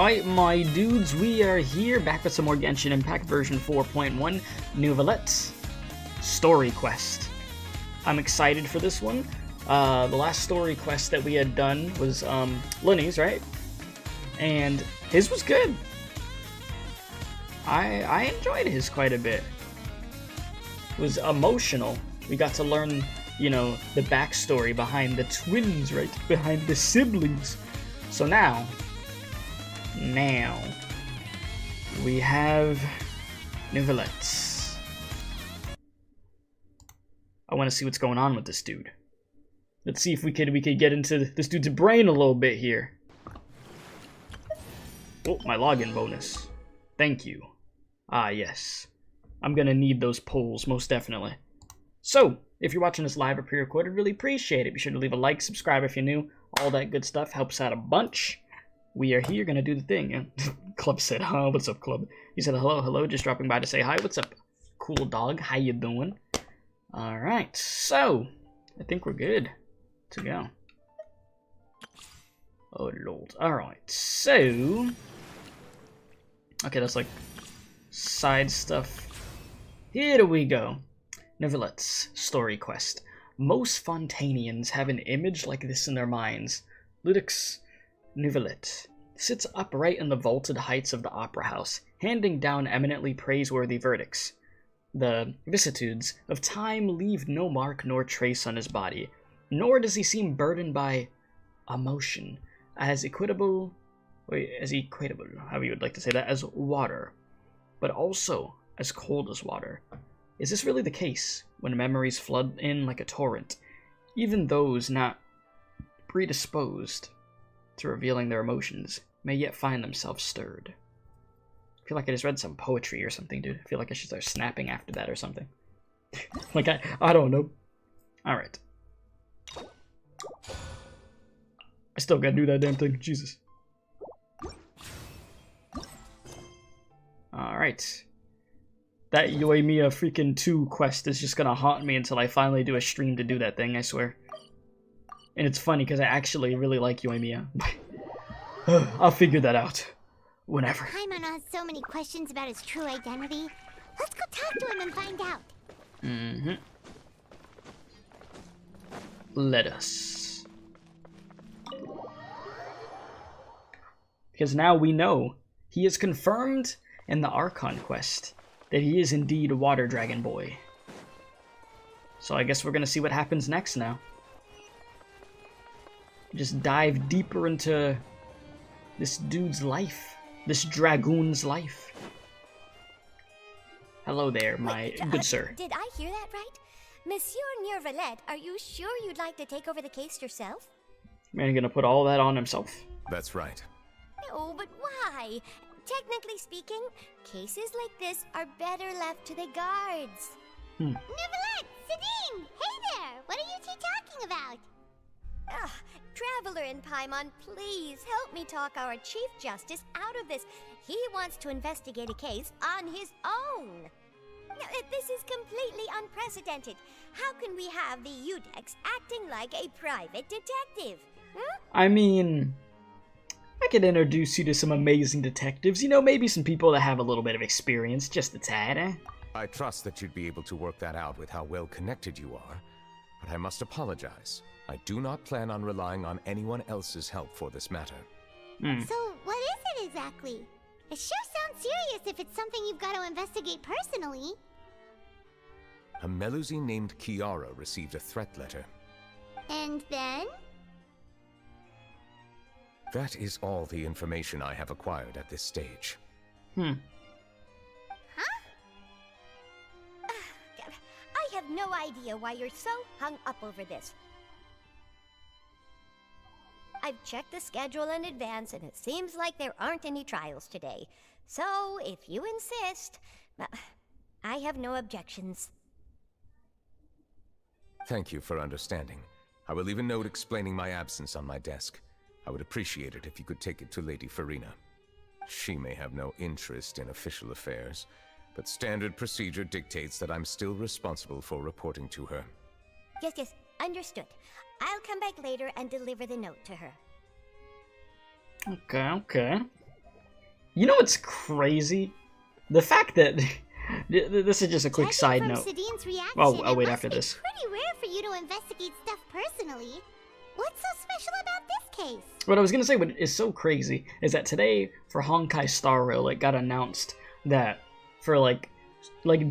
Alright, my dudes, we are here back with some more Genshin Impact version 4.1 Neuvillette Story Quest. I'm excited for this one. The last story quest that we had done was Lenny's, right? And his was good. I enjoyed his quite a bit. It was emotional. We got to learn, you know, the backstory behind the twins, right? Behind the siblings. So now we have Neuvillette. I want to see what's going on with this dude. Let's see if we could get into this dude's brain a little bit here. Oh, my login bonus. Thank you. Ah, yes. I'm gonna need those polls, most definitely. So, if you're watching this live or pre-recorded, really appreciate it. Be sure to leave a like, subscribe if you're new. All that good stuff helps out a bunch. We are here gonna do the thing. Yeah. Club said, "Oh, what's up, Club?" He said, hello, just dropping by to say hi. What's up, cool dog? How you doing? Alright, so, I think we're good to go. Oh, Lord. Alright, so... Okay, that's like side stuff. Here we go. Neuvillette's Story Quest. Most Fontainians have an image like this in their minds. Ludix Neuvillette sits upright in the vaulted heights of the Opera House, handing down eminently praiseworthy verdicts. The vicissitudes of time leave no mark nor trace on his body, nor does he seem burdened by emotion, as equitable, however you would like to say that, as water, but also as cold as water. Is this really the case when memories flood in like a torrent, even those not predisposed to revealing their emotions may yet find themselves stirred? I feel like I just read some poetry or something, dude. I feel like I should start snapping after that or something. Like, I don't know. Alright. I still gotta do that damn thing. Jesus. Alright. That Yoimiya freaking 2 quest is just gonna haunt me until I finally do a stream to do that thing, I swear. And it's funny because I actually really like Yoimiya. I'll figure that out. Whenever. Paimon has so many questions about his true identity. Let's go talk to him and find out. Mm-hmm. Let us. Because now we know he is confirmed in the Archon quest that he is indeed a Water Dragon Boy. So I guess we're gonna see what happens next now. Just dive deeper into this dude's life. This dragoon's life. Hello there, my good sir. Did I hear that right? Monsieur Neuvillette, are you sure you'd like to take over the case yourself? Man, gonna put all that on himself? That's right. No, but why? Technically speaking, cases like this are better left to the guards. Neuvillette, Sidine! Hey there! What are you two talking about? Ugh, Traveler and Paimon, please help me talk our Chief Justice out of this. He wants to investigate a case on his own. This is completely unprecedented. How can we have the Udex acting like a private detective? I mean, I could introduce you to some amazing detectives. You know, maybe some people that have a little bit of experience, just a tad, eh? I trust that you'd be able to work that out with how well connected you are, but I must apologize. I do not plan on relying on anyone else's help for this matter. So, what is it exactly? It sure sounds serious if it's something you've got to investigate personally. A Melusine named Kiara received a threat letter. And then? That is all the information I have acquired at this stage. Huh? I have no idea why you're so hung up over this. I've checked the schedule in advance, and it seems like there aren't any trials today. So, if you insist, I have no objections. Thank you for understanding. I will leave a note explaining my absence on my desk. I would appreciate it if you could take it to Lady Farina. She may have no interest in official affairs, but standard procedure dictates that I'm still responsible for reporting to her. Yes, understood. I'll come back later and deliver the note to her. Okay. You know what's crazy? The fact that this is just a quick side note. Oh, wait, after this. Pretty rare for you to investigate stuff personally. What's so special about this case? What I was gonna say, what is so crazy, is that today for Honkai Star Rail, it got announced that for like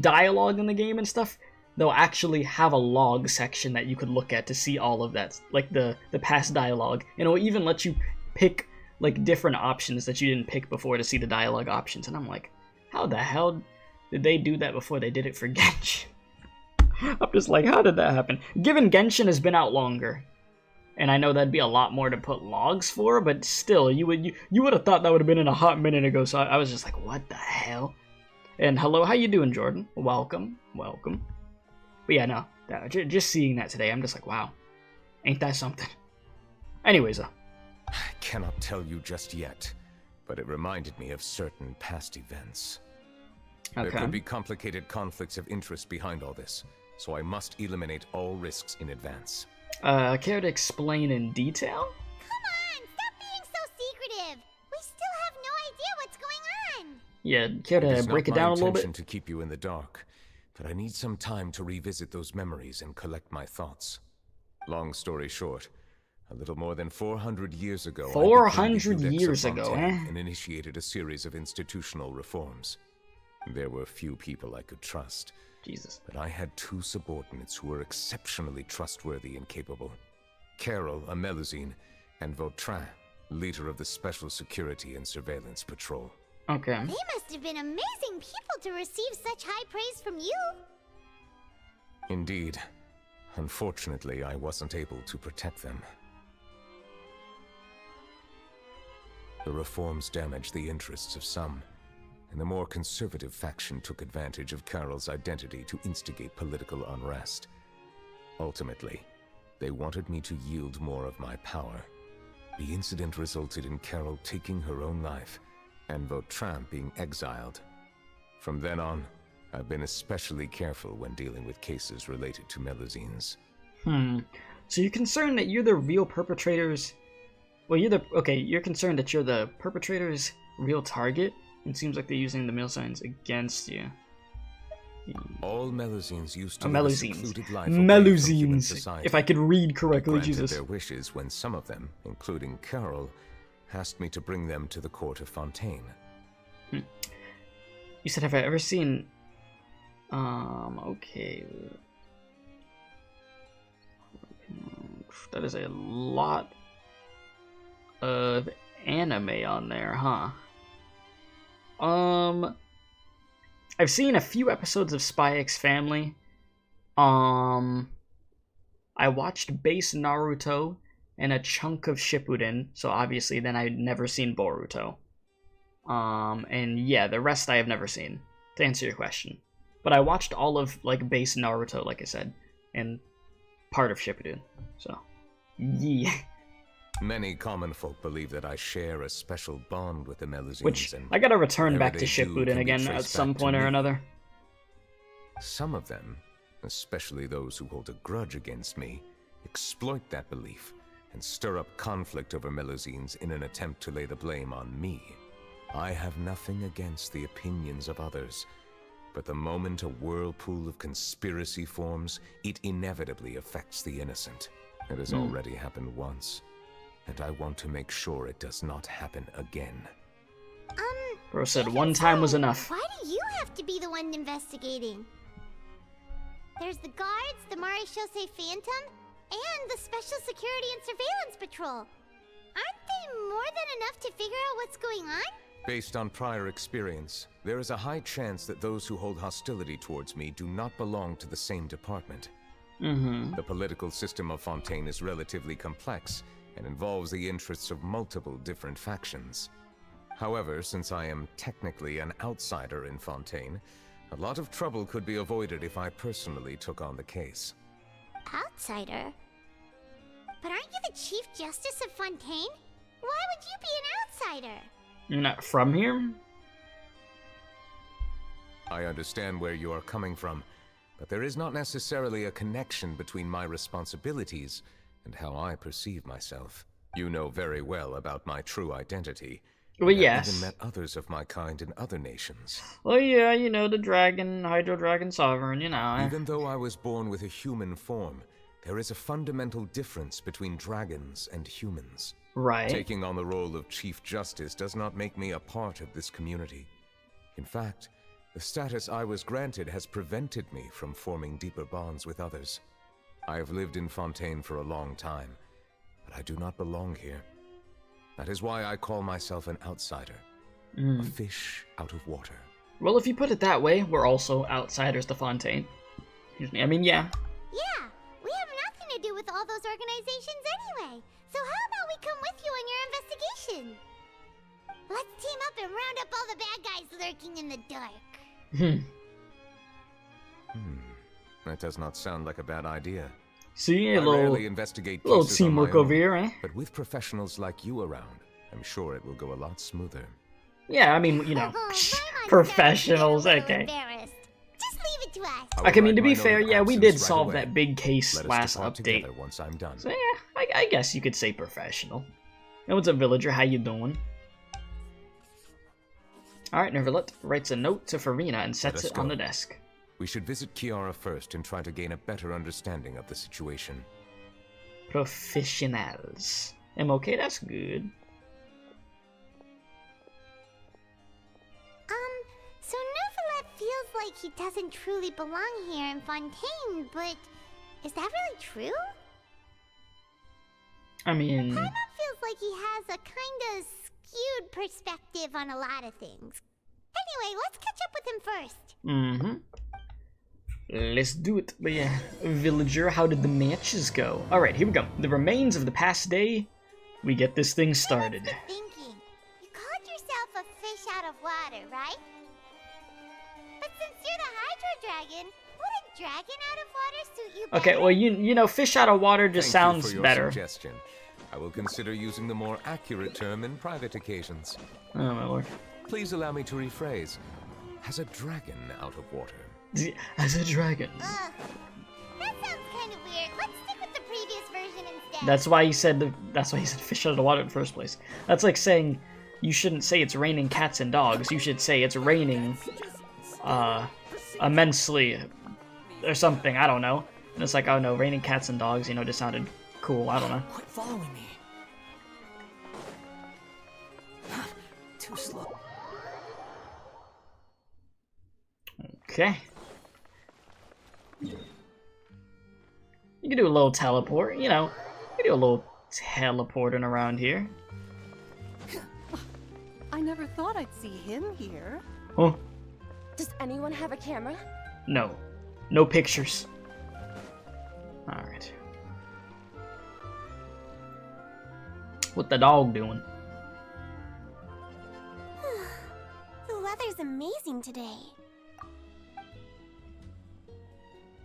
dialogue in the game and stuff, they'll actually have a log section that you could look at to see all of that, like the past dialogue, and it'll even let you pick like different options that you didn't pick before to see the dialogue options. And I'm like, how the hell did they do that before they did it for Genshin? I'm just like, how did that happen? Given Genshin has been out longer, and I know that'd be a lot more to put logs for, but still, you would have thought that would have been in a hot minute ago. So I was just like, what the hell? And hello, how you doing, Jordan? Welcome. But yeah, no, just seeing that today, I'm just like, wow, ain't that something? Anyways, I cannot tell you just yet, but it reminded me of certain past events. Okay. There could be complicated conflicts of interest behind all this, so I must eliminate all risks in advance. Care to explain in detail? Come on, stop being so secretive. We still have no idea what's going on. Yeah, care to break it down a little bit? It is not my intention to keep you in the dark, but I need some time to revisit those memories and collect my thoughts. Long story short, a little more than 400 years ago, 400 years ago, and initiated a series of institutional reforms. There were few people I could trust. Jesus. But I had two subordinates who were exceptionally trustworthy and capable. Carol, a Melusine, and Votran, leader of the Special Security and Surveillance Patrol. Okay. They must have been amazing people to receive such high praise from you. Indeed. Unfortunately, I wasn't able to protect them. The reforms damaged the interests of some, and the more conservative faction took advantage of Carol's identity to instigate political unrest. Ultimately, they wanted me to yield more of my power. The incident resulted in Carol taking her own life, and Votran being exiled. From then on, I've been especially careful when dealing with cases related to Melusines. So you're concerned that you're the real perpetrators? Well, you're concerned that you're the perpetrator's real target? It seems like they're using the Melusines against you. All Melusines used to live a secluded life away from human society. If I could read correctly, Granted Jesus. their wishes when some of them, including Carol, asked me to bring them to the court of Fontaine. You said, have I ever seen... okay. That is a lot of anime on there, huh? I've seen a few episodes of Spy X Family. I watched base Naruto and a chunk of Shippuden, so obviously then I'd never seen Boruto. And yeah, the rest I have never seen, to answer your question. But I watched all of, like, base Naruto, like I said, and part of Shippuden, so, yeah. Many common folk believe that I share a special bond with the Melusines. Which, and I gotta return back to do Shippuden can be again traced at some back to point or me. another. Some of them, especially those who hold a grudge against me, exploit that belief and stir up conflict over Melusines in an attempt to lay the blame on me. I have nothing against the opinions of others, but the moment a whirlpool of conspiracy forms, it inevitably affects the innocent. It has already happened once, and I want to make sure it does not happen again. Bro said one time was enough. Why do you have to be the one investigating? There's the guards, the Marechaussee Phantom, and the Special Security and Surveillance Patrol. Aren't they more than enough to figure out what's going on? Based on prior experience, there is a high chance that those who hold hostility towards me do not belong to the same department. The political system of Fontaine is relatively complex and involves the interests of multiple different factions. However, since I am technically an outsider in Fontaine, a lot of trouble could be avoided if I personally took on the case. Outsider? But aren't you the Chief Justice of Fontaine? Why would you be an outsider? You're not from here? I understand where you are coming from, but there is not necessarily a connection between my responsibilities and how I perceive myself. You know very well about my true identity, Well, I've yes. even met others of my kind in other nations. Well, yeah, you know, the dragon, Hydro Dragon Sovereign, you know. Even though I was born with a human form, there is a fundamental difference between dragons and humans. Right. Taking on the role of Chief Justice does not make me a part of this community. In fact, the status I was granted has prevented me from forming deeper bonds with others. I have lived in Fontaine for a long time, but I do not belong here. That is why I call myself an outsider. A fish out of water. Well, if you put it that way, we're also outsiders to Fontaine. Excuse me, I mean, yeah. Yeah, we have nothing to do with all those organizations anyway. So how about we come with you on your investigation? Let's team up and round up all the bad guys lurking in the dark. That does not sound like a bad idea. See, I a little rarely investigate little cases on my teamwork own, over here, eh? but with professionals like you around, I'm sure it will go a lot smoother. Yeah, I mean, you know, Paimon professionals, started to get a okay. little embarrassed. Just leave it to us. I will Okay, I mean, write to my be note fair, of yeah, we absence did right solve away. that big case Let us last depart update. together once I'm done. So yeah, I guess you could say professional. Hey, what's up, villager? How you doing? Alright, Neuvillette writes a note to Farina and sets us it on go. the desk. We should visit Kiara first and try to gain a better understanding of the situation. Professionals. Okay, that's good. So Neuvillette feels like he doesn't truly belong here in Fontaine, but is that really true? I mean, Paimon feels like he has a kind of skewed perspective on a lot of things. Anyway, let's catch up with him first. let's do it. But yeah, villager, how did the matches go? Alright, here we go. The remains of the past day. We get this thing started. I must be thinking, you called yourself a fish out of water, right? But since you're the Hydro Dragon, would a dragon out of water suit you better? Okay, well, you know, fish out of water just Thank you sounds for your better. suggestion. I will consider using the more accurate term in private occasions. Oh my lord. Please allow me to rephrase. As a dragon out of water. As a dragon. That sounds kind of weird. Let's stick with the previous version instead. That's why he said fish out of the water in the first place. That's like saying you shouldn't say it's raining cats and dogs. You should say it's raining immensely or something. I don't know. And it's like, oh no, raining cats and dogs, you know, just sounded cool. I don't know. Quit following me. Too slow. Okay. You can do a little teleport, you know. You can do a little teleporting around here. I never thought I'd see him here. Oh, Does anyone have a camera? no. No pictures. Alright. What the dog doing? The weather's amazing today.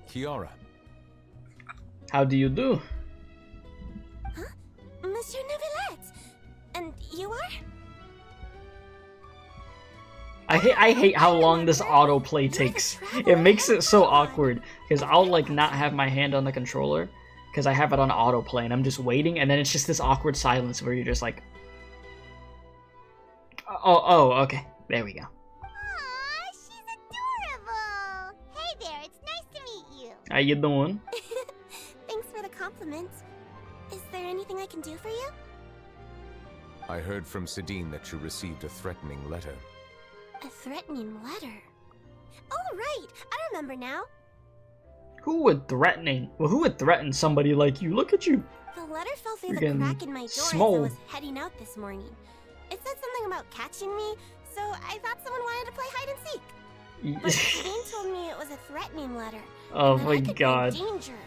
Kiara, How do you do? Monsieur Neuvillette! And you are? I hate how long this autoplay takes. It makes it so awkward because I'll like not have my hand on the controller because I have it on autoplay and I'm just waiting and then it's just this awkward silence where you're just like, oh, okay, there we go. Aw, she's adorable! Hey there, it's nice to meet you. How you doing? Thanks for the compliment. Is there anything I can do for you? I heard from Sidine that you received a threatening letter. A threatening letter? Oh, right! I remember now. Who would threaten somebody like you? Look at you. The letter fell through the Friggin' crack in my door small. as I was heading out this morning. It said something about catching me, so I thought someone wanted to play hide and seek. But Sidine told me it was a threatening letter. Oh and that my I could be in god. danger.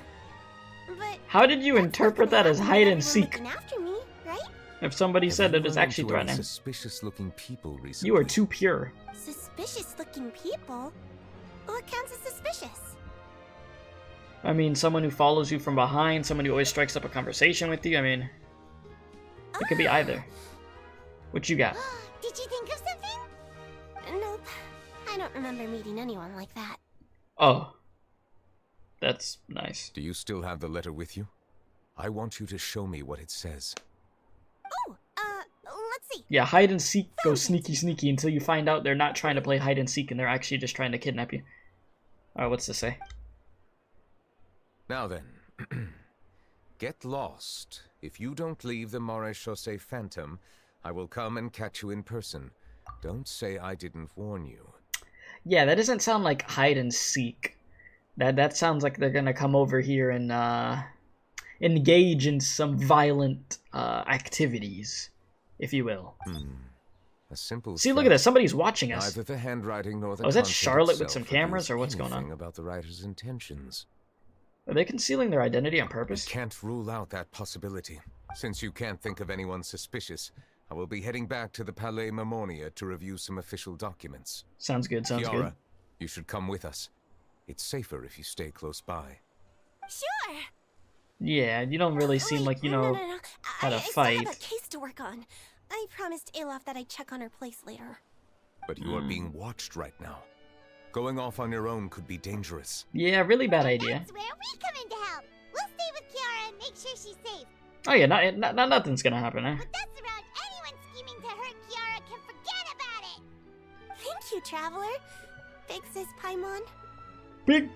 But How did you that's not interpret gonna that as happen hide with and everyone seek? looking after me, right? If somebody said that it's actually threatening. Suspicious-looking people recently. You are too pure. Suspicious-looking people? What counts as suspicious? I mean, someone who follows you from behind, someone who always strikes up a conversation with you. I mean, it could be either. What you got? Did you think of something? Nope. I don't remember meeting anyone like that. Oh. That's nice. Do you still have the letter with you? I want you to show me what it says. Oh, let's see. Yeah, hide and seek goes sneaky sneaky until you find out they're not trying to play hide and seek and they're actually just trying to kidnap you. Alright, what's this say? Now then, get lost. If you don't leave the Maréchaussée Phantom, I will come and catch you in person. Don't say I didn't warn you. Yeah, that doesn't sound like hide and seek. That sounds like they're gonna come over here and engage in some violent activities, if you will. A simple See, look at this. Somebody's watching us. Neither the handwriting nor the Oh, is that content Charlotte with itself some cameras, or what's reveals going on? anything about the writer's intentions. Are they concealing their identity on I purpose? can't rule out that possibility. Since you can't think of anyone suspicious, I will be heading back to the Palais Mermonia to review some official documents. Sounds good, sounds Kiara, good. you should come with us. It's safer if you stay close by. Sure. Yeah, you don't really seem like you know No. how to I still fight. have a case to work on. I promised Alof that I'd check on her place later. But you are being watched right now. Going off on your own could be dangerous. Yeah, really bad idea. That's where we come in to help. We'll stay with Kiara and make sure she's safe. Oh yeah, nothing's gonna happen, eh? But that's around anyone scheming to hurt Kiara can forget about it. Thank you, Traveler. Big Sis Paimon. Big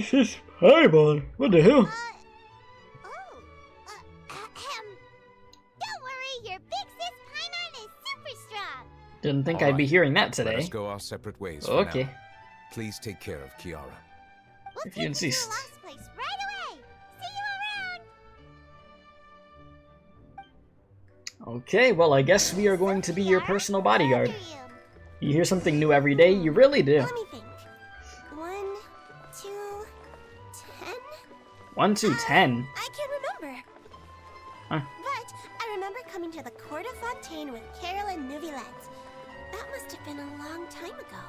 sis Paimon. What the hell? Don't worry, your Big Sis Paimon is super strong. Didn't think All I'd be right. hearing that Let today. us go our separate ways for Okay. now. Please take care of Kiara. We'll If take you to insist. the last place right away. See you around. Okay, well I guess we are going to be your Kiara, personal where bodyguard. are you? You hear something new every day, you really do. Let me think. 1, 2, 10. 1, 2, 10. I can't remember. Huh. But I remember coming to the court of Fontaine with Carol and Neuvillette. That must have been a long time ago.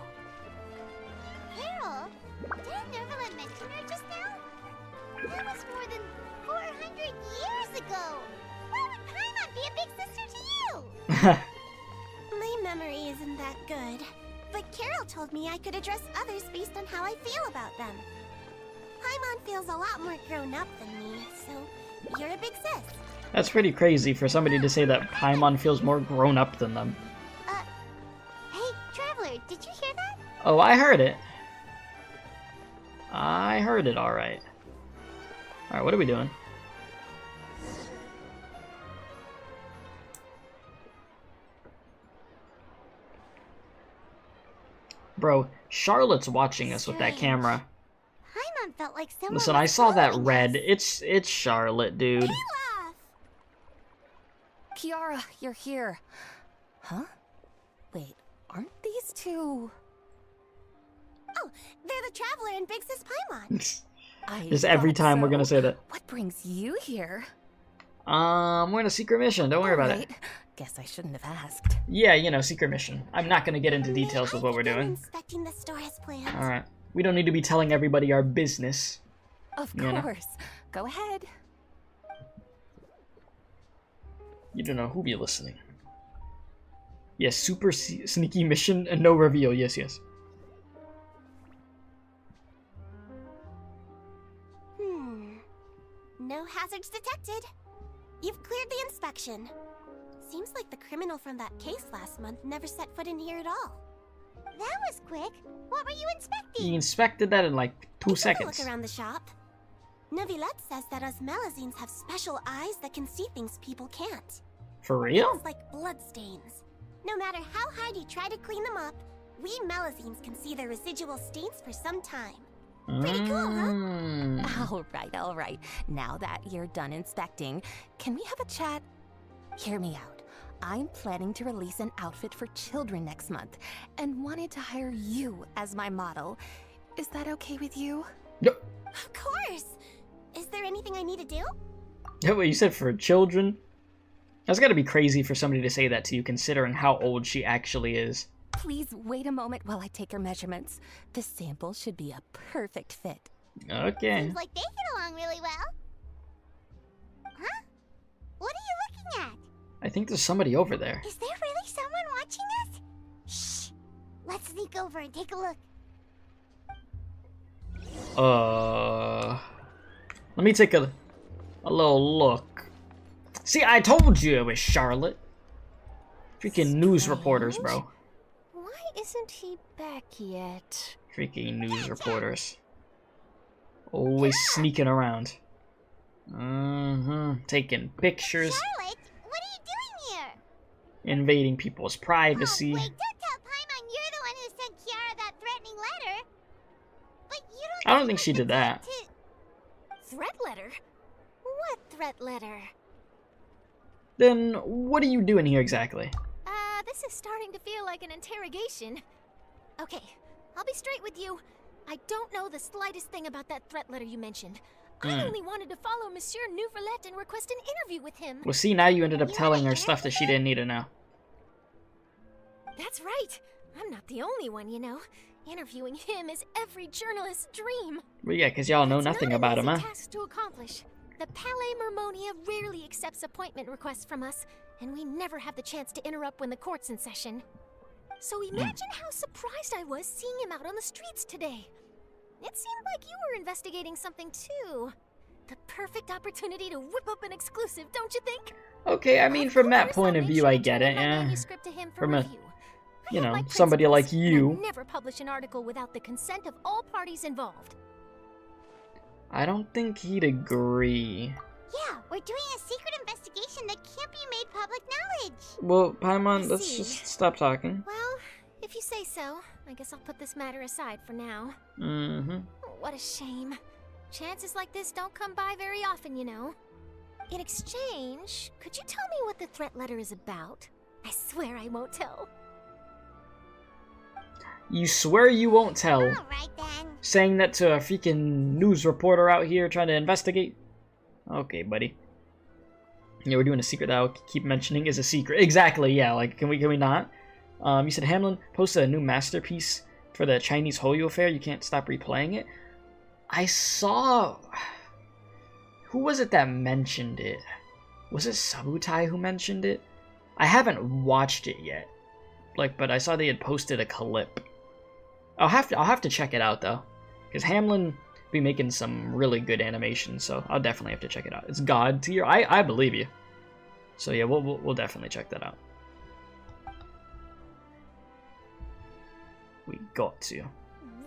Carol? Didn't Neuvillette mention her just now? That was more than 400 years ago. Why would Paimon be a big sister to you? My memory isn't that good. But Carol told me I could address others based on how I feel about them. Paimon feels a lot more grown up than me, so you're a big sis. That's pretty crazy for somebody to say that Paimon feels more grown up than them. Hey, Traveler, did you hear that? Oh, I heard it. I heard it, alright. Alright, what are we doing? Bro, Charlotte's watching us with that camera. Paimon felt like someone Listen, was I saw that following red. us. It's Charlotte, dude. Olaf! Kiara, you're here. Huh? Wait, aren't these two? Oh, they're the Traveler and Big Sis Paimon. Just every thought time we're so. gonna say that. What brings you here? We're on a secret mission. Don't worry about it. Alright. Guess I shouldn't have asked. Yeah, you know, secret mission. I'm not gonna get into details with what we're doing. Inspecting the store as planned. Alright. We don't need to be telling everybody our business. Of You know. course. Go ahead. You don't know who be listening. Yes, super sneaky mission and no reveal. Yes, yes. No hazards detected. You've cleared the inspection. Seems like the criminal from that case last month never set foot in here at all. That was quick. What were you inspecting? He inspected that in like 2 Took a seconds. look around the shop. Neuvillette says that us Melusines have special eyes that can see things people can't. For real? Things like bloodstains. No matter how hard you try to clean them up, we Melusines can see the residual stains for some time. Pretty cool, huh? Mm. All right. Now that you're done inspecting, can we have a chat? Hear me out. I'm planning to release an outfit for children next month and wanted to hire you as my model. Is that okay with you? Yep. Of course. Is there anything I need to do? Yeah, what you said for children? That's gotta be crazy for somebody to say that to you, considering how old she actually is. Please wait a moment while I take your measurements. The sample should be a perfect fit. Okay. Seems like they get along really well. Huh? What are you looking at? I think there's somebody over there. Is there really someone watching us? Shh. Let's sneak over and take a look. Let me take a little look. See, I told you it was Charlotte. Freaking news reporters, bro. Why isn't he back yet? Freaking news reporters. Always sneaking around. Taking pictures. Charlotte, what are you doing here? Invading people's privacy. Oh, wait, don't tell Paimon you're the one who sent Kiara that threatening letter. But you don't I don't think she did that. Threat letter? What threat letter? Then what are you doing here exactly? This is starting to feel like an interrogation. Okay, I'll be straight with you. I don't know the slightest thing about that threat letter you mentioned. I only wanted to follow Monsieur Neuvillette and request an interview with him. Well, see, now you ended up telling her stuff that she didn't need to know. That's right. I'm not the only one, you know. Interviewing him is every journalist's dream. Well, yeah, because y'all know nothing about him, huh? It's not an easy task to accomplish. The Palais Mermonia rarely accepts appointment requests from us, and we never have the chance to interrupt when the court's in session. So imagine how surprised I was seeing him out on the streets today. It seemed like you were investigating something too. The perfect opportunity to whip up an exclusive, don't you think? Okay, I mean, from that point of view, I get it, yeah. From a, you know, somebody like you. Never publish an article without the consent of all parties involved. I don't think he'd agree. Yeah, we're doing a secret investigation that can't be made public knowledge. Well, Paimon, let's just stop talking. Well, if you say so, I guess I'll put this matter aside for now. What a shame. Chances like this don't come by very often, you know. In exchange, could you tell me what the threat letter is about? I swear I won't tell. You swear you won't tell? Alright then. Saying that to a freaking news reporter out here trying to investigate? Okay, buddy. Yeah, we're doing a secret that I'll keep mentioning is a secret. Exactly, yeah, like, can we not? You said Hamlin posted a new masterpiece for the Chinese Hoyo Fair. You can't stop replaying it. I saw... Who was it that mentioned it? Was it Sabutai who mentioned it? I haven't watched it yet. Like, but I saw they had posted a clip. I'll have to check it out though, because Hamlin be making some really good animations, so I'll definitely have to check it out. It's God tier. I believe you. So yeah, we'll definitely check that out. We got to.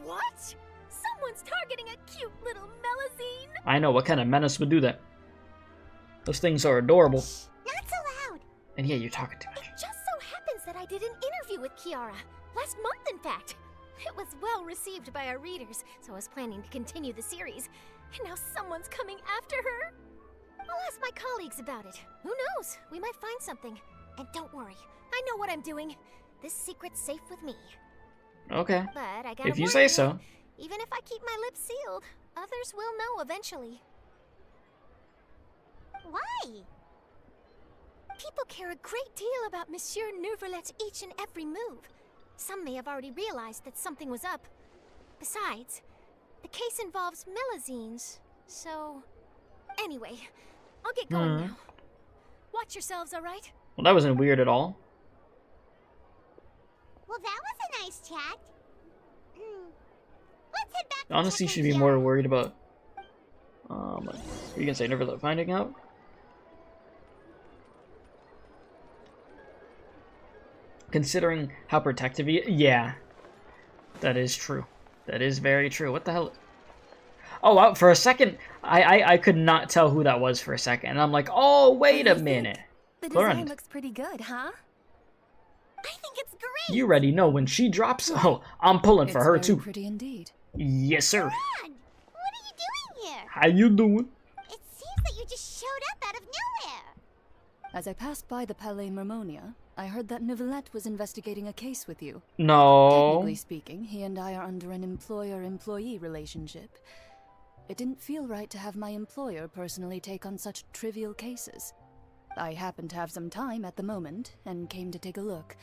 What? Someone's targeting a cute little Melusine? I know, what kind of menace would do that? Those things are adorable. Not so loud. And yeah, you're talking too much. It just so happens that I did an interview with Kiara. Last month, in fact. It was well received by our readers, so I was planning to continue the series. And now someone's coming after her. I'll ask my colleagues about it. Who knows? We might find something. And don't worry, I know what I'm doing. This secret's safe with me. Okay. But I gotta If you warn say so. Even if I keep my lips sealed, others will know eventually. Why? People care a great deal about Monsieur Neuvillette's each and every move. Some may have already realized that something was up. Besides, the case involves Melusines, so... Anyway, I'll get going now. Watch yourselves, alright? Well, that wasn't weird at all. Well, that was a nice chat. Let's head back. Honestly, you should be more worried about... what are you gonna say, never finding out? Considering how protective he... Yeah. That is true. That is very true. What the hell? Oh, for a second, I could not tell who that was for a second. And I'm like, oh, wait a minute. The design looks pretty good, huh? I think it's great. You already know when she drops. Oh, I'm pulling for her too. Pretty indeed. Yes, sir. Ron, what are you doing here? How you doing? It seems that you just showed up out of nowhere. As I passed by the Palais Mermonia, I heard that Neuvillette was investigating a case with you. No. Technically speaking, he and I are under an employer-employee relationship. It didn't feel right to have my employer personally take on such trivial cases. I happened to have some time at the moment, and came to take a look.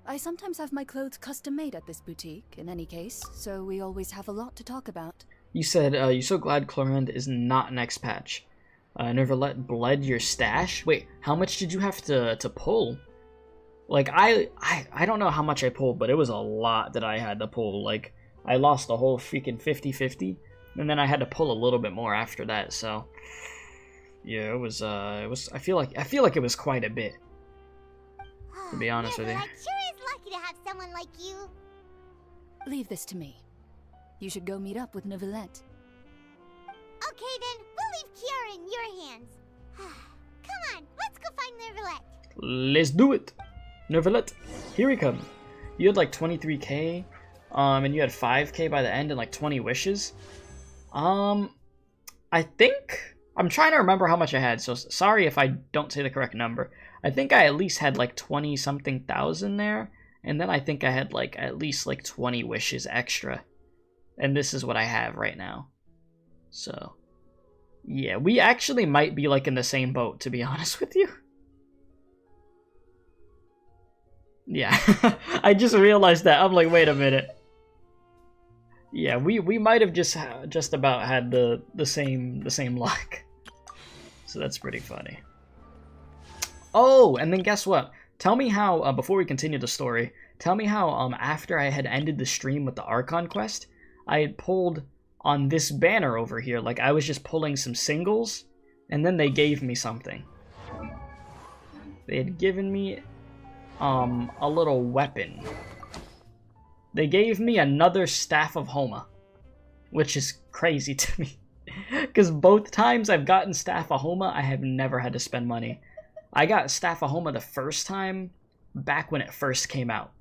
I sometimes have my clothes custom-made at this boutique, in any case, so we always have a lot to talk about. You said, you're so glad Clorinde is not next patch. Neuvillette bled your stash? Wait, how much did you have to pull? Like, I don't know how much I pulled, but it was a lot that I had to pull. Like, I lost a whole freaking 50-50, and then I had to pull a little bit more after that, so... Yeah, it was, I feel like it was quite a bit. to be honest with you. Neuvillette sure is lucky to have someone like you. Leave this to me. You should go meet up with Neuvillette. Okay then, we'll leave Kiara in your hands. Come on, let's go find Neuvillette. Let's do it. Neuvillette, here we come. You had like 23k, and you had 5k by the end and like 20 wishes. I think, I'm trying to remember how much I had, so sorry if I don't say the correct number. I think I at least had like 20 something thousand there, and then I think I had like at least like 20 wishes extra. And this is what I have right now. So, yeah, we actually might be like in the same boat, to be honest with you. Yeah, I just realized that. I'm like, wait a minute. Yeah, we might have just about had the same luck. So that's pretty funny. Oh, and then guess what? Tell me how, before we continue the story, tell me how after I had ended the stream with the Archon quest, I had pulled on this banner over here. Like, I was just pulling some singles, and then they gave me something. They had given me a little weapon. They gave me another Staff of Homa, which is crazy to me. Because both times I've gotten Staff of Homa, I have never had to spend money. I got Staff of Homa the first time back when it first came out,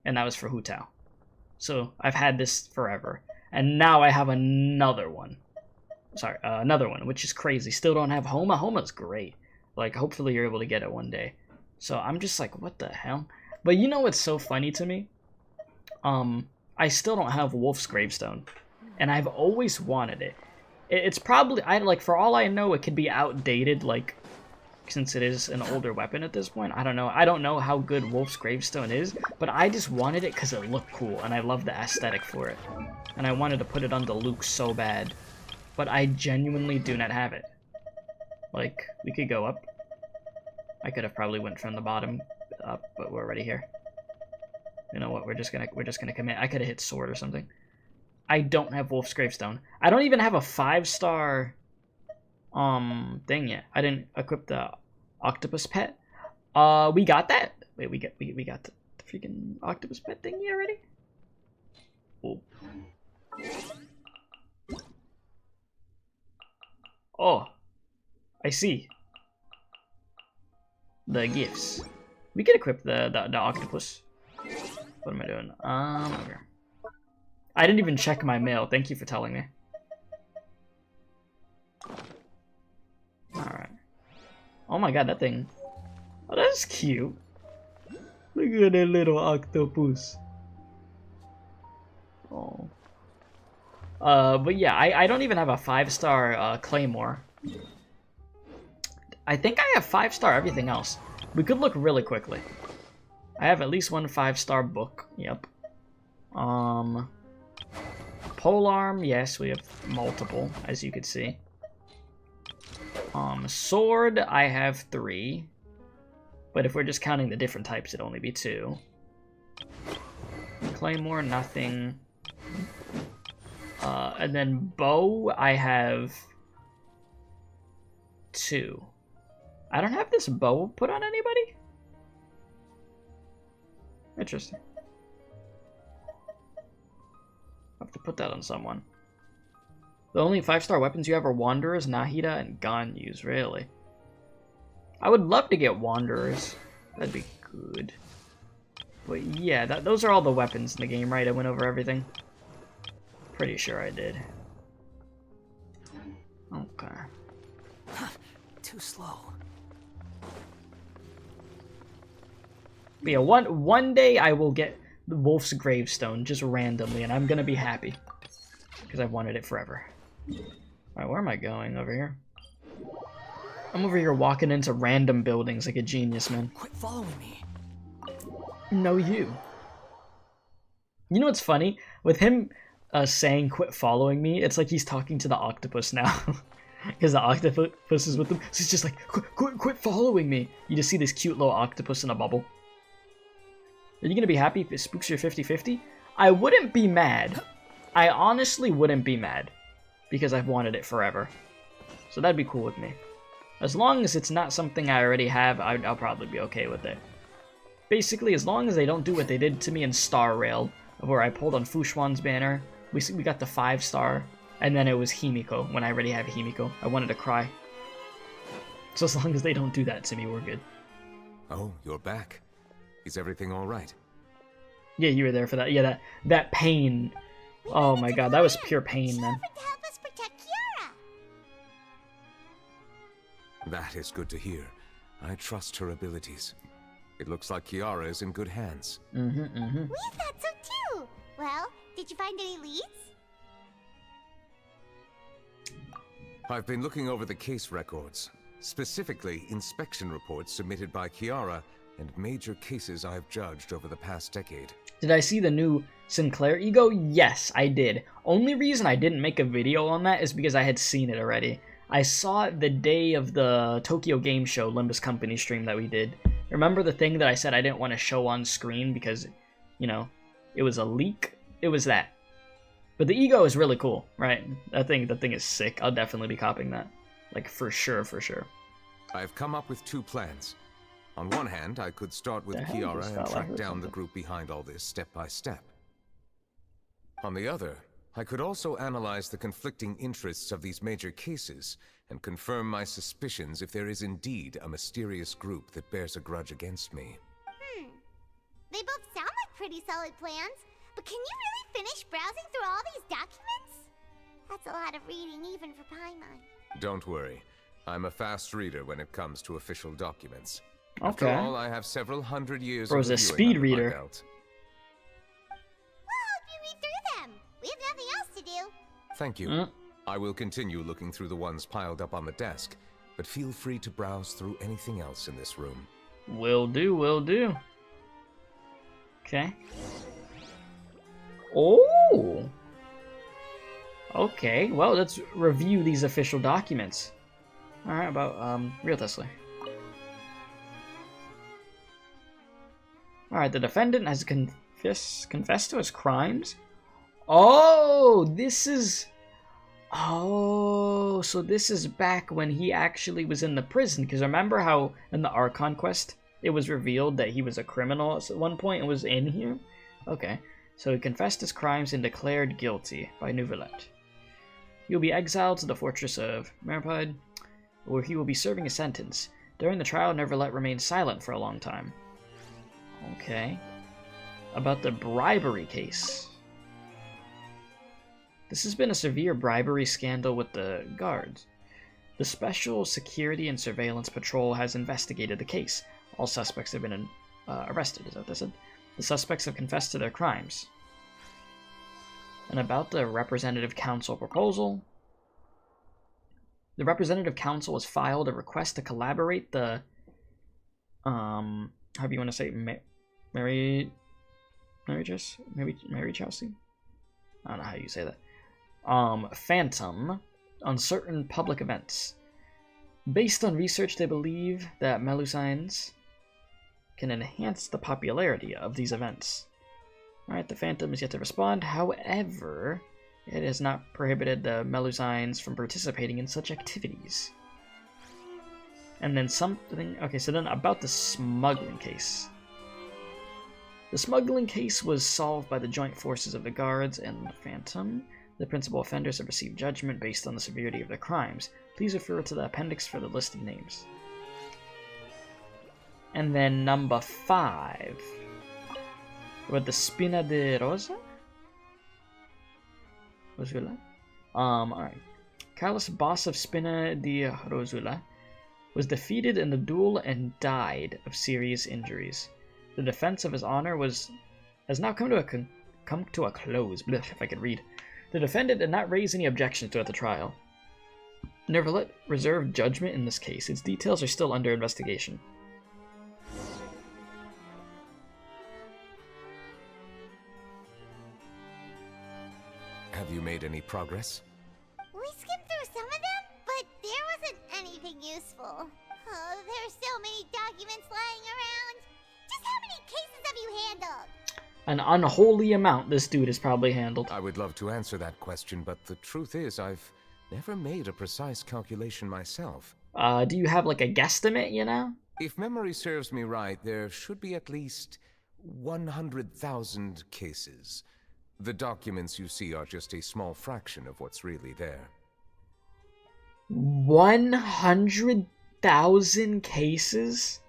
and that was for Hu Tao. So I've had this forever, and now I have another one. Sorry, another one, which is crazy. Still don't have Homa. Homa's great. Like, hopefully you're able to get it one day. So I'm just like, what the hell? But you know what's so funny to me? I still don't have Wolf's Gravestone, and I've always wanted it. It's probably, like, for all I know, it could be outdated, like, since it is an older weapon at this point. I don't know. I don't know how good Wolf's Gravestone is, but I just wanted it because it looked cool, and I love the aesthetic for it. And I wanted to put it onto Luke so bad, but I genuinely do not have it. Like, we could go up. I could have probably went from the bottom up, but we're already here. You know what? We're just gonna commit. I could have hit sword or something. I don't have Wolf's Gravestone. I don't even have a 5-star thing yet. I didn't equip the octopus pet. We got that. Wait, we got the freaking octopus pet thingy already? Oh. Oh. I see. The gifts. We could equip the octopus. What am I doing? Over here. I didn't even check my mail. Thank you for telling me. Alright. Oh my god, that thing. Oh, that's cute. Look at that little octopus. Oh. But yeah, I don't even have a 5-star Claymore. I think I have 5-star everything else. We could look really quickly. I have at least one 5-star book. Yep. Polearm, yes, we have multiple, as you could see. Sword, I have 3. But if we're just counting the different types, it'd only be 2. Claymore, nothing. And then bow, I have 2. I don't have this bow put on anybody? Interesting. I have to put that on someone. The only 5-star weapons you have are Wanderers, Nahida, and Ganyus, really. I would love to get Wanderers. That'd be good. But yeah, those are all the weapons in the game, right? I went over everything. Pretty sure I did. Okay. Too slow. But yeah, one day I will get the Wolf's Gravestone just randomly, and I'm gonna be happy because I've wanted it forever. Alright, where am I going? Over here? I'm over here walking into random buildings like a genius, man. Quit following me. No, you. You know what's funny? With him saying quit following me, it's like he's talking to the octopus now. Because the octopus is with him. So he's just like, quit following me. You just see this cute little octopus in a bubble. Are you going to be happy if it spooks your 50-50? I wouldn't be mad. I honestly wouldn't be mad. Because I've wanted it forever. So that'd be cool with me. As long as it's not something I already have, I'll probably be okay with it. Basically, as long as they don't do what they did to me in Star Rail, where I pulled on Fushuan's banner, we got the 5-star, and then it was Himiko, when I already have Himiko. I wanted to cry. So as long as they don't do that to me, we're good. Oh, you're back. Is everything all right? Yeah, you were there for that. Yeah, that pain. Oh my god, that was pure pain, man. To help us protect Kiara. That is good to hear. I trust her abilities. It looks like Kiara is in good hands. We thought so too. Well, did you find any leads? I've been looking over the case records, specifically inspection reports submitted by Kiara and major cases I've judged over the past decade. Did I see the new Sinclair ego? Yes, I did. Only reason I didn't make a video on that is because I had seen it already. I saw it the day of the Tokyo Game Show Limbus Company stream that we did. Remember the thing that I said I didn't want to show on screen because, you know, it was a leak? It was that. But the ego is really cool, right? The thing is sick. I'll definitely be copying that. Like, for sure, for sure. I've come up with 2 plans. On one hand, I could start with Kiara and track down the group behind all this step by step. On the other, I could also analyze the conflicting interests of these major cases and confirm my suspicions if there is indeed a mysterious group that bears a grudge against me. They both sound like pretty solid plans, but can you really finish browsing through all these documents? That's a lot of reading even for Paimon. Don't worry. I'm a fast reader when it comes to official documents. Okay. After all, I have several hundred years Bro's of a reviewing speed under my reader. belt. Well, hope you read through them. We have nothing else to do. Thank you. Mm. I will continue looking through the ones piled up on the desk, but feel free to browse through anything else in this room. Will do, will do. Okay. Oh! Okay, well, let's review these official documents. Alright, about, real Tesla. Alright, the defendant has confessed to his crimes. Oh, this is... Oh, so this is back when he actually was in the prison. Because remember how in the Archon quest, it was revealed that he was a criminal at one point and was in here? Okay, so he confessed his crimes and declared guilty by Neuvillette. He will be exiled to the fortress of Merpide, where he will be serving a sentence. During the trial, Neuvillette remained silent for a long time. Okay. About the bribery case. This has been a severe bribery scandal with the guards. The Special Security and Surveillance Patrol has investigated the case. All suspects have been arrested, is that what they said? The suspects have confessed to their crimes. And about the Representative Council proposal. The Representative Council has filed a request to collaborate the, how do you want to say, Mary Chelsea? I don't know how you say that. Phantom on certain public events. Based on research, they believe that Melusines can enhance the popularity of these events. Alright, the Phantom is yet to respond. However, it has not prohibited the Melusines from participating in such activities. And then something... Okay, so then about the smuggling case. The smuggling case was solved by the joint forces of the guards and the Phantom. The principal offenders have received judgment based on the severity of their crimes. Please refer to the appendix for the list of names. And then number 5. About the Spina de Rosa? Rosula? Alright. Carlos, boss of Spina de Rosula, was defeated in the duel and died of serious injuries. The defense of his honor has now come to a close. Blech, if I could read. The defendant did not raise any objections throughout the trial. Neuvillette reserved judgment in this case. Its details are still under investigation. Have you made any progress? We skimmed through some of them, but there wasn't anything useful. Oh, there are so many documents lying around. Just how many cases have you handled? An unholy amount this dude has probably handled. I would love to answer that question, but the truth is I've never made a precise calculation myself. Do you have like a guesstimate, you know? If memory serves me right, there should be at least 100,000 cases. The documents you see are just a small fraction of what's really there. 100,000 cases?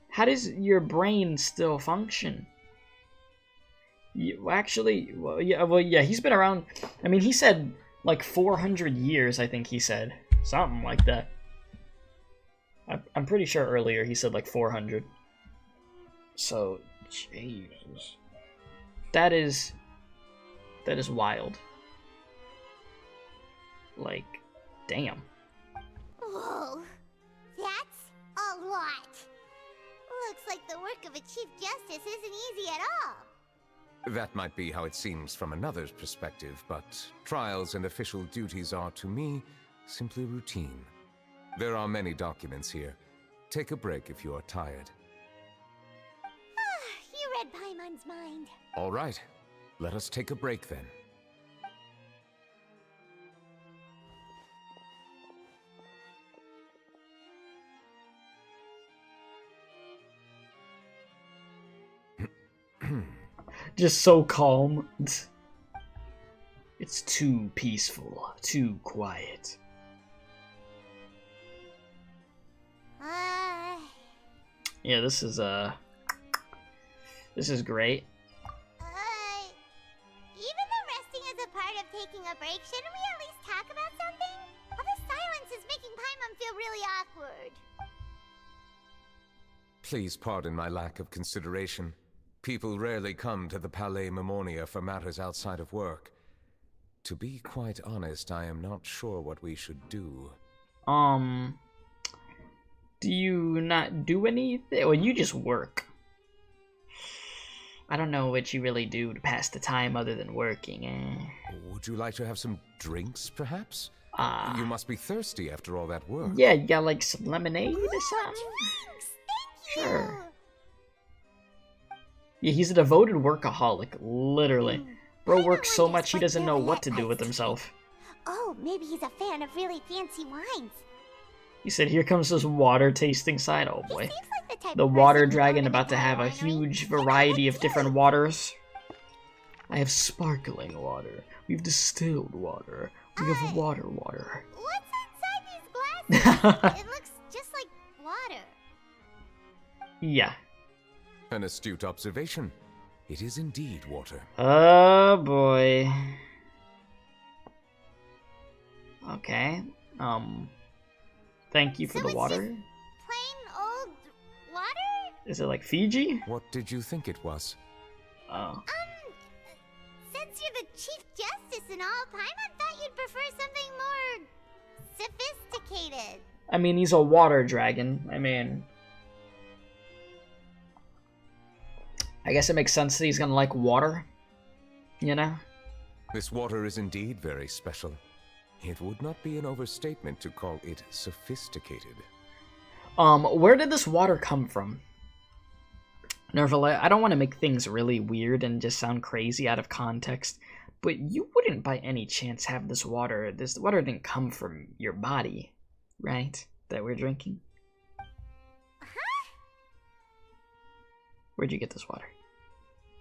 How does your brain still function? Well, yeah, he's been around. I mean, he said like 400 years, I think he said. Something like that. I'm pretty sure earlier he said like 400. So, Jesus. That is wild. Like, damn. Whoa, that's a lot. Looks like the work of a Chief Justice isn't easy at all. That might be how it seems from another's perspective, but trials and official duties are, to me, simply routine. There are many documents here. Take a break if you are tired. You read Paimon's mind. All right. Let us take a break then. Just so calm. It's too peaceful, too quiet. Yeah, this is great. Even though resting is a part of taking a break, shouldn't we at least talk about something? All this silence is making Paimon feel really awkward. Please pardon my lack of consideration. People rarely come to the Palais Mermonia for matters outside of work. To be quite honest, I am not sure what we should do. Do you not do anything? Or you just work? I don't know what you really do to pass the time other than working. Would you like to have some drinks, perhaps? You must be thirsty after all that work. Yeah, you got like some lemonade or something? Thanks, thank you. Sure. Yeah, he's a devoted workaholic, literally. Bro works so much he doesn't know what to do with himself. Oh, maybe he's a fan of really fancy wines. He said, here comes this water tasting side. Oh boy. He seems like the type The of water person dragon who about to have a would be huge winery. variety of different waters. I have sparkling water. We've distilled water. We have water. What's inside these glasses? It looks just like water. Yeah. An astute observation. It is indeed water. Oh boy. Okay. Thank you for the it's water. just plain old water? Is it like Fiji? What did you think it was? Oh. Since you're the Chief Justice and all, Paimon thought you'd prefer something more sophisticated. I mean, he's a water dragon. I mean, I guess it makes sense that he's gonna like water. You know? This water is indeed very special. It would not be an overstatement to call it sophisticated. Where did this water come from? Neuvillette, I don't want to make things really weird and just sound crazy out of context, but you wouldn't by any chance have this water. This water didn't come from your body, right? That we're drinking? Huh? Where'd you get this water?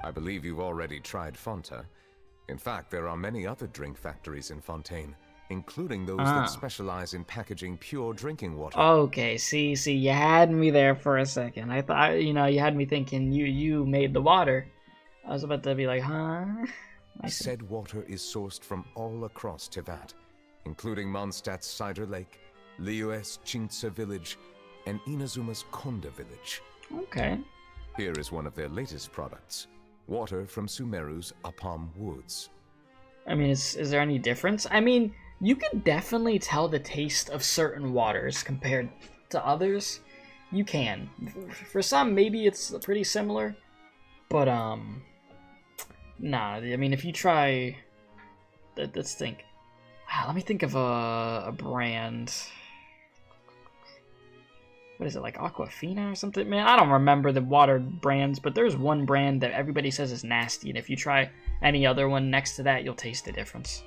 I believe you've already tried Fonta. In fact, there are many other drink factories in Fontaine, including those that specialize in packaging pure drinking water. Okay, see, you had me there for a second. I thought, you had me thinking you made the water. I was about to be like, huh? Said water is sourced from all across Tevat, including Mondstadt's Cider Lake, Liyue's Chintsa village, and Inazuma's Konda village. Okay. Here is one of their latest products. Water from Sumeru's Apam Woods. I mean, is there any difference? I mean, you can definitely tell the taste of certain waters compared to others. You can. For some, maybe it's pretty similar. But, nah, I mean, if you try... Let's think. Let me think of a brand. What is it, like Aquafina or something? Man, I don't remember the water brands, but there's one brand that everybody says is nasty, and if you try any other one next to that, you'll taste the difference.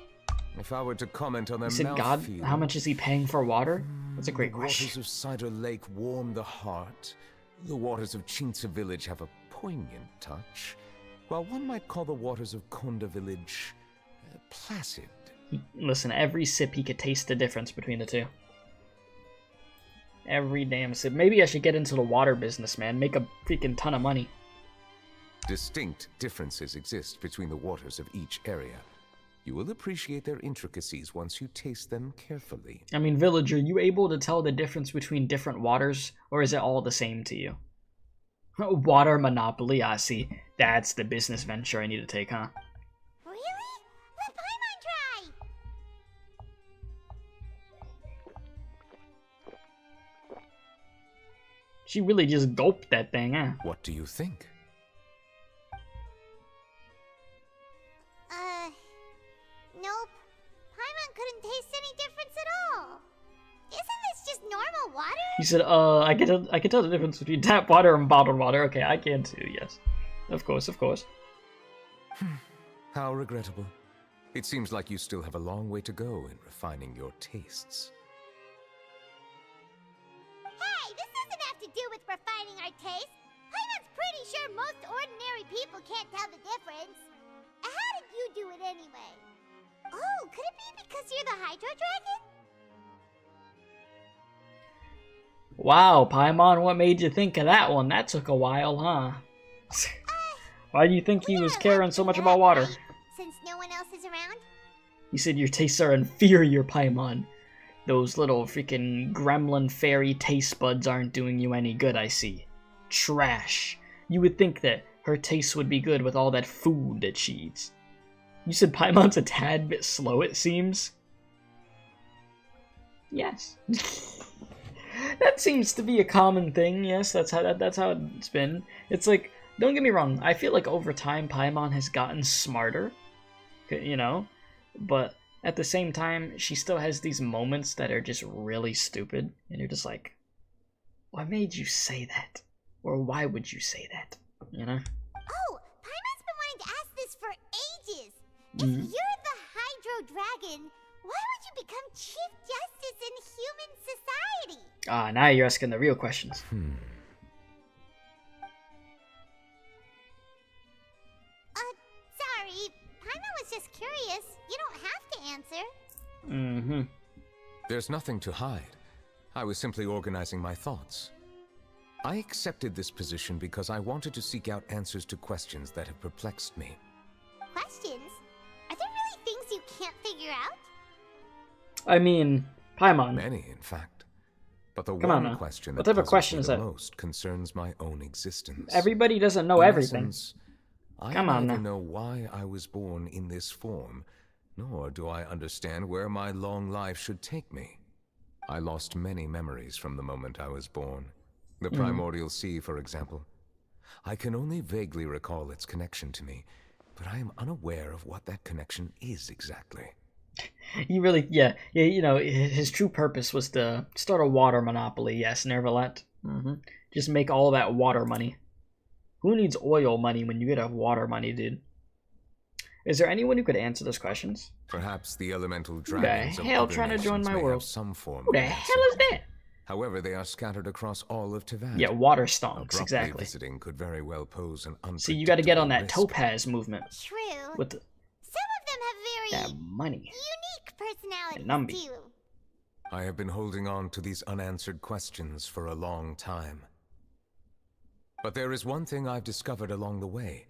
If I were to comment on their Said God, how much is he paying for water? That's a great the question. waters of Cider Lake warm the heart, The waters of Chintsa village have a poignant touch, while one might call the waters of Konda village placid. Listen, every sip he could taste the difference between the two. Every damn sip. Maybe I should get into the water business, man. Make a freaking ton of money. Distinct differences exist between the waters of each area. You will appreciate their intricacies once you taste them carefully. I mean, villager, you able to tell the difference between different waters, or is it all the same to you? Water monopoly, I see. That's the business venture I need to take, huh? Really? Let Paimon try! She really just gulped that thing, huh? What do you think? Nope. Paimon couldn't taste any difference at all. Isn't this just normal water? He said, I can tell the difference between tap water and bottled water. Okay, I can too, yes. Of course, of course. How regrettable. It seems like you still have a long way to go in refining your tastes. Hey, this doesn't have to do with refining our taste. Paimon's pretty sure most ordinary people can't tell the difference. How did you do it anyway? Oh, could it be because you're the Hydro Dragon? Wow, Paimon, what made you think of that one? That took a while, huh? Why do you think he was caring so much about water? Right? Since no one else is around? You said your tastes are inferior, Paimon. Those little freaking gremlin fairy taste buds aren't doing you any good, I see. Trash. You would think that her taste would be good with all that food that she eats. You said Paimon's a tad bit slow, it seems? Yes. That seems to be a common thing, yes, that's how it's been. It's like, don't get me wrong, I feel like over time Paimon has gotten smarter, you know? But at the same time, she still has these moments that are just really stupid, and you're just like, what made you say that? Or why would you say that? You know? Oh, Paimon's been wanting to ask this for ages. If you're the Hydro Dragon, why would you become Chief Justice in human society? Ah, now you're asking the real questions. Sorry. Paimon was just curious. You don't have to answer. Mm-hmm. There's nothing to hide. I was simply organizing my thoughts. I accepted this position because I wanted to seek out answers to questions that have perplexed me. Questions? Are there really things you can't figure out? I mean, Paimon. Many, in fact. But the Come on one now. question What that type of puzzles question me is the that? most concerns my own existence. Everybody doesn't know In everything. essence, I Come on neither now. know why I was born in this form, nor do I understand where my long life should take me. I lost many memories from the moment I was born. The primordial sea, for example. I can only vaguely recall its connection to me, but I am unaware of what that connection is exactly. He really, yeah, you know, his true purpose was to start a water monopoly, yes, Neuvillette. Just make all that water money. Who needs oil money when you get a water money, dude? Is there anyone who could answer those questions? Perhaps the elemental Who the dragons of hell other trying to join nations my may world? have some form Who the of hell answer. is that? However, they are scattered across all of Tevat. Yeah, water stonks, Abruptly exactly. visiting could very well pose an unpredictable See, you got to get on that risk. topaz movement True. with the, Some of them have that very money. unique Numby. personalities, too. I have been holding on to these unanswered questions for a long time. But there is one thing I've discovered along the way.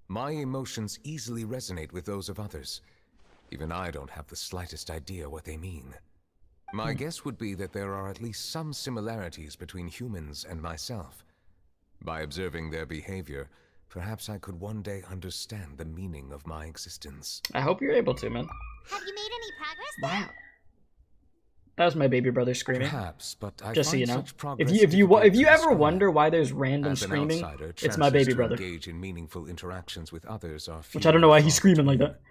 My emotions easily resonate with those of others. Even I don't have the slightest idea what they mean. My guess would be that there are at least some similarities between humans and myself. By observing their behavior, perhaps I could one day understand the meaning of my existence. I hope you're able to, man. Have you made any progress then? Wow. That was my baby brother screaming. Perhaps, but I Just so find you know, such progress if you difficult to ever describe. wonder why there's random As an screaming, outsider, it's my chances baby to brother. engage in meaningful interactions with others are Which I don't know why he's few screaming and like far that.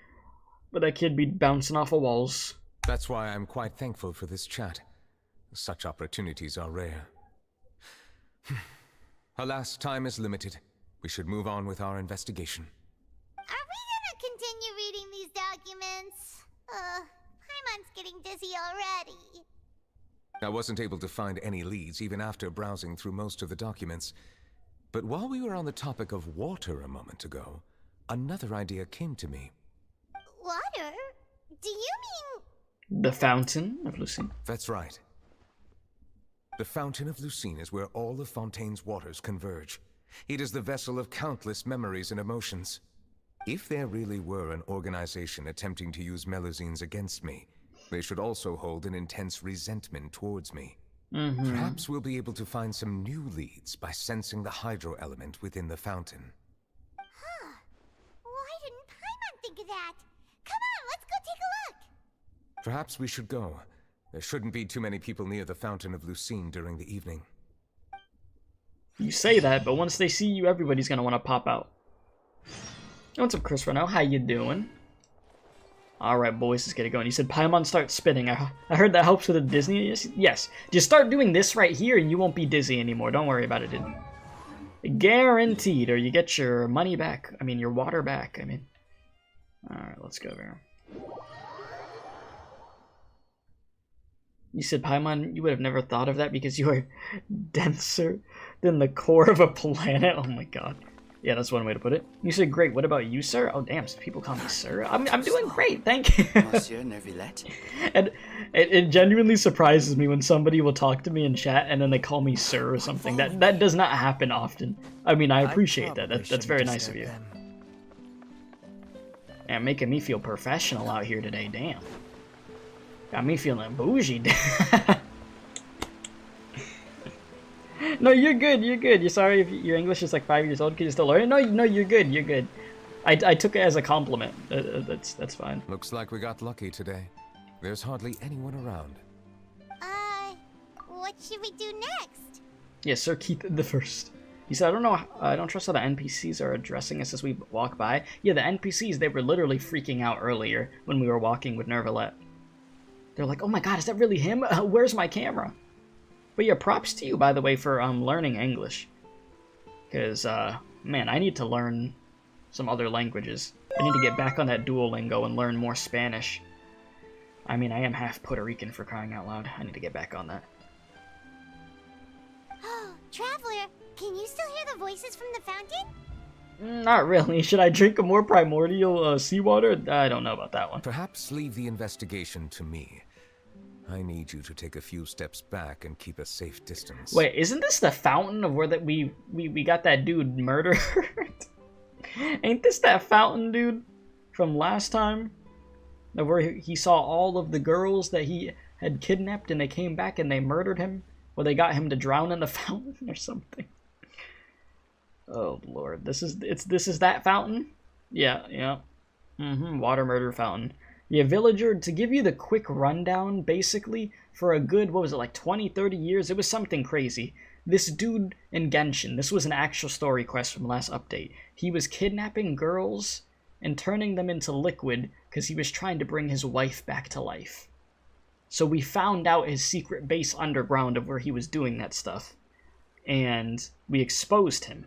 But that kid be bouncing off of walls. That's why I'm quite thankful for this chat. Such opportunities are rare. Alas, time is limited. We should move on with our investigation. Are we gonna continue reading these documents? Paimon's getting dizzy already. I wasn't able to find any leads even after browsing through most of the documents. But while we were on the topic of water a moment ago, another idea came to me. Water? Do you mean... The Fountain of Lucine. That's right. The Fountain of Lucine is where all of Fontaine's waters converge. It is the vessel of countless memories and emotions. If there really were an organization attempting to use Melusines against me, they should also hold an intense resentment towards me. Perhaps we'll be able to find some new leads by sensing the hydro element within the fountain. Huh. Why didn't Paimon think of that? Come on, let's go take a look! Perhaps we should go. There shouldn't be too many people near the Fountain of Lucine during the evening. You say that, but once they see you, everybody's gonna want to pop out. What's up, Chris Renault? How you doing? Alright, boys, let's get it going. You said Paimon starts spinning. I heard that helps with the Disney. Yes. Just start doing this right here and you won't be dizzy anymore. Don't worry about it, dude. Guaranteed, or you get your money back. I mean, your water back, I mean. Alright, let's go there. You said, Paimon, you would have never thought of that because you are denser than the core of a planet. Oh my god. Yeah, that's one way to put it. You said, great. What about you, sir? Oh, damn. People call me sir. I'm doing great. Thank you. Monsieur Neuvillette. And it genuinely surprises me when somebody will talk to me in chat and then they call me sir or something. That does not happen often. I mean, I appreciate that. That's very nice of you. And making me feel professional out here today. Damn. Got me feeling bougie. No, you're good, you're good. You're sorry if your English is like 5 years old, can you still learn it? No, you're good, you're good. I took it as a compliment. That's fine. Looks like we got lucky today. There's hardly anyone around. What should we do next? Yes, Sir Keith the First. He said, I don't trust how the NPCs are addressing us as we walk by. Yeah, the NPCs, they were literally freaking out earlier when we were walking with Neuvillette. They're like, oh my god, is that really him? Where's my camera? But yeah, props to you, by the way, for learning English. Because, man, I need to learn some other languages. I need to get back on that Duolingo and learn more Spanish. I mean, I am half Puerto Rican, for crying out loud. I need to get back on that. Oh, Traveler, can you still hear the voices from the fountain? Not really. Should I drink a more primordial seawater? I don't know about that one. Perhaps leave the investigation to me. I need you to take a few steps back and keep a safe distance. Wait, isn't this the fountain of where that we got that dude murdered? Ain't this that fountain, dude, from last time? Where he saw all of the girls that he had kidnapped and they came back and they murdered him? Or they got him to drown in the fountain or something? Oh lord, this is that fountain? Yeah. Water murder fountain. Yeah, villager, to give you the quick rundown, basically, for a good, what was it, like 20, 30 years? It was something crazy. This dude in Genshin, this was an actual story quest from last update. He was kidnapping girls and turning them into liquid because he was trying to bring his wife back to life. So we found out his secret base underground of where he was doing that stuff. And we exposed him.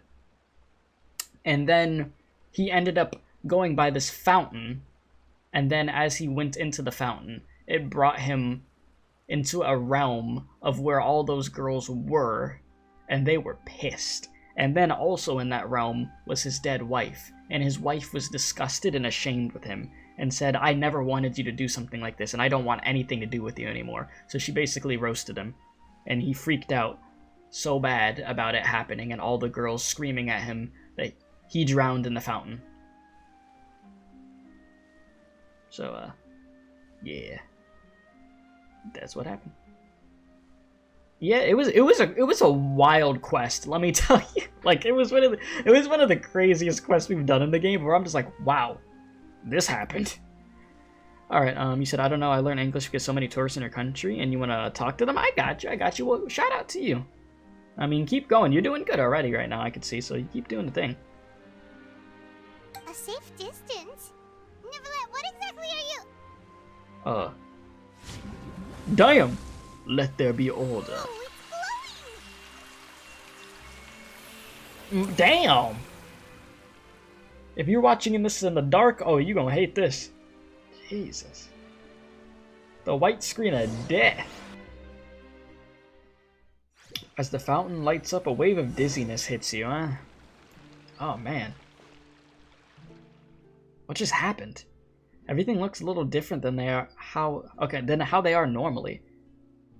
And then he ended up going by this fountain. And then as he went into the fountain, it brought him into a realm of where all those girls were. And they were pissed. And then also in that realm was his dead wife. And his wife was disgusted and ashamed with him. And said, I never wanted you to do something like this. And I don't want anything to do with you anymore. So she basically roasted him. And he freaked out so bad about it happening. And all the girls screaming at him that he drowned in the fountain. So, yeah. That's what happened. Yeah, it was a wild quest, let me tell you. Like, it was one of the craziest quests we've done in the game, where I'm just like, wow, this happened. Alright, you said, I don't know, I learned English because so many tourists in your country, and you want to talk to them? I got you. Well, shout out to you. I mean, keep going. You're doing good already right now, I can see, so you keep doing the thing. A safe distance? Neuvillette, what exactly are you... Damn! Let there be order. Oh, it's glowing! Damn! If you're watching this in the dark, oh, you're gonna hate this. Jesus. The white screen of death. As the fountain lights up, a wave of dizziness hits you, huh? Oh, man. What just happened? Everything looks a little different than they are than how they are normally.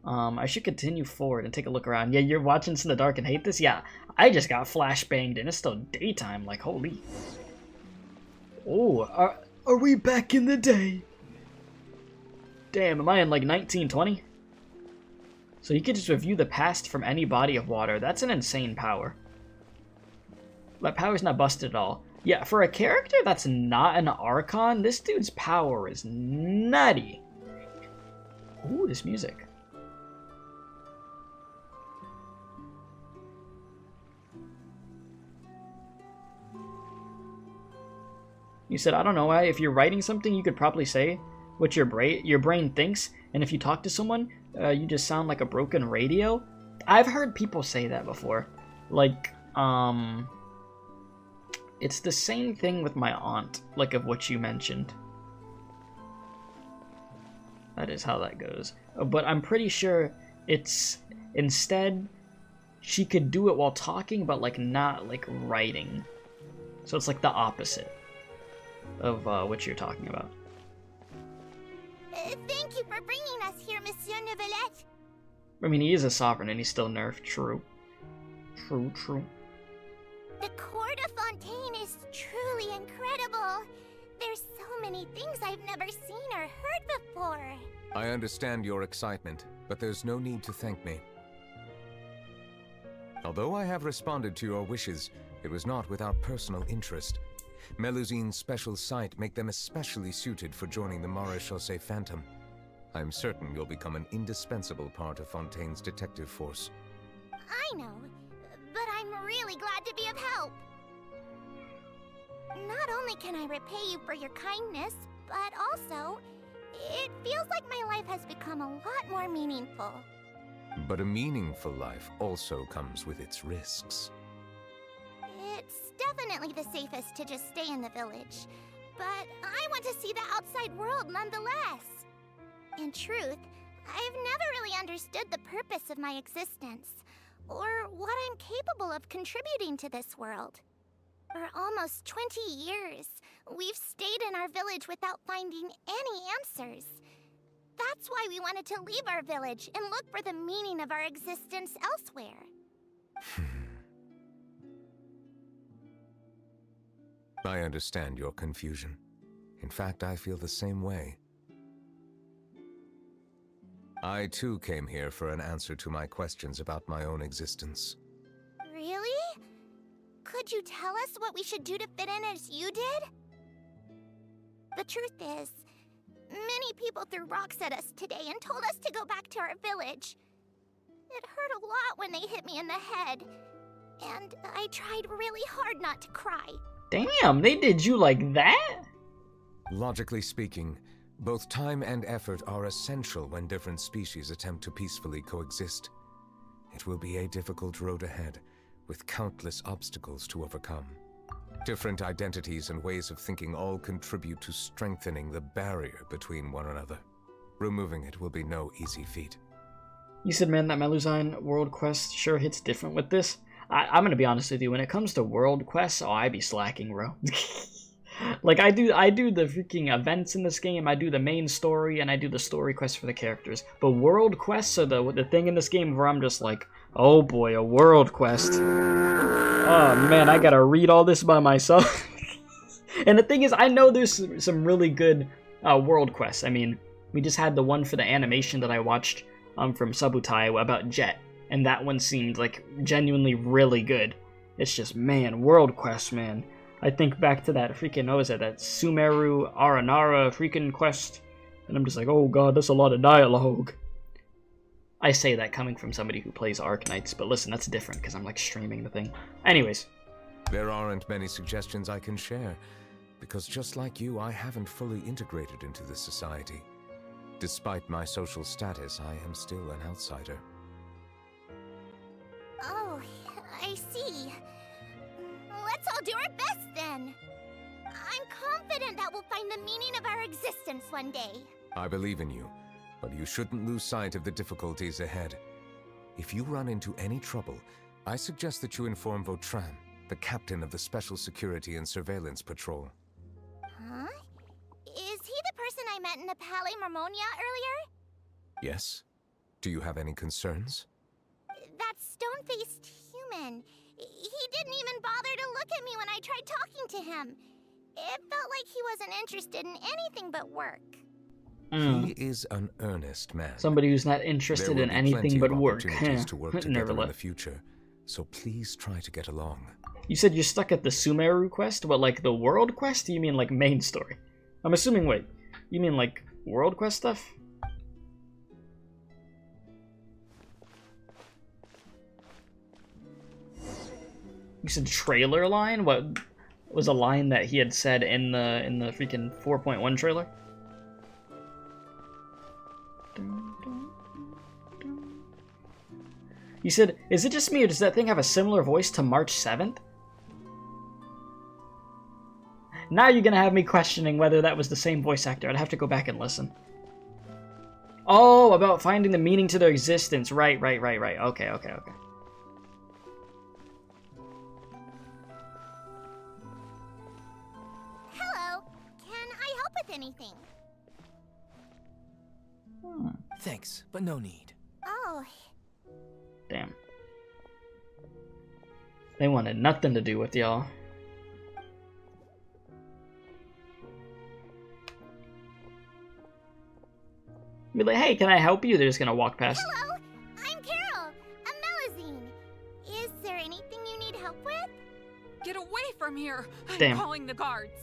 I should continue forward and take a look around. Yeah, you're watching this in the dark and hate this? Yeah, I just got flashbanged and it's still daytime, like holy. Oh, are we back in the day? Damn, am I in like 1920? So you can just review the past from any body of water. That's an insane power. That power's not busted at all. Yeah, for a character that's not an Archon, this dude's power is nutty. Ooh, this music. You said, I don't know, if you're writing something, you could probably say what your brain thinks, and if you talk to someone, you just sound like a broken radio. I've heard people say that before. Like, it's the same thing with my aunt, like of what you mentioned. That is how that goes. But I'm pretty sure it's, instead, she could do it while talking, but like not like writing. So it's like the opposite of what you're talking about. Thank you for bringing us here, Monsieur Neuvillette. I mean, he is a sovereign and he's still nerfed. True. True. The court of Fontaine is truly incredible. There's so many things I've never seen or heard before. I understand your excitement, but there's no need to thank me. Although I have responded to your wishes, it was not without personal interest. Melusine's special sight make them especially suited for joining the Maréchaussée Phantom. I'm certain you'll become an indispensable part of Fontaine's detective force. I know, but I'm really glad to be of help. Not only can I repay you for your kindness, but also, it feels like my life has become a lot more meaningful. But a meaningful life also comes with its risks. It's definitely the safest to just stay in the village, but I want to see the outside world nonetheless. In truth, I've never really understood the purpose of my existence, or what I'm capable of contributing to this world. For almost 20 years, we've stayed in our village without finding any answers. That's why we wanted to leave our village and look for the meaning of our existence elsewhere. I understand your confusion. In fact, I feel the same way. I too came here for an answer to my questions about my own existence. Really? Could you tell us what we should do to fit in as you did? The truth is, many people threw rocks at us today and told us to go back to our village. It hurt a lot when they hit me in the head, and I tried really hard not to cry. Damn, they did you like that? Logically speaking, both time and effort are essential when different species attempt to peacefully coexist. It will be a difficult road ahead, with countless obstacles to overcome. Different identities and ways of thinking all contribute to strengthening the barrier between one another. Removing it will be no easy feat. You said, man, that Melusine World Quest sure hits different with this. I'm gonna be honest with you, when it comes to World Quests, I be slacking, bro. Like, I do the freaking events in this game, I do the main story, and I do the story quests for the characters. But World Quests are the thing in this game where I'm just like, oh boy, a World Quest. Oh man, I gotta read all this by myself. And the thing is, I know there's some really good World Quests. I mean, we just had the one for the animation that I watched from Subutai about Jet. And that one seemed like genuinely really good. It's just, man, World Quest, man. I think back to that freaking, what was it, that Sumeru Aranara freaking quest. And I'm just like, oh god, that's a lot of dialogue. I say that coming from somebody who plays Arknights, but listen, that's different because I'm like streaming the thing. Anyways. There aren't many suggestions I can share, because just like you, I haven't fully integrated into this society. Despite my social status, I am still an outsider. Oh, I see. Let's all do our best then. I'm confident that we'll find the meaning of our existence one day. I believe in you, but you shouldn't lose sight of the difficulties ahead. If you run into any trouble, I suggest that you inform Votran, the captain of the Special Security and Surveillance Patrol. Huh? Is he the person I met in the Palais Marmonia earlier? Yes? Do you have any concerns? That stone-faced human. He didn't even bother to look at me when I tried talking to him. It felt like he wasn't interested in anything but work. He is an earnest man. Somebody who's not interested in anything but work. To work together in Neuvillette. the future, so please try to get along. You said you're stuck at the Sumeru quest, but like the world quest? You mean like main story? I'm assuming, wait, you mean like world quest stuff? You said trailer line? What was a line that he had said in the freaking 4.1 trailer? You said, is it just me or does that thing have a similar voice to March 7th? Now you're gonna have me questioning whether that was the same voice actor. I'd have to go back and listen. Oh, about finding the meaning to their existence. Right. Okay. Hello. Can I help with anything? Thanks, but no need. Oh, Damn. They wanted nothing to do with y'all. Be like, hey, can I help you? They're just gonna walk past. hello. I'm Carol, a Melusine. Is there anything you need help with? Get away from here! I'm Damn. calling the guards.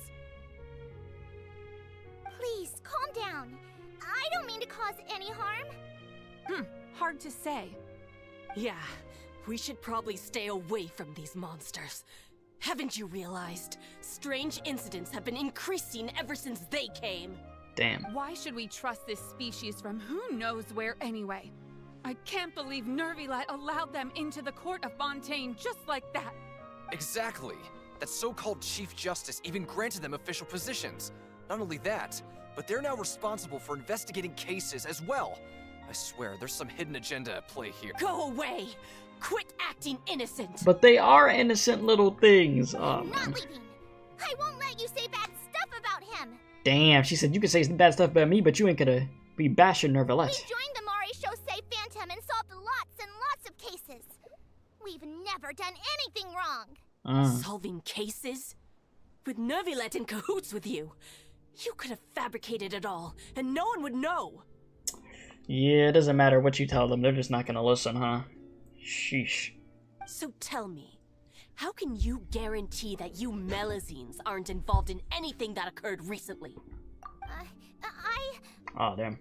Please, calm down. I don't mean to cause any harm. Hard to say. Yeah, we should probably stay away from these monsters. Haven't you realized? Strange incidents have been increasing ever since they came. Damn. Why should we trust this species from who knows where anyway? I can't believe Neuvillette allowed them into the court of Fontaine just like that. Exactly. That so-called Chief Justice even granted them official positions. Not only that, but they're now responsible for investigating cases as well. I swear, there's some hidden agenda at play here. Go away! Quit acting innocent! But they are innocent little things. Oh, I'm man. not leaving. I won't let you say bad stuff about him. Damn, she said you can say some bad stuff about me, but you ain't gonna be bashing We Neuvillette. joined the Mari Chaussee Phantom and solved lots and lots of cases. We've never done anything wrong. Solving cases? With Neuvillette in cahoots with you? You could have fabricated it all, and no one would know! Yeah, it doesn't matter what you tell them, they're just not gonna listen, huh? Sheesh. So tell me, how can you guarantee that you Melusines aren't involved in anything that occurred recently? Oh, damn.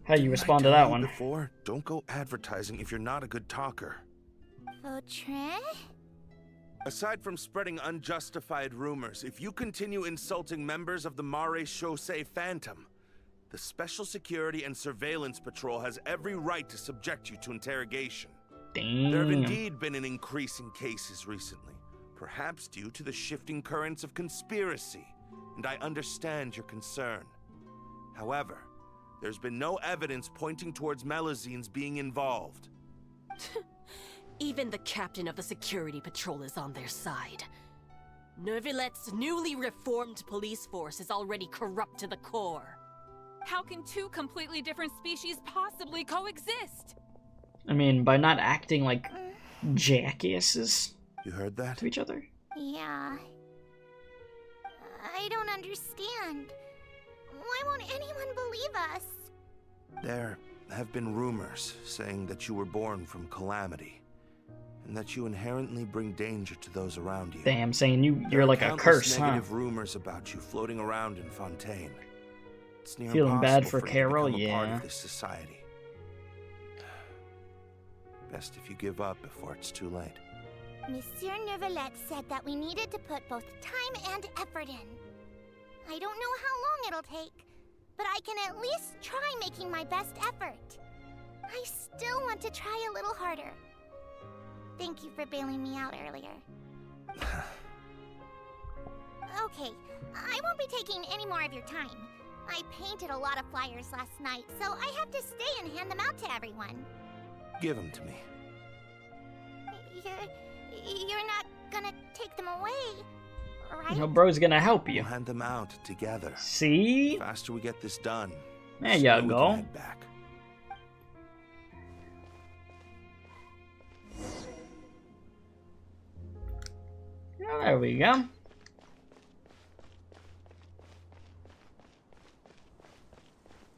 How you respond to that one? Before, don't go advertising if you're not a good talker. Votran? Aside from spreading unjustified rumors, if you continue insulting members of the Mare Chaussee Phantom, the Special Security and Surveillance Patrol has every right to subject you to interrogation. Damn. There have indeed been an increase in cases recently, perhaps due to the shifting currents of conspiracy, and I understand your concern. However, there's been no evidence pointing towards Melusines being involved. Even the captain of the security patrol is on their side. Neuvillette's newly reformed police force is already corrupt to the core. How can two completely different species possibly coexist? I mean, by not acting like jackasses You heard that? to each other? Yeah. I don't understand. Why won't anyone believe us? There have been rumors saying that you were born from calamity, and that you inherently bring danger to those around you. Damn, saying you're There are like a countless curse, huh? negative rumors about you floating around in Fontaine. It's near Feeling bad impossible for you to Carol? become a part Yeah. of this society. Best if you give up before it's too late. Monsieur Neuvillette said that we needed to put both time and effort in. I don't know how long it'll take, but I can at least try making my best effort. I still want to try a little harder. Thank you for bailing me out earlier. Okay, I won't be taking any more of your time. I painted a lot of flyers last night, so I have to stay and hand them out to everyone. Give them to me. You're not gonna take them away, right? No, bro's gonna help you. We'll hand them out together. See? The faster we get this done, There the you sooner we go. can head back. Oh, there we go.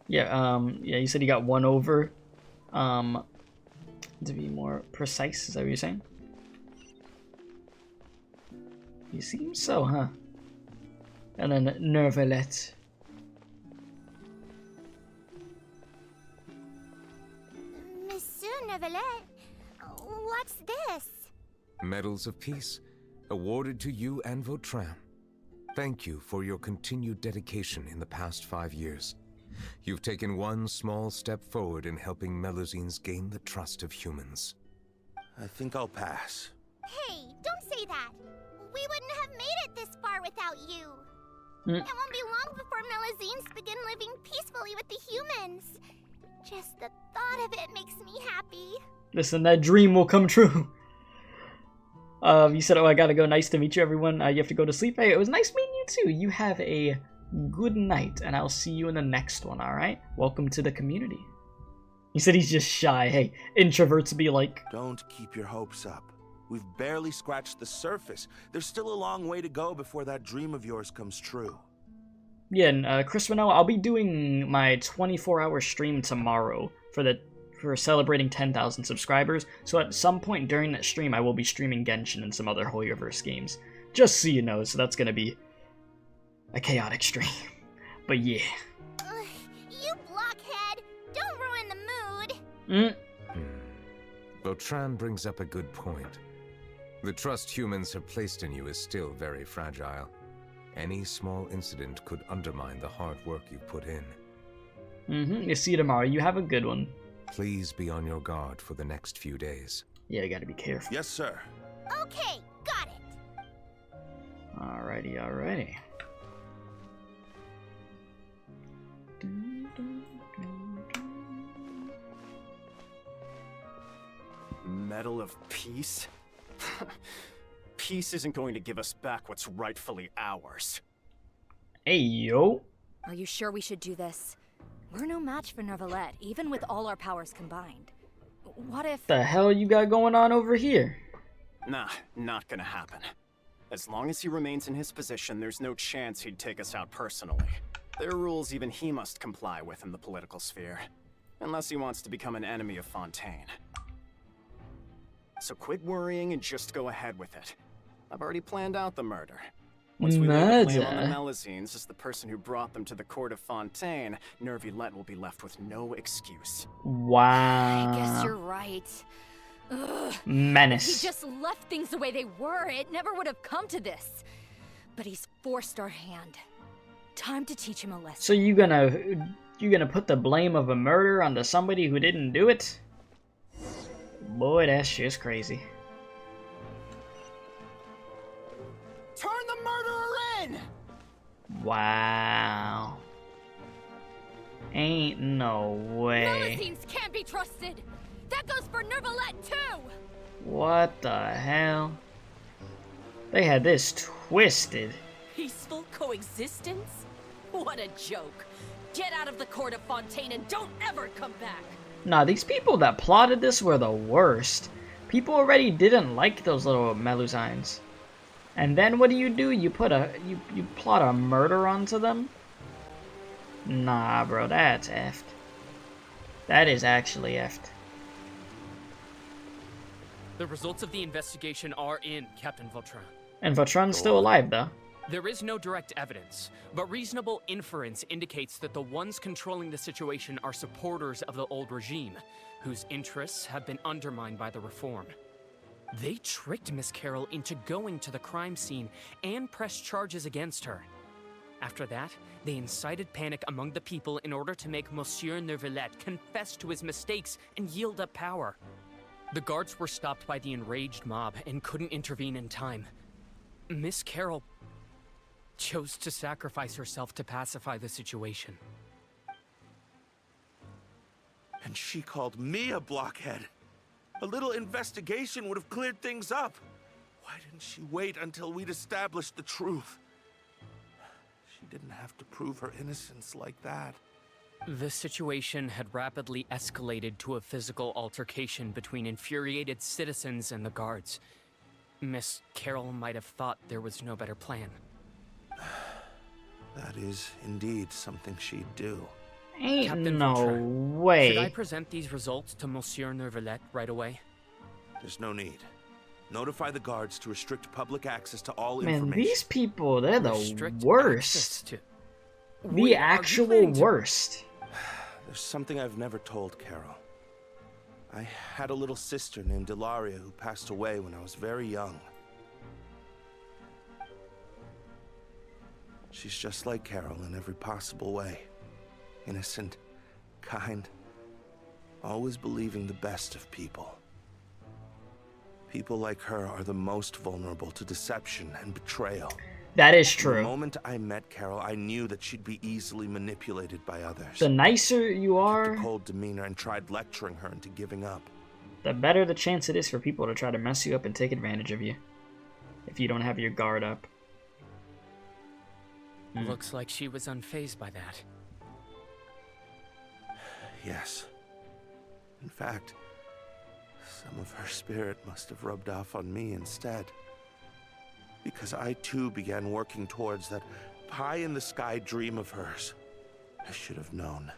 Yeah, yeah, you said you got one over. To be more precise, is that what you're saying? You seem so, huh? And then Neuvillette. Monsieur Neuvillette, what's this? Medals of Peace, awarded to you and Votran. Thank you for your continued dedication in the past 5 years. You've taken one small step forward in helping Melusines gain the trust of humans. I think I'll pass. Hey, don't say that. We wouldn't have made it this far without you. It won't be long before Melusines begin living peacefully with the humans. Just the thought of it makes me happy. Listen, that dream will come true. You said, oh, I gotta go. Nice to meet you, everyone. You have to go to sleep. Hey, it was nice meeting you, too. You have a good night, and I'll see you in the next one, alright? Welcome to the community. He said he's just shy. Hey, introverts be like... Don't keep your hopes up. We've barely scratched the surface. There's still a long way to go before that dream of yours comes true. Yeah, and Chris Vanilla, I'll be doing my 24-hour stream tomorrow for celebrating 10,000 subscribers. So at some point during that stream, I will be streaming Genshin and some other hoyoverse games. Just so you know, so that's gonna be a chaotic stream. But yeah. You blockhead! Don't ruin the mood! Votran brings up a good point. The trust humans have placed in you is still very fragile. Any small incident could undermine the hard work you've put in. You see you tomorrow. You have a good one. Please be on your guard for the next few days. Yeah, you gotta be careful. Yes, sir. Okay, got it. Alrighty, alrighty. Medal of Peace? Peace isn't going to give us back what's rightfully ours. Hey, yo. Are you sure we should do this? We're no match for Neuvillette, even with all our powers combined. What if... The hell you got going on over here? Nah, not gonna happen. As long as he remains in his position, there's no chance he'd take us out personally. There are rules even he must comply with in the political sphere. Unless he wants to become an enemy of Fontaine. So quit worrying and just go ahead with it. I've already planned out the murder. Once we lay the blame on the Melusines as the person who brought them to the court of Fontaine, Neuvillette will be left with no excuse. Wow. I guess you're right. Ugh. Menace. If he just left things the way they were, it never would have come to this. But he's forced our hand. Time to teach him a lesson. So you gonna put the blame of a murder onto somebody who didn't do it? Boy, that's just crazy. Turn the murderer in! Wow. Ain't no way. Melusines can't be trusted! That goes for Neuvillette too! What the hell? They had this twisted. Peaceful coexistence? What a joke. Get out of the court of Fontaine and don't ever come back. Nah, these people that plotted this were the worst. People already didn't like those little Melusines. And then what do? You put you plot a murder onto them? Nah, bro, that's effed. That is actually effed. The results of the investigation are in, Captain Votran. And Votran's still alive, though. There is no direct evidence, but reasonable inference indicates that the ones controlling the situation are supporters of the old regime, whose interests have been undermined by the reform. They tricked Miss Carroll into going to the crime scene and pressed charges against her. After that, they incited panic among the people in order to make Monsieur Neuvillette confess to his mistakes and yield up power. The guards were stopped by the enraged mob and couldn't intervene in time. Miss Carroll chose to sacrifice herself to pacify the situation. And she called me a blockhead. A little investigation would have cleared things up. Why didn't she wait until we'd established the truth? She didn't have to prove her innocence like that. The situation had rapidly escalated to a physical altercation between infuriated citizens and the guards. Miss Carroll might have thought there was no better plan. That is indeed something she'd do. Ain't Captain no Votran, way. should I present these results to Monsieur Neuvillette right away? There's no need. Notify the guards to restrict public access to all Man, information. these people, they're the Restrict worst. access to- The Wait, are you actual planning to- worst. There's something I've never told Carol. I had a little sister named Ilaria who passed away when I was very young. She's just like Carol in every possible way. Innocent, kind, always believing the best of people. People like her are the most vulnerable to deception and betrayal. That is The true. moment I met Carol, I knew that she'd be easily manipulated by others. The nicer you I are, kept a cold demeanor and tried lecturing her into giving up. the better the chance it is for people to try to mess you up and take advantage of you. If you don't have your guard up. Looks like she was unfazed by that. Yes. In fact, some of her spirit must have rubbed off on me instead. Because I too began working towards that pie-in-the-sky dream of hers. I should have known.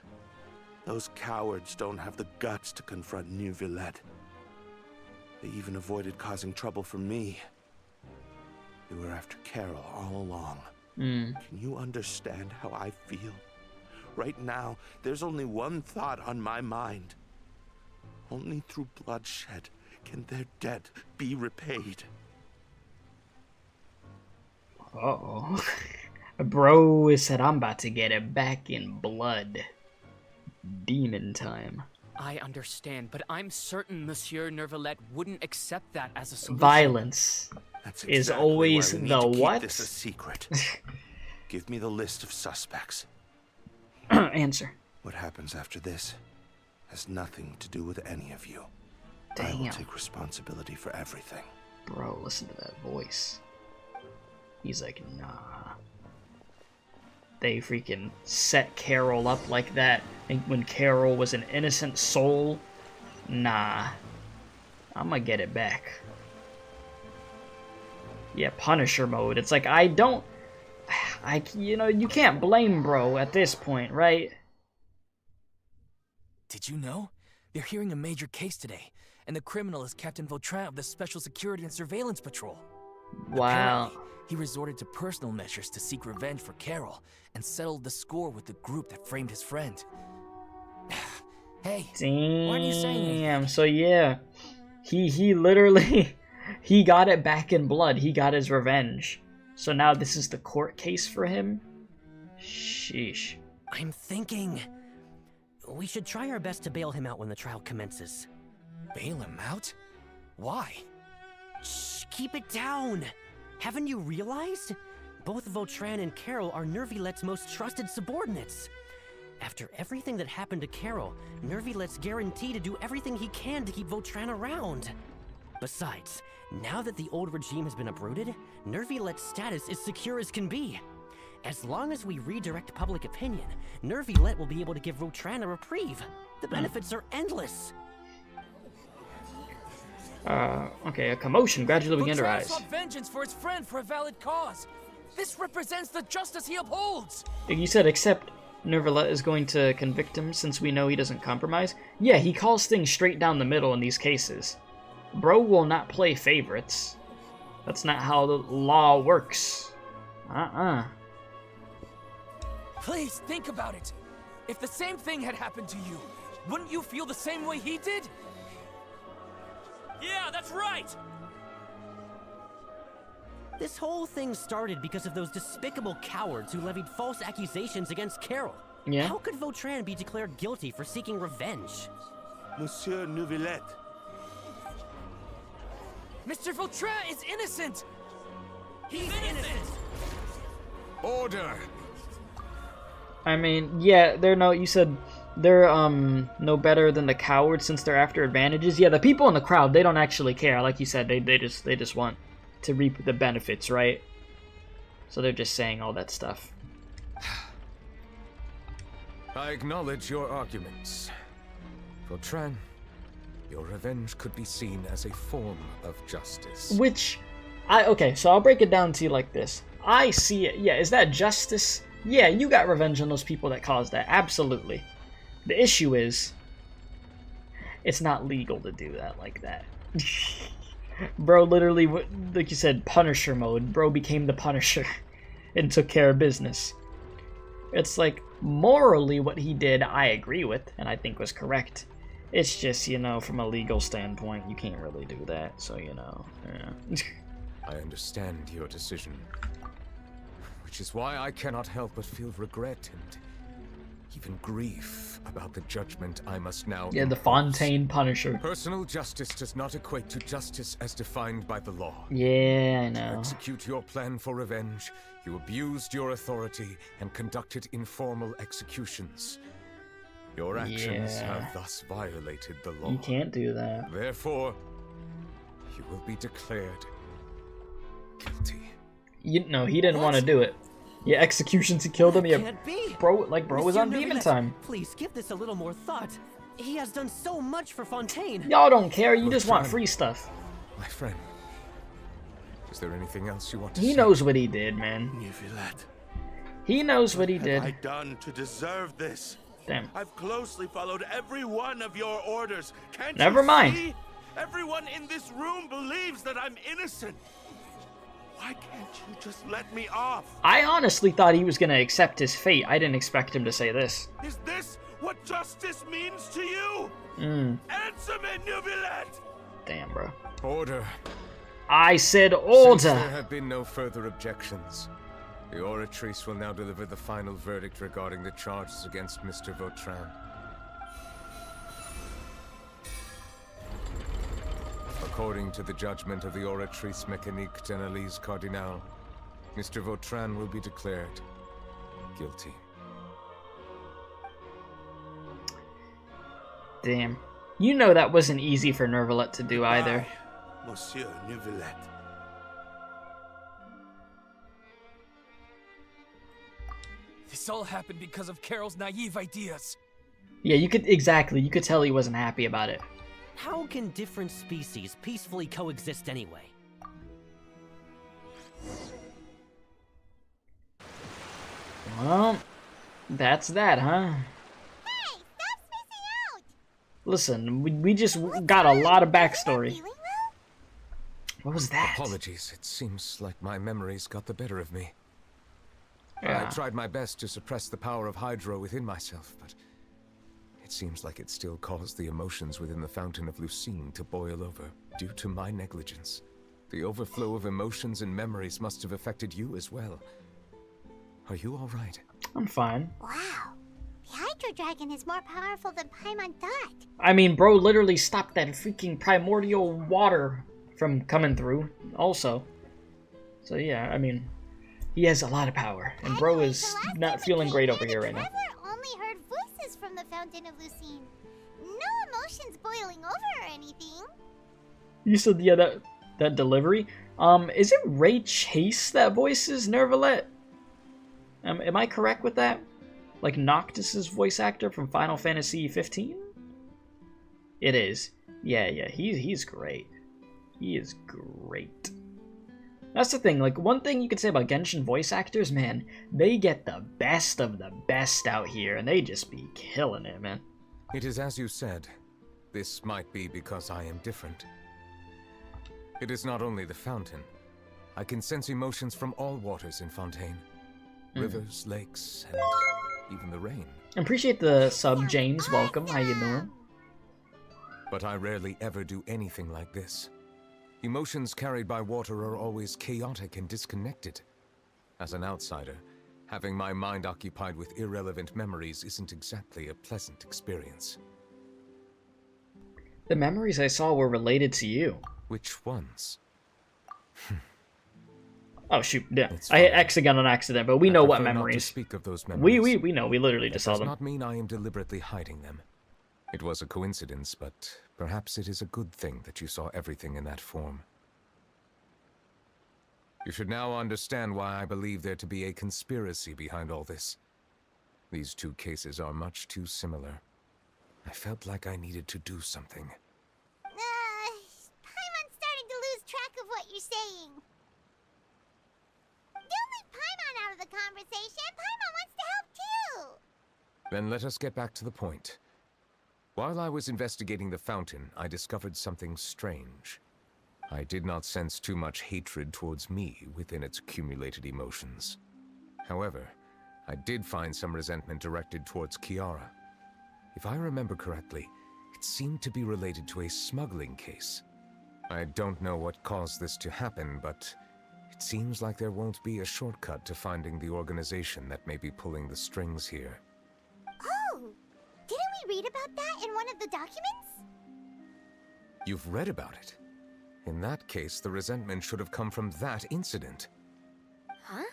Those cowards don't have the guts to confront Neuvillette. They even avoided causing trouble for me. They were after Carol all along. Can you understand how I feel? Right now, there's only one thought on my mind. Only through bloodshed can their debt be repaid. Uh-oh. Bro said, I'm about to get it back in blood. Demon time. I understand, but I'm certain Monsieur Neuvillette wouldn't accept that as a solution. Violence That's is exactly always why we need the to keep what? this a secret. Give me the list of suspects. Answer. What happens after this has nothing to do with any of you. I will Damn. take responsibility for everything. Bro, listen to that voice. He's like, nah. They freaking set Carol up like that, and when Carol was an innocent soul, nah. I'ma get it back. Yeah, Punisher mode. It's like, you know, you can't blame bro at this point, right? Did you know? They're hearing a major case today, and the criminal is Captain Votran of the Special Security and Surveillance Patrol. Wow. Apparently, he resorted to personal measures to seek revenge for Carol and settled the score with the group that framed his friend. Hey, why are you saying anything? Damn, so yeah. He literally he got it back in blood. He got his revenge. So now this is the court case for him? Sheesh. I'm thinking we should try our best to bail him out when the trial commences. Bail him out? Why? Shh, keep it down! Haven't you realized? Both Votran and Carol are Neuvillette's most trusted subordinates. After everything that happened to Carol, Neuvillette's guaranteed to do everything he can to keep Votran around. Besides, now that the old regime has been uprooted, Neuvillette's status is secure as can be. As long as we redirect public opinion, Neuvillette will be able to give Votran a reprieve. The benefits are endless. Okay, a commotion gradually began to Votran rise. sought vengeance for his friend for a valid cause. This represents the justice he upholds. You said except Neuvillette is going to convict him since we know he doesn't compromise? Yeah, he calls things straight down the middle in these cases. Bro will not play favorites. That's not how the law works. Please think about it. If the same thing had happened to you, wouldn't you feel the same way he did? Yeah, that's right! This whole thing started because of those despicable cowards who levied false accusations against Carol. Yeah. How could Votran be declared guilty for seeking revenge? Monsieur Neuvillette. Mr. Votran is innocent! He's innocent! Order! I mean, yeah, you said they're no better than the cowards since they're after advantages. Yeah, the people in the crowd, they don't actually care. Like you said, they just want to reap the benefits, right? So they're just saying all that stuff. I acknowledge your arguments. Votran, your revenge could be seen as a form of justice. Which, okay, so I'll break it down to you like this. I see it, yeah, is that justice? Yeah, you got revenge on those people that caused that, absolutely. The issue is, it's not legal to do that like that. Bro literally, like you said, Punisher mode. Bro became the Punisher and took care of business. It's like, morally what he did, I agree with, and I think was correct. It's just, you know, from a legal standpoint, you can't really do that, so, you know, yeah. I understand your decision, which is why I cannot help but feel regret and even grief about the judgment I must now Yeah, the Fontaine Punisher. Personal justice does not equate to justice as defined by the law. Yeah, I know. To execute your plan for revenge, you abused your authority and conducted informal executions. Your actions have thus violated the law. You can't do that. Therefore, you will be declared guilty. No, he didn't want to do it. Yeah, executions, he killed him. Yeah, Can't be. bro was on Monsieur demon Neuvillette, time. Please give this a little more thought. He has done so much for Fontaine. Y'all don't care. You just want free stuff. My friend, is there anything else you want to say? He knows what he did, man. Neuvillette. He knows what he What did. have I done to deserve this? Damn. I've closely followed every one of your orders. Can't Never you mind. see? Everyone in this room believes that I'm innocent. Why can't you just let me off? I honestly thought he was gonna accept his fate. I didn't expect him to say this. Is this what justice means to you? Answer me, Neuvillette! Damn, bro. Order. I said Since order. there have been no further objections, the Oratrice will now deliver the final verdict regarding the charges against Mr. Votran. According to the judgment of the Oratrice Mécanique d'Analyse Cardinal, Mr. Votran will be declared guilty. Damn. You know that wasn't easy for Neuvillette to do either. Monsieur Neuvillette. This all happened because of Carol's naive ideas. Yeah, you could tell he wasn't happy about it. How can different species peacefully coexist anyway? Well, that's that, huh? Hey, stop spacing out! Listen, we just got a lot of backstory. What was that? Apologies, it seems like my memories got the better of me. Yeah. I tried my best to suppress the power of Hydro within myself, but it seems like it still caused the emotions within the fountain of Lucine to boil over, due to my negligence. The overflow of emotions and memories must have affected you as well. Are you all right? I'm fine. Wow. The Hydro Dragon is more powerful than Paimon thought. I mean, bro literally stopped that freaking primordial water from coming through, also. So yeah, I mean, he has a lot of power, and bro is not feeling great over here right now. Trevor only heard voices from the Fountain of Lucine. No emotions boiling over or anything. You said, yeah, that delivery? Is it Ray Chase that voices Neuvillette? Am I correct with that? Like Noctis's voice actor from Final Fantasy 15? It is. Yeah, he's great. He is great. That's the thing, like, one thing you could say about Genshin voice actors, man, they get the best of the best out here, and they just be killing it, man. It is as you said. This might be because I am different. It is not only the fountain. I can sense emotions from all waters in Fontaine. Rivers, lakes, and even the rain. Appreciate the sub, James. Welcome. How you doing? But I rarely ever do anything like this. Emotions carried by water are always chaotic and disconnected. As an outsider, having my mind occupied with irrelevant memories isn't exactly a pleasant experience. The memories I saw were related to you. Which ones? Oh shoot, yeah. I hit X again on accident, but we know what memories. Speak of those memories. We know, we literally just saw them. It does not mean I am deliberately hiding them. It was a coincidence, but perhaps it is a good thing that you saw everything in that form. You should now understand why I believe there to be a conspiracy behind all this. These two cases are much too similar. I felt like I needed to do something. Paimon's starting to lose track of what you're saying. Don't leave Paimon out of the conversation. Paimon wants to help too. Then let us get back to the point. While I was investigating the fountain, I discovered something strange. I did not sense too much hatred towards me within its accumulated emotions. However, I did find some resentment directed towards Kiara. If I remember correctly, it seemed to be related to a smuggling case. I don't know what caused this to happen, but it seems like there won't be a shortcut to finding the organization that may be pulling the strings here. Oh! Didn't we read about that in one of the documents? You've read about it? In that case, the resentment should have come from that incident. Huh?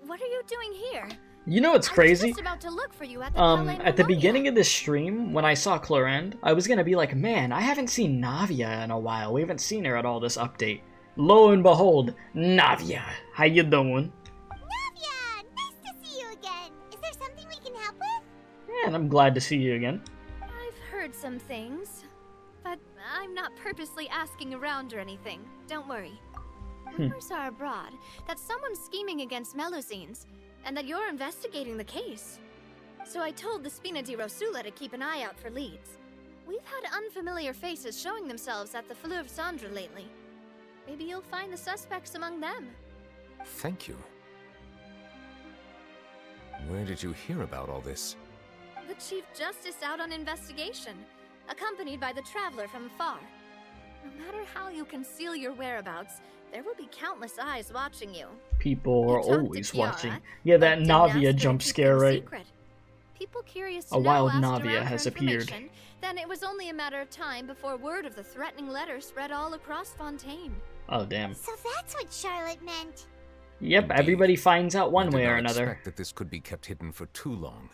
What are you doing here? You know what's crazy? I was just about to look for you at the at the beginning of this stream, when I saw Clorand, I was gonna be like, man, I haven't seen Navia in a while. We haven't seen her at all this update. Lo and behold, Navia. How you doing? Navia! Nice to see you again. Is there something we can help with? Yeah, and I'm glad to see you again. I've heard some things, but I'm not purposely asking around or anything. Don't worry. Rumors are abroad that someone's scheming against Melusines, and that you're investigating the case. So I told the Spina di Rosula to keep an eye out for leads. We've had unfamiliar faces showing themselves at the Fleuve Cendre lately. Maybe you'll find the suspects among them. Thank you. Where did you hear about all this? The Chief Justice out on investigation, accompanied by the Traveler from afar. No matter how you conceal your whereabouts, there will be countless eyes watching you. People are always watching. Yeah, that Navia jump scare, right? People curious to a wild know Navia has appeared. Then it was only a matter of time before word of the threatening letter spread all across Fontaine. Oh, damn. So that's what Charlotte meant. Yep, everybody finds out one way or I another. did not expect that this could be kept hidden for too long,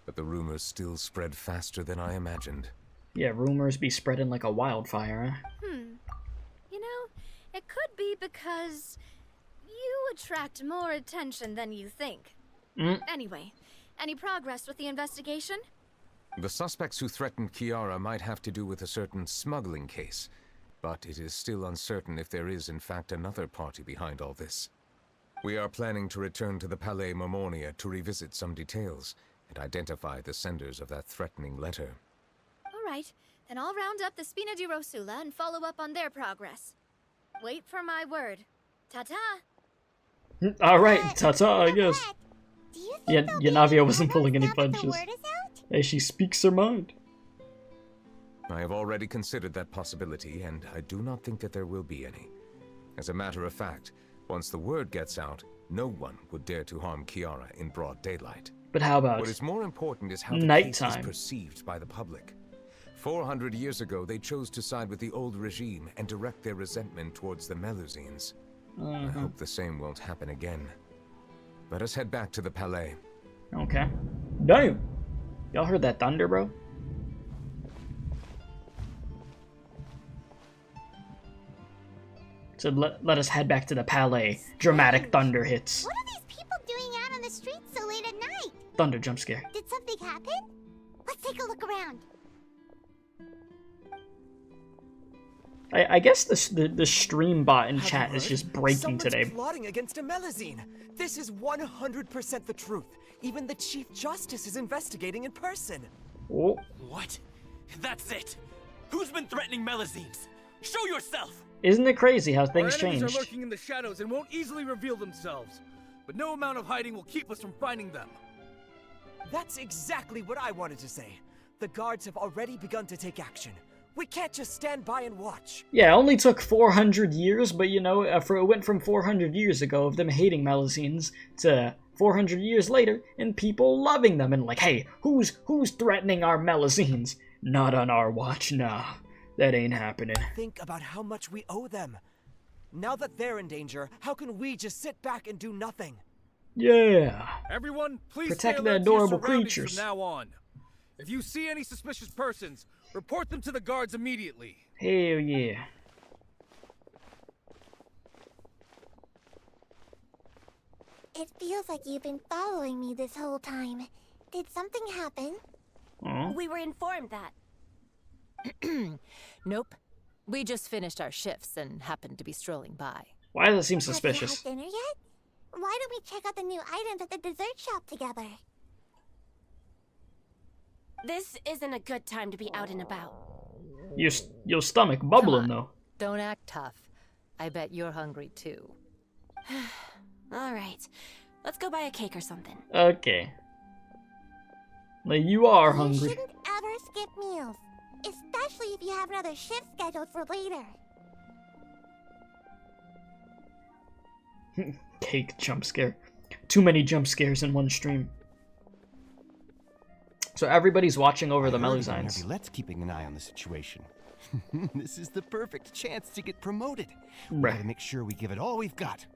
but the rumors still spread faster than I imagined. Yeah, rumors be spreading like a wildfire, huh? You know, it could be because you attract more attention than you think. Anyway, any progress with the investigation? The suspects who threatened Kiara might have to do with a certain smuggling case, but it is still uncertain if there is in fact another party behind all this. We are planning to return to the Palais Mermonia to revisit some details and identify the senders of that threatening letter. Alright, then I'll round up the Spina di Rosula and follow up on their progress. Wait for my word. Ta-ta! Alright, ta-ta, I guess. Yeah, Navia wasn't pulling any punches. Hey, she speaks her mind. I have already considered that possibility, and I do not think that there will be any. As a matter of fact, once the word gets out, no one would dare to harm Kiara in broad daylight. But how about what is more important is how the case is perceived by the public. 400 years ago, they chose to side with the old regime and direct their resentment towards the Melusines. I hope the same won't happen again. Let us head back to the Palais. Okay. Damn! Y'all heard that thunder, bro? So let us head back to the Palais. Dramatic thunder hits. What are these people doing out on the streets so late at night? Thunder jump scare. Did something happen? Let's take a look around. I guess the stream bot in chat is just breaking today. Plotting against a Melusine. This is 100% the truth. Even the Chief Justice is investigating in person. Oh. What? That's it. Who's been threatening Melusines? Show yourself. Isn't it crazy how things change? Our enemies are lurking in the shadows and won't easily reveal themselves. But no amount of hiding will keep us from finding them. That's exactly what I wanted to say. The guards have already begun to take action. We can't just stand by and watch. Yeah, it only took 400 years, but you know, it went from 400 years ago of them hating Melusines to 400 years later and people loving them and like, hey, who's threatening our Melusines? Not on our watch, nah. That ain't happening. Think about how much we owe them. Now that they're in danger, how can we just sit back and do nothing? Yeah. Everyone, please protect stay the alert to your adorable surroundings creatures. from now on. If you see any suspicious persons, report them to the guards immediately. Hell yeah. It feels like you've been following me this whole time. Did something happen? We were informed that. Nope. We just finished our shifts and happened to be strolling by. Why does it seem suspicious? Have you had dinner yet? Why don't we check out the new items at the dessert shop together? This isn't a good time to be out and about. Your stomach bubbling though. Don't act tough. I bet you're hungry too. All right. Let's go buy a cake or something. Okay. Like, you are You hungry. shouldn't ever skip meals, especially if you have another shift scheduled for later. Cake jump scare. Too many jump scares in one stream. So everybody's watching over the Melusines. Let's keeping an eye on the situation. This is the perfect chance to get promoted. We Right. gotta make sure we give it all we've got.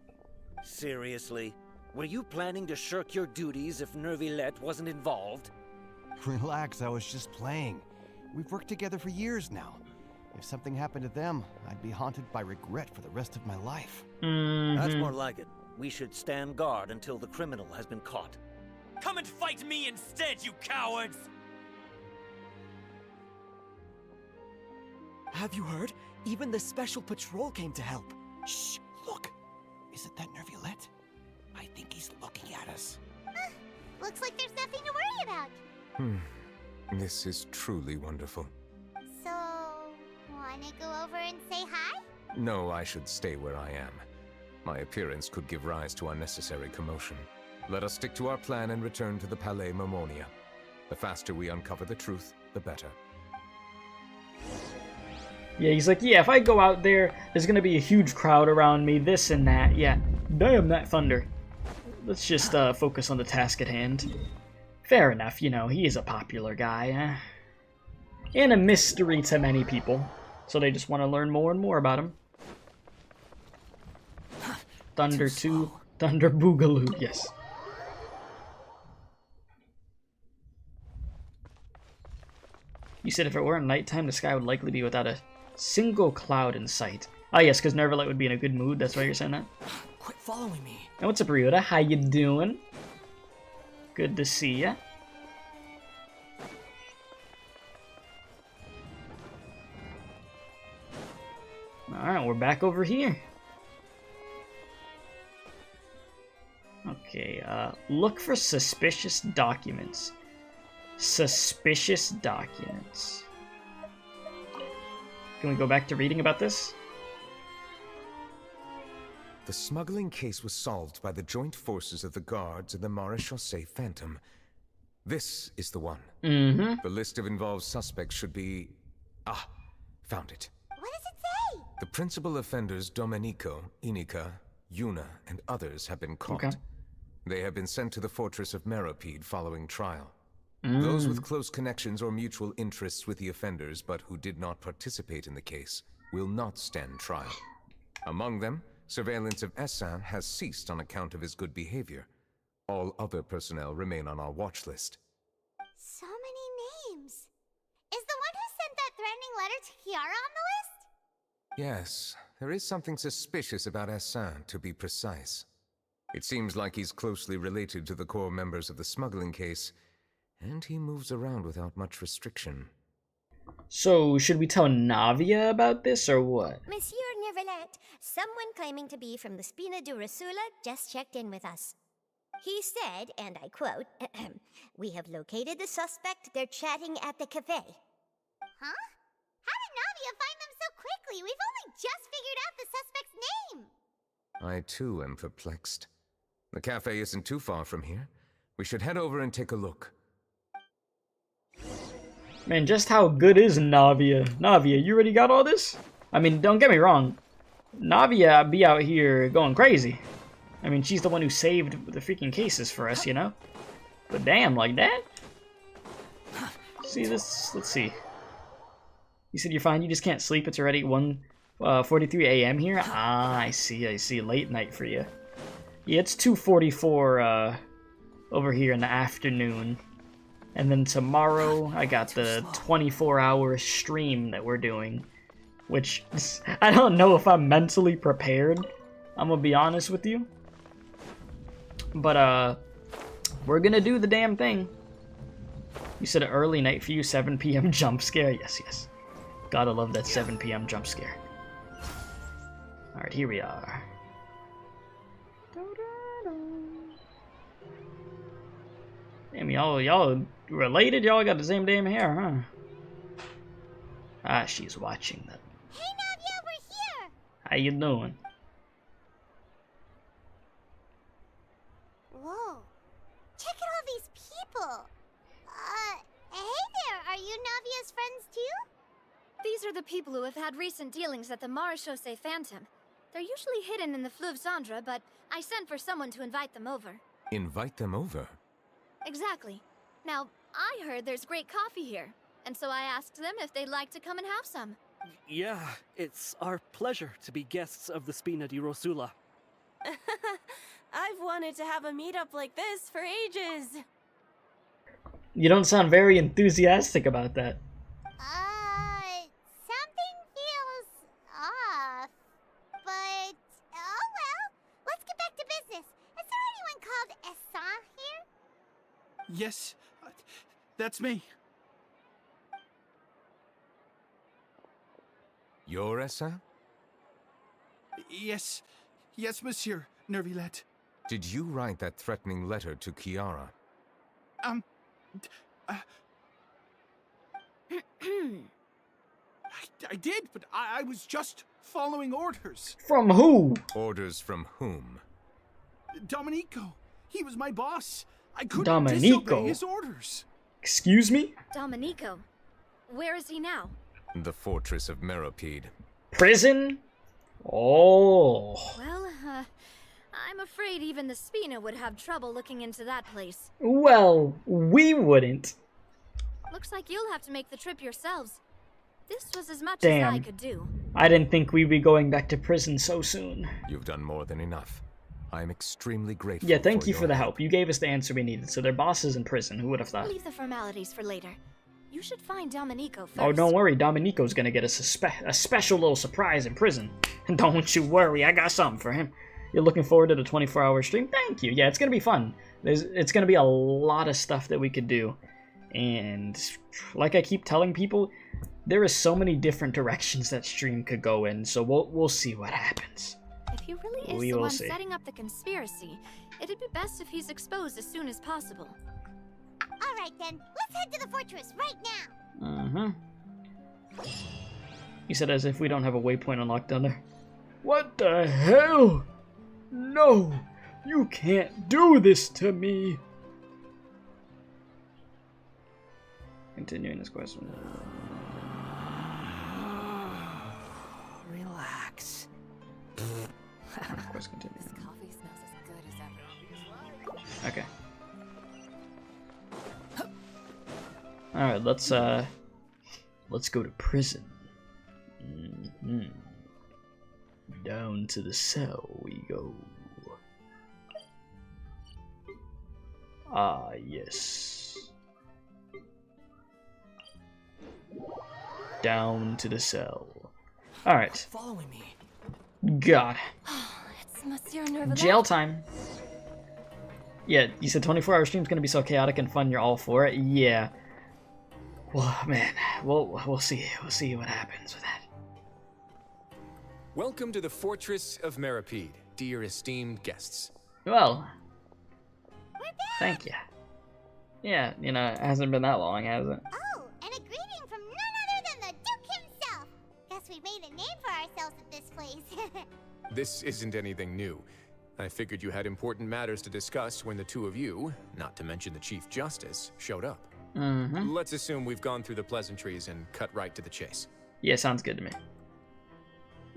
Seriously? Were you planning to shirk your duties if Neuvillette wasn't involved? Relax, I was just playing. We've worked together for years now. If something happened to them, I'd be haunted by regret for the rest of my life. That's more like it. We should stand guard until the criminal has been caught. Come and fight me instead, you cowards! Have you heard? Even the special patrol came to help. Shh, look. Isn't that Neuvillette? I think he's looking at us. Looks like there's nothing to worry about. This is truly wonderful. So, wanna go over and say hi? No, I should stay where I am. My appearance could give rise to unnecessary commotion. Let us stick to our plan and return to the Palais Mermonia. The faster we uncover the truth, the better. Yeah, he's like, yeah, if I go out there, there's gonna be a huge crowd around me, this and that. Yeah, damn that thunder. Let's just focus on the task at hand. Fair enough, you know, he is a popular guy. And a mystery to many people. So they just want to learn more and more about him. Thunder 2, Thunder Boogaloo, yes. You said if it weren't nighttime, the sky would likely be without a single cloud in sight. Ah, yes, because Neuvillette would be in a good mood. That's why you're saying that. Quit following me. And what's up, Ryota? How you doing? Good to see ya. Alright, we're back over here. Okay, look for suspicious documents. Suspicious documents. Can we go back to reading about this? The smuggling case was solved by the joint forces of the guards and the Maréchaussée Phantom. This is the one. Mm-hmm. The list of involved suspects should be... Ah, found it. What does it say? The principal offenders Dominico, Inika, Yuna, and others have been caught. Okay. They have been sent to the fortress of Meropide following trial. Those with close connections or mutual interests with the offenders but who did not participate in the case will not stand trial. Among them, surveillance of Essin has ceased on account of his good behavior. All other personnel remain on our watch list. So many names. Is the one who sent that threatening letter to Kiara on the list? Yes, there is something suspicious about Essin, to be precise. It seems like he's closely related to the core members of the smuggling case, and he moves around without much restriction. So, should we tell Navia about this, or what? Monsieur Neuvillette, someone claiming to be from the Spina Durasula just checked in with us. He said, and I quote, "We have located the suspect. They're chatting at the cafe." Huh? How did Navia find them so quickly? We've only just figured out the suspect's name. I too am perplexed. The cafe isn't too far from here. We should head over and take a look. Man, just how good is Navia? Navia, you already got all this? I mean, don't get me wrong. Navia be out here going crazy. I mean, she's the one who saved the freaking cases for us, you know? But damn, like that? See this? Let's see. You said you're fine, you just can't sleep. It's already 1 43 a.m. here? Ah, I see. Late night for you. Yeah, it's 2:44 over here in the afternoon. And then tomorrow, I got the 24-hour stream that we're doing. Which, I don't know if I'm mentally prepared. I'm gonna be honest with you. But, we're gonna do the damn thing. You said an early night for you, 7 p.m. jump scare? Yes. Gotta love that 7 p.m. jump scare. Alright, here we are. Damn, y'all related? Y'all got the same damn hair, huh? Ah, she's watching that. Hey, Navia, we're here! How you doing? Whoa. Check out all these people. Hey there, are you Navia's friends too? These are the people who have had recent dealings at the Marechaussee Phantom. They're usually hidden in the Fleuve Cendre, but I sent for someone to invite them over. Invite them over? Exactly. Now, I heard there's great coffee here, and so I asked them if they'd like to come and have some. Yeah, it's our pleasure to be guests of the Spina di Rosula. I've wanted to have a meetup like this for ages. You don't sound very enthusiastic about that. Something feels off. But, oh well. Let's get back to business. Is there anyone called Essan here? Yes, that's me. You're Essa? Yes, monsieur, Neuvillette. Did you write that threatening letter to Kiara? I did, but I was just following orders. From who? Orders from whom? Dominico. He was my boss. I couldn't disobey his orders. Excuse me? Dominico. Where is he now? The fortress of Meropide. Prison? Oh. Well, I'm afraid even the Spina would have trouble looking into that place. Well, we wouldn't. Looks like you'll have to make the trip yourselves. This was as much as I could do. I didn't think we'd be going back to prison so soon. You've done more than enough. I am extremely grateful. Yeah, thank you for the help. You gave us the answer we needed. So their boss is in prison. Who would have thought? Leave the formalities for later. You should find Dominico first. Oh, don't worry. Dominico's gonna get us a special little surprise in prison. Don't you worry. I got something for him. You're looking forward to the 24-hour stream? Thank you. Yeah, it's gonna be fun. It's gonna be a lot of stuff that we could do. And like I keep telling people, there is so many different directions that stream could go in. So we'll see what happens. If he really is the one setting up the conspiracy, it'd be best if he's exposed as soon as possible. Alright then, let's head to the fortress right now! You said as if we don't have a waypoint unlocked down there. What the hell? No! You can't do this to me! Continuing this question. Relax. Quest continuing. This coffee smells as good as ever. Okay. Alright, let's go to prison. Down to the cell we go. Ah, yes. Down to the cell. Alright. Following me. God. It's Monsieur Neuvillette. Jail time. Yeah, you said 24-hour stream's gonna be so chaotic and fun. You're all for it. Yeah. Well, man, we'll see. We'll see what happens with that. Welcome to the Fortress of Meropide, dear esteemed guests. Well, thank you. Yeah, you know, it hasn't been that long, has it? Oh, and a greeting from none other than the Duke himself. Guess we've made a name for ourselves at this place. This isn't anything new. I figured you had important matters to discuss when the two of you, not to mention the Chief Justice, showed up. Let's assume we've gone through the pleasantries and cut right to the chase. Yeah, sounds good to me.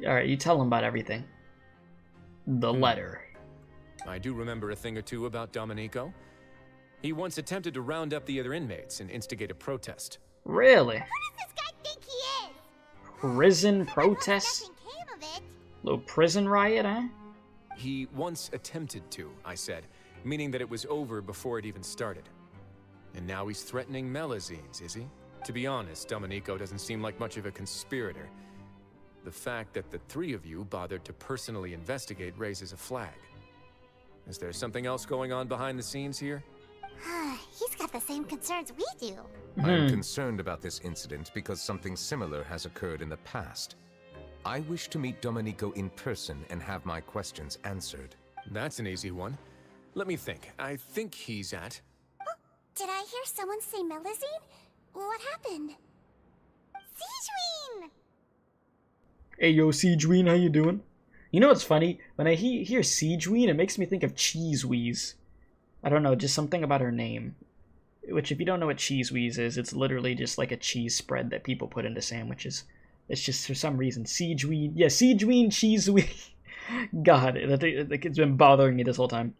Alright, you tell him about everything. The letter. I do remember a thing or two about Dominico. He once attempted to round up the other inmates and instigate a protest. Really? Who does this guy think he is? Prison protest? Nothing Little prison riot, huh? He once attempted to, I said, meaning that it was over before it even started. And now he's threatening Melusines, is he? To be honest, Dominico doesn't seem like much of a conspirator. The fact that the three of you bothered to personally investigate raises a flag. Is there something else going on behind the scenes here? He's got the same concerns we do. I am concerned about this incident because something similar has occurred in the past. I wish to meet Dominico in person and have my questions answered. That's an easy one. Let me think. I think he's at... Did I hear someone say Melusine? What happened? Siegeween! Hey yo, Siegeween, how you doing? You know what's funny? When I hear Siegeween, it makes me think of Cheese Wheeze. I don't know, just something about her name. Which, if you don't know what Cheese Wheeze is, it's literally just like a cheese spread that people put into sandwiches. It's just, for some reason, Siegeween. Yeah, Siegeween, Cheese Wheeze. God, it's been bothering me this whole time.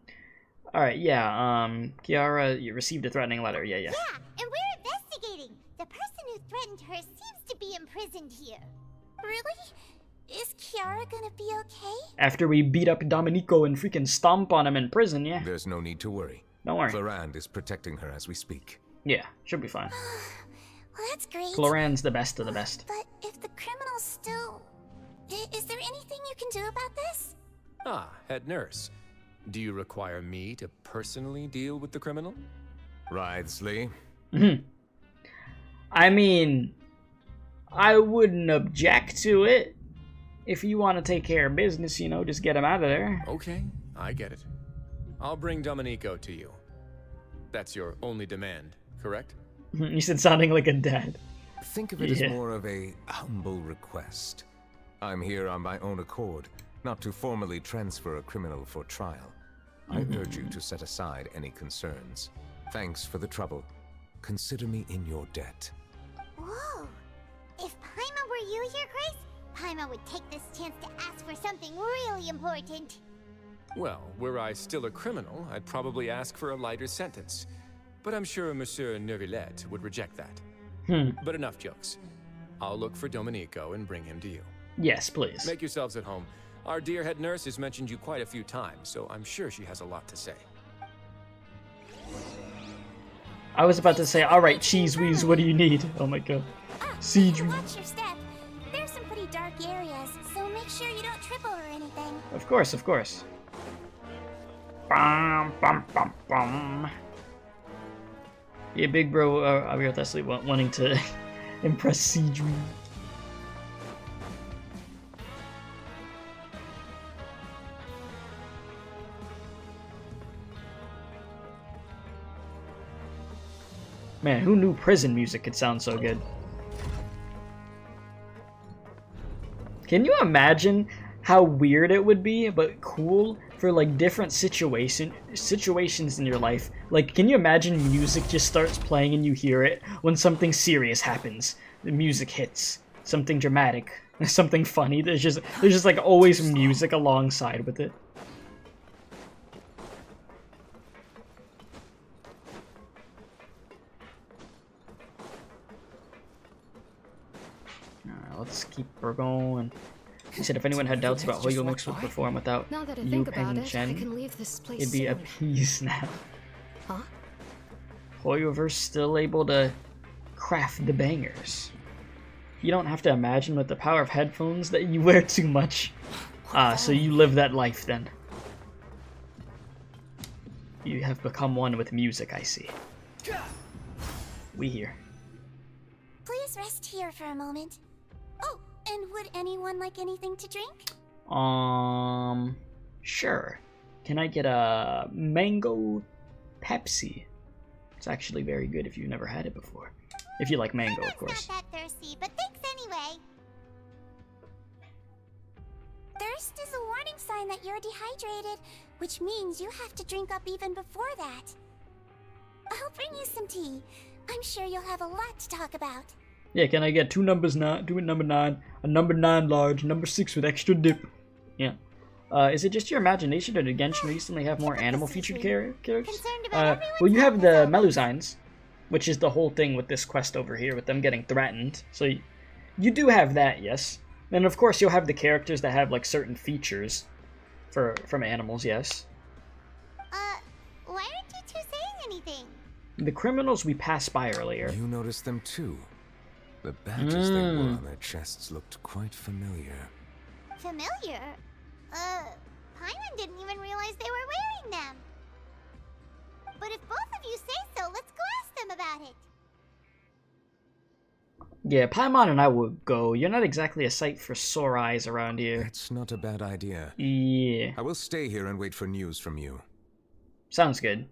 Alright, yeah, Kiara, you received a threatening letter, yeah. Yeah, and we're investigating. The person who threatened her seems to be imprisoned here. Really? Is Kiara gonna be okay? After we beat up Dominico and freaking stomp on him in prison, yeah. There's no need to worry. Don't worry. Florand is protecting her as we speak. Yeah, should be fine. Well, that's great. Florand's the best of the best. But if the criminal's still... Is there anything you can do about this? Ah, head nurse. Do you require me to personally deal with the criminal? Writhsley. I mean, I wouldn't object to it. If you want to take care of business, you know, just get him out of there. Okay, I get it. I'll bring Dominico to you. That's your only demand, correct? You said sounding like a dad. Think of it as more of a humble request. I'm here on my own accord, not to formally transfer a criminal for trial. I urge you to set aside any concerns. Thanks for the trouble. Consider me in your debt. Whoa! If Paimon were you here, Grace, Paimon would take this chance to ask for something really important. Well, were I still a criminal, I'd probably ask for a lighter sentence. But I'm sure Monsieur Neuvillette would reject that. But enough jokes. I'll look for Dominico and bring him to you. Yes, please. Make yourselves at home. Our dear head nurse has mentioned you quite a few times, so I'm sure she has a lot to say. I was about to say, alright, Cheese Wheeze, what do you need? Oh my god. Siege. Watch your step. There's some pretty dark areas, so make sure you don't trip over anything. Of course, of course. Bum, bum, bum, bum. Yeah, big bro, I'll be honestly wanting to impress Siege. Man, who knew prison music could sound so good? Can you imagine how weird it would be, but cool, for like different situations in your life? Like, can you imagine music just starts playing and you hear it when something serious happens? The music hits. Something dramatic. Something funny. There's just like always music alongside with it. Let's keep her going. He said if anyone had doubts about how Mix would perform without Yu Peng and Chen, it'd be at peace now. Huh? Hoyoverse still able to craft the bangers. You don't have to imagine with the power of headphones that you wear too much. So you live that life then. You have become one with music, I see. We here. Please rest here for a moment. Oh, and would anyone like anything to drink? Sure. Can I get a mango Pepsi? It's actually very good if you've never had it before. If you like mango, of course. Not that thirsty, but thanks anyway. Thirst is a warning sign that you're dehydrated, which means you have to drink up even before that. I'll bring you some tea. I'm sure you'll have a lot to talk about. Yeah, can I get number 9, a number 9 large, number 6 with extra dip? Yeah. Is it just your imagination, or did Genshin recently have more animal-featured characters? Well, you have the Melusines, which is the whole thing with this quest over here, with them getting threatened. So you do have that, yes. And of course, you'll have the characters that have like certain features from animals. Yes. Why aren't you two saying anything? The criminals we passed by earlier. You noticed them too. The badges they wore on their chests looked quite familiar. Familiar? Paimon didn't even realize they were wearing them. But if both of you say so, let's go ask them about it. Yeah, Paimon and I will go. You're not exactly a sight for sore eyes around here. That's not a bad idea. Yeah. I will stay here and wait for news from you. Sounds good.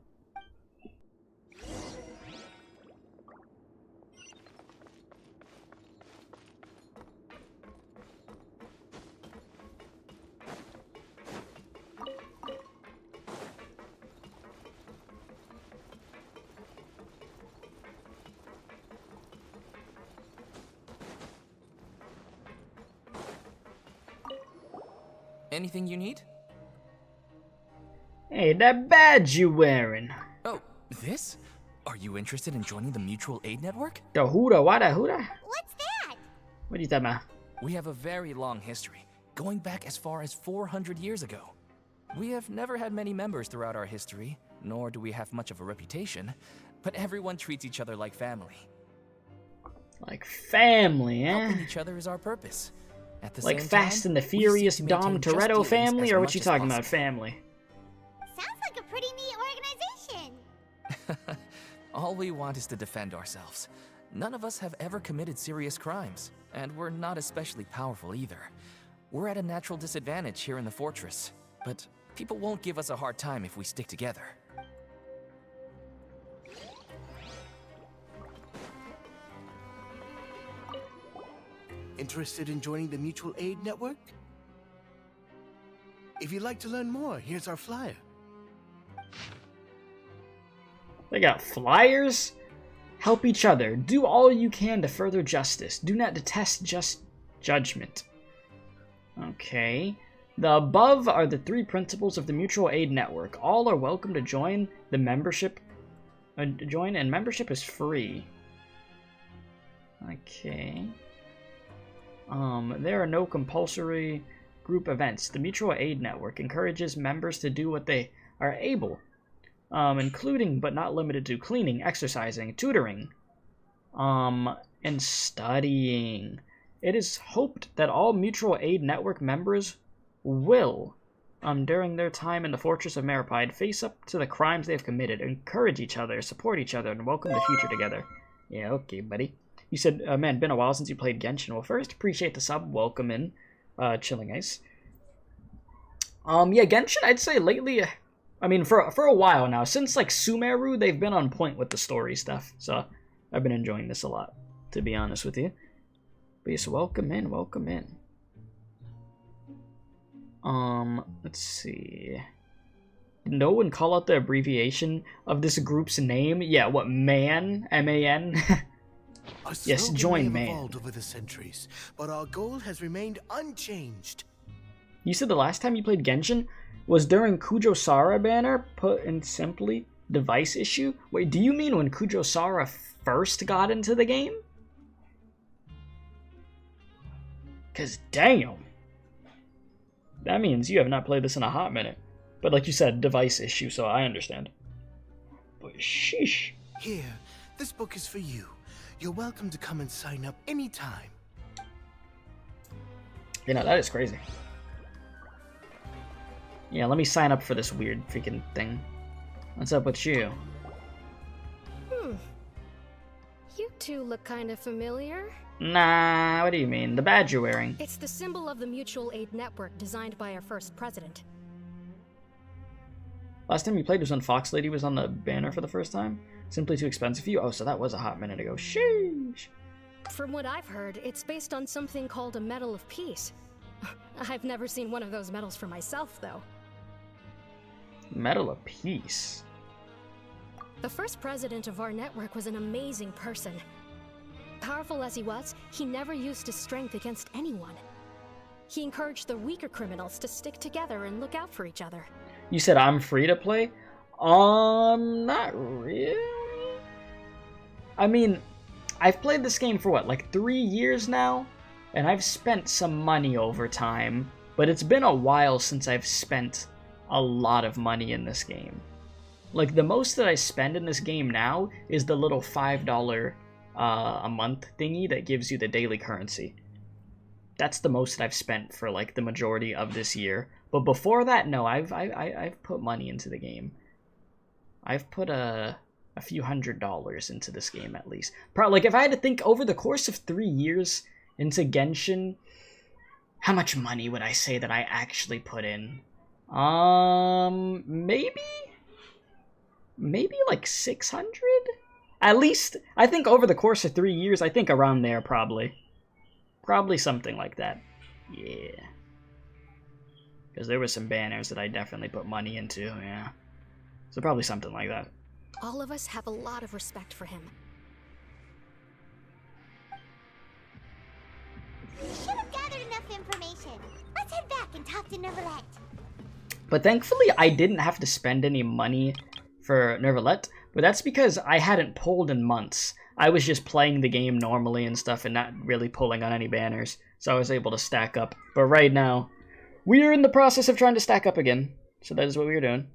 Anything you need? Hey, that badge you wearing. Oh, this? Are you interested in joining the Mutual Aid Network? The Huda, what the Huda? What's that? What are you talking about? We have a very long history, going back as far as 400 years ago. We have never had many members throughout our history, nor do we have much of a reputation, but everyone treats each other like family. Like family, eh? Helping each other is our purpose. At the like same Fast time, and the Furious we seek to Dom maintain just Toretto dealings family, as or what much you as talking about, possible. family? Sounds like a pretty neat organization. All we want is to defend ourselves. None of us have ever committed serious crimes, and we're not especially powerful either. We're at a natural disadvantage here in the fortress, but people won't give us a hard time if we stick together. Interested in joining the Mutual Aid Network? If you'd like to learn more, here's our flyer. They got flyers? Help each other. Do all you can to further justice. Do not detest just judgment. Okay. The above are the 3 principles of the Mutual Aid Network. All are welcome to join the membership. Join, and membership is free. Okay. There are no compulsory group events. The Mutual Aid Network encourages members to do what they are able, including but not limited to cleaning, exercising, tutoring, and studying. It is hoped that all Mutual Aid Network members will, during their time in the Fortress of Meripide, face up to the crimes they have committed, encourage each other, support each other, and welcome the future together. Yeah, okay, buddy. You said, man, been a while since you played Genshin. Well, first, appreciate the sub. Welcome in. Chilling ice. Yeah, Genshin, I'd say lately, I mean, for a while now, since, like, Sumeru, they've been on point with the story stuff. So, I've been enjoying this a lot, to be honest with you. But yes, welcome in, welcome in. Let's see. Did no one call out the abbreviation of this group's name? Yeah, what, MAN? M-A-N? Yes, join may have MAN. evolved over the centuries, but our goal has remained unchanged. You said the last time you played Genshin was during Kujo-Sara banner, put in simply, device issue? Wait, do you mean when Kujo-Sara first got into the game? Cause damn. That means you have not played this in a hot minute. But like you said, device issue, so I understand. But sheesh. Here, this book is for you. You're welcome to come and sign up anytime. You know, that is crazy. Yeah, let me sign up for this weird freaking thing. What's up with you? You two look kind of familiar. Nah, what do you mean? The badge you're wearing. It's the symbol of the Mutual Aid Network designed by our first president. Last time you played was when Fox Lady was on the banner for the first time? Simply too expensive for you? Oh, so that was a hot minute ago. Sheesh! From what I've heard, it's based on something called a Medal of Peace. I've never seen one of those medals for myself, though. Medal of Peace? The first president of our network was an amazing person. Powerful as he was, he never used his strength against anyone. He encouraged the weaker criminals to stick together and look out for each other. You said I'm free to play? Not really. I mean, I've played this game for what, like 3 years now? and I've spent some money over time, but it's been a while since I've spent a lot of money in this game. Like, the most that I spend in this game now is the little $5 a month thingy that gives you the daily currency. That's the most that I've spent for, like, the majority of this year. But before that, no, I've put money into the game. I've put a few $100s into this game at least. Probably, like, if I had to think over the course of 3 years into Genshin, how much money would I say that I actually put in? Maybe like 600? At least, I think over the course of 3 years, I think around there probably. Probably something like that. Yeah. Because there were some banners that I definitely put money into, yeah. So probably something like that. All of us have a lot of respect for him. We should have gathered enough information. Let's head back and talk to Neuvillette. But thankfully, I didn't have to spend any money for Neuvillette, but that's because I hadn't pulled in months. I was just playing the game normally and stuff and not really pulling on any banners, so I was able to stack up. But right now, we are in the process of trying to stack up again, so that is what we are doing.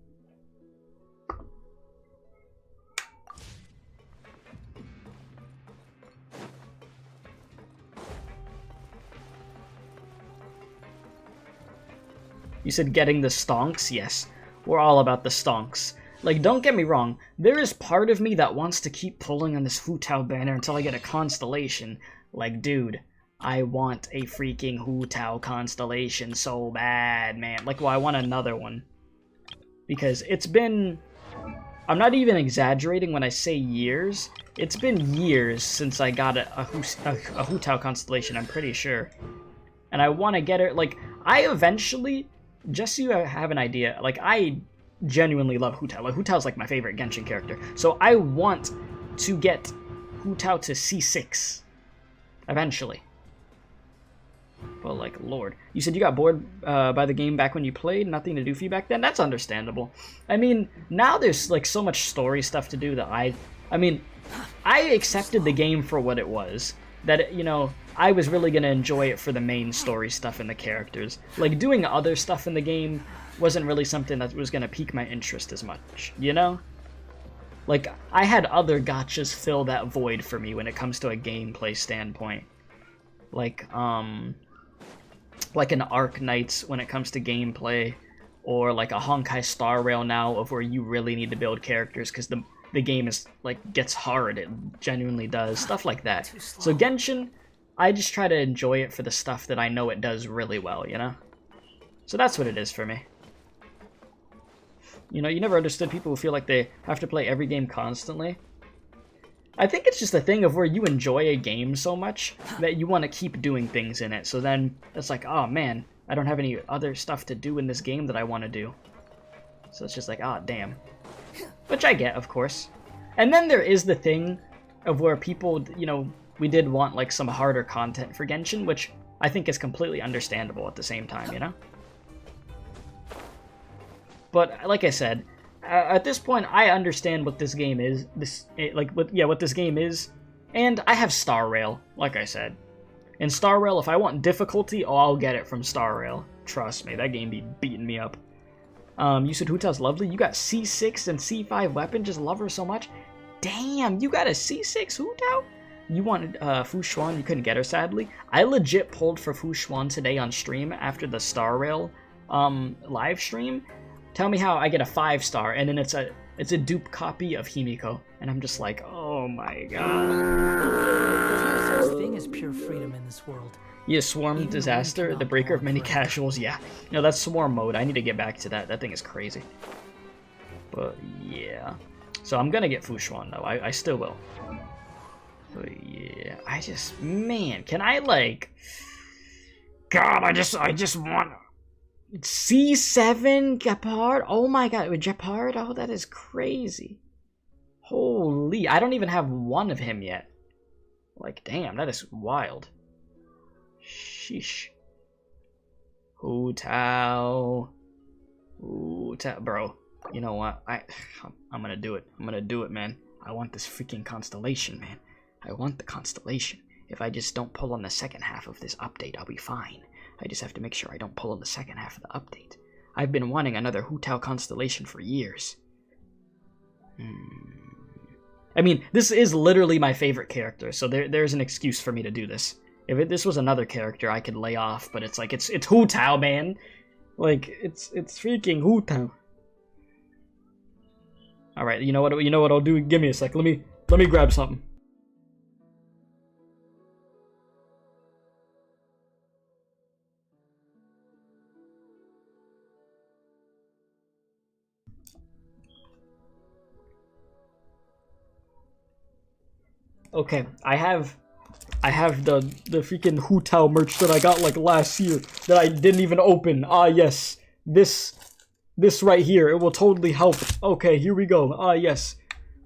You said getting the stonks? Yes, we're all about the stonks. Like, don't get me wrong, there is part of me that wants to keep pulling on this Hu Tao banner until I get a constellation. Like, dude, I want a freaking Hu Tao constellation so bad, man. Like, well, I want another one. Because it's been... I'm not even exaggerating when I say years. It's been years since I got a Hu Tao constellation, I'm pretty sure. And I want to get it, like, I eventually... Just so you have an idea, like, I genuinely love Hu Tao. Like, Hu Tao's like my favorite Genshin character. So I want to get Hu Tao to C6 eventually. But, like, lord. You said you got bored by the game back when you played, nothing to do for you back then? That's understandable. I mean, now there's, like, so much story stuff to do that I mean, I accepted the game for what it was. That, you know, I was really going to enjoy it for the main story stuff and the characters. Like, doing other stuff in the game wasn't really something that was going to pique my interest as much, you know? Like, I had other gachas fill that void for me when it comes to a gameplay standpoint. Like an Arc Knights when it comes to gameplay, or like a Honkai Star Rail now of where you really need to build characters because the game is, like, gets hard. It genuinely does. Stuff like that. So Genshin, I just try to enjoy it for the stuff that I know it does really well, you know? So that's what it is for me. You know, you never understood people who feel like they have to play every game constantly. I think it's just a thing of where you enjoy a game so much that you want to keep doing things in it. So then it's like, oh man, I don't have any other stuff to do in this game that I want to do. So it's just like, ah, damn. Which I get, of course. And then there is the thing of where people, you know, we did want, like, some harder content for Genshin, which I think is completely understandable at the same time, you know? But, like I said, at this point, I understand what this game is. What this game is. And I have Star Rail, like I said. In Star Rail, if I want difficulty, oh, I'll get it from Star Rail. Trust me, that game be beating me up. You said Hu Tao's lovely. You got C6 and C5 weapon. Just love her so much. Damn, you got a C6 Hu Tao? You wanted Fu Xuan. You couldn't get her, sadly. I legit pulled for Fu Xuan today on stream after the Star Rail live stream. Tell me how I get a 5-star, and then it's a dupe copy of Himiko, and I'm just like, oh my god. There's no such thing as pure freedom in this world. Yeah, Swarm Disaster, the breaker of many casuals, yeah. No, that's Swarm mode. I need to get back to that. That thing is crazy. But, yeah. So I'm gonna get Fu Xuan, though. I still will. But, yeah. Man, can I, like... God, I just want... C7 Gepard? Oh my god, with Gepard? Oh, that is crazy. Holy, I don't even have one of him yet. Like, damn, that is wild. Sheesh. Hu Tao. Hu Tao. Bro, you know what? I'm gonna do it. I'm gonna do it, man. I want this freaking constellation, man. I want the constellation. If I just don't pull on the second half of this update, I'll be fine. I just have to make sure I don't pull on the second half of the update. I've been wanting another Hu Tao constellation for years. I mean, this is literally my favorite character, so there's an excuse for me to do this. If this was another character, I could lay off, but it's like, it's Hu Tao, man. Like, it's freaking Hu Tao. Alright, you know what I'll do? Give me a sec. Let me grab something. Okay, I have the freaking Hu Tao merch that I got like last year that I didn't even open. Ah yes, this right here, it will totally help. Okay, here we go. Ah yes,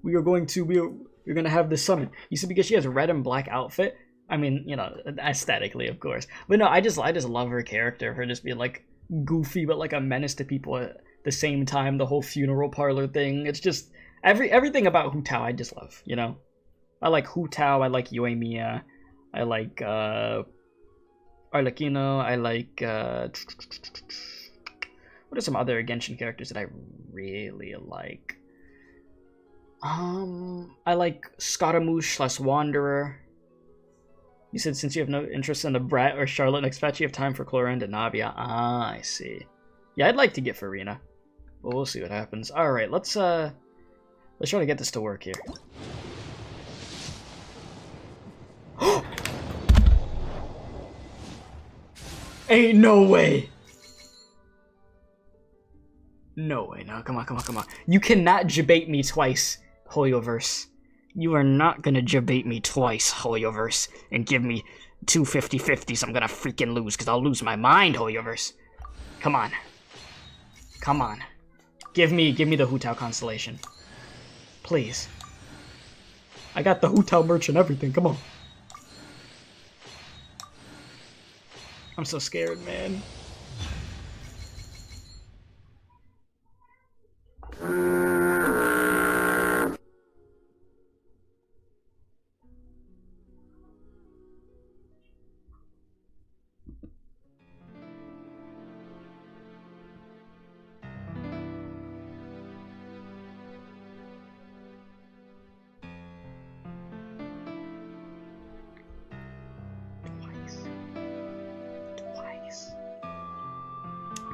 we're gonna have this summon. You see, because she has a red and black outfit. I mean, you know, aesthetically, of course. But no, I just love her character. Her just being like goofy, but like a menace to people at the same time. The whole funeral parlor thing. It's just everything about Hu Tao I just love. You know. I like Hu Tao, I like Yoimiya, I like Arlecchino, I like what are some other Genshin characters that I really like? I like Scaramouche / Wanderer. You said since you have no interest in the Brat or Charlotte next patch, you have time for Chlorine and Navia. Ah, I see. Yeah, I'd like to get Farina. But we'll see what happens. Alright, let's try to get this to work here. Ain't no way. No way, no, come on. You cannot debate me twice, hoyoverse. You are not gonna debate me twice, hoyoverse, and give me two 50-50s I'm gonna freaking lose, because I'll lose my mind, hoyoverse. Come on. Give me the Hu Tao constellation. Please. I got the Hu Tao merch and everything, come on. I'm so scared, man.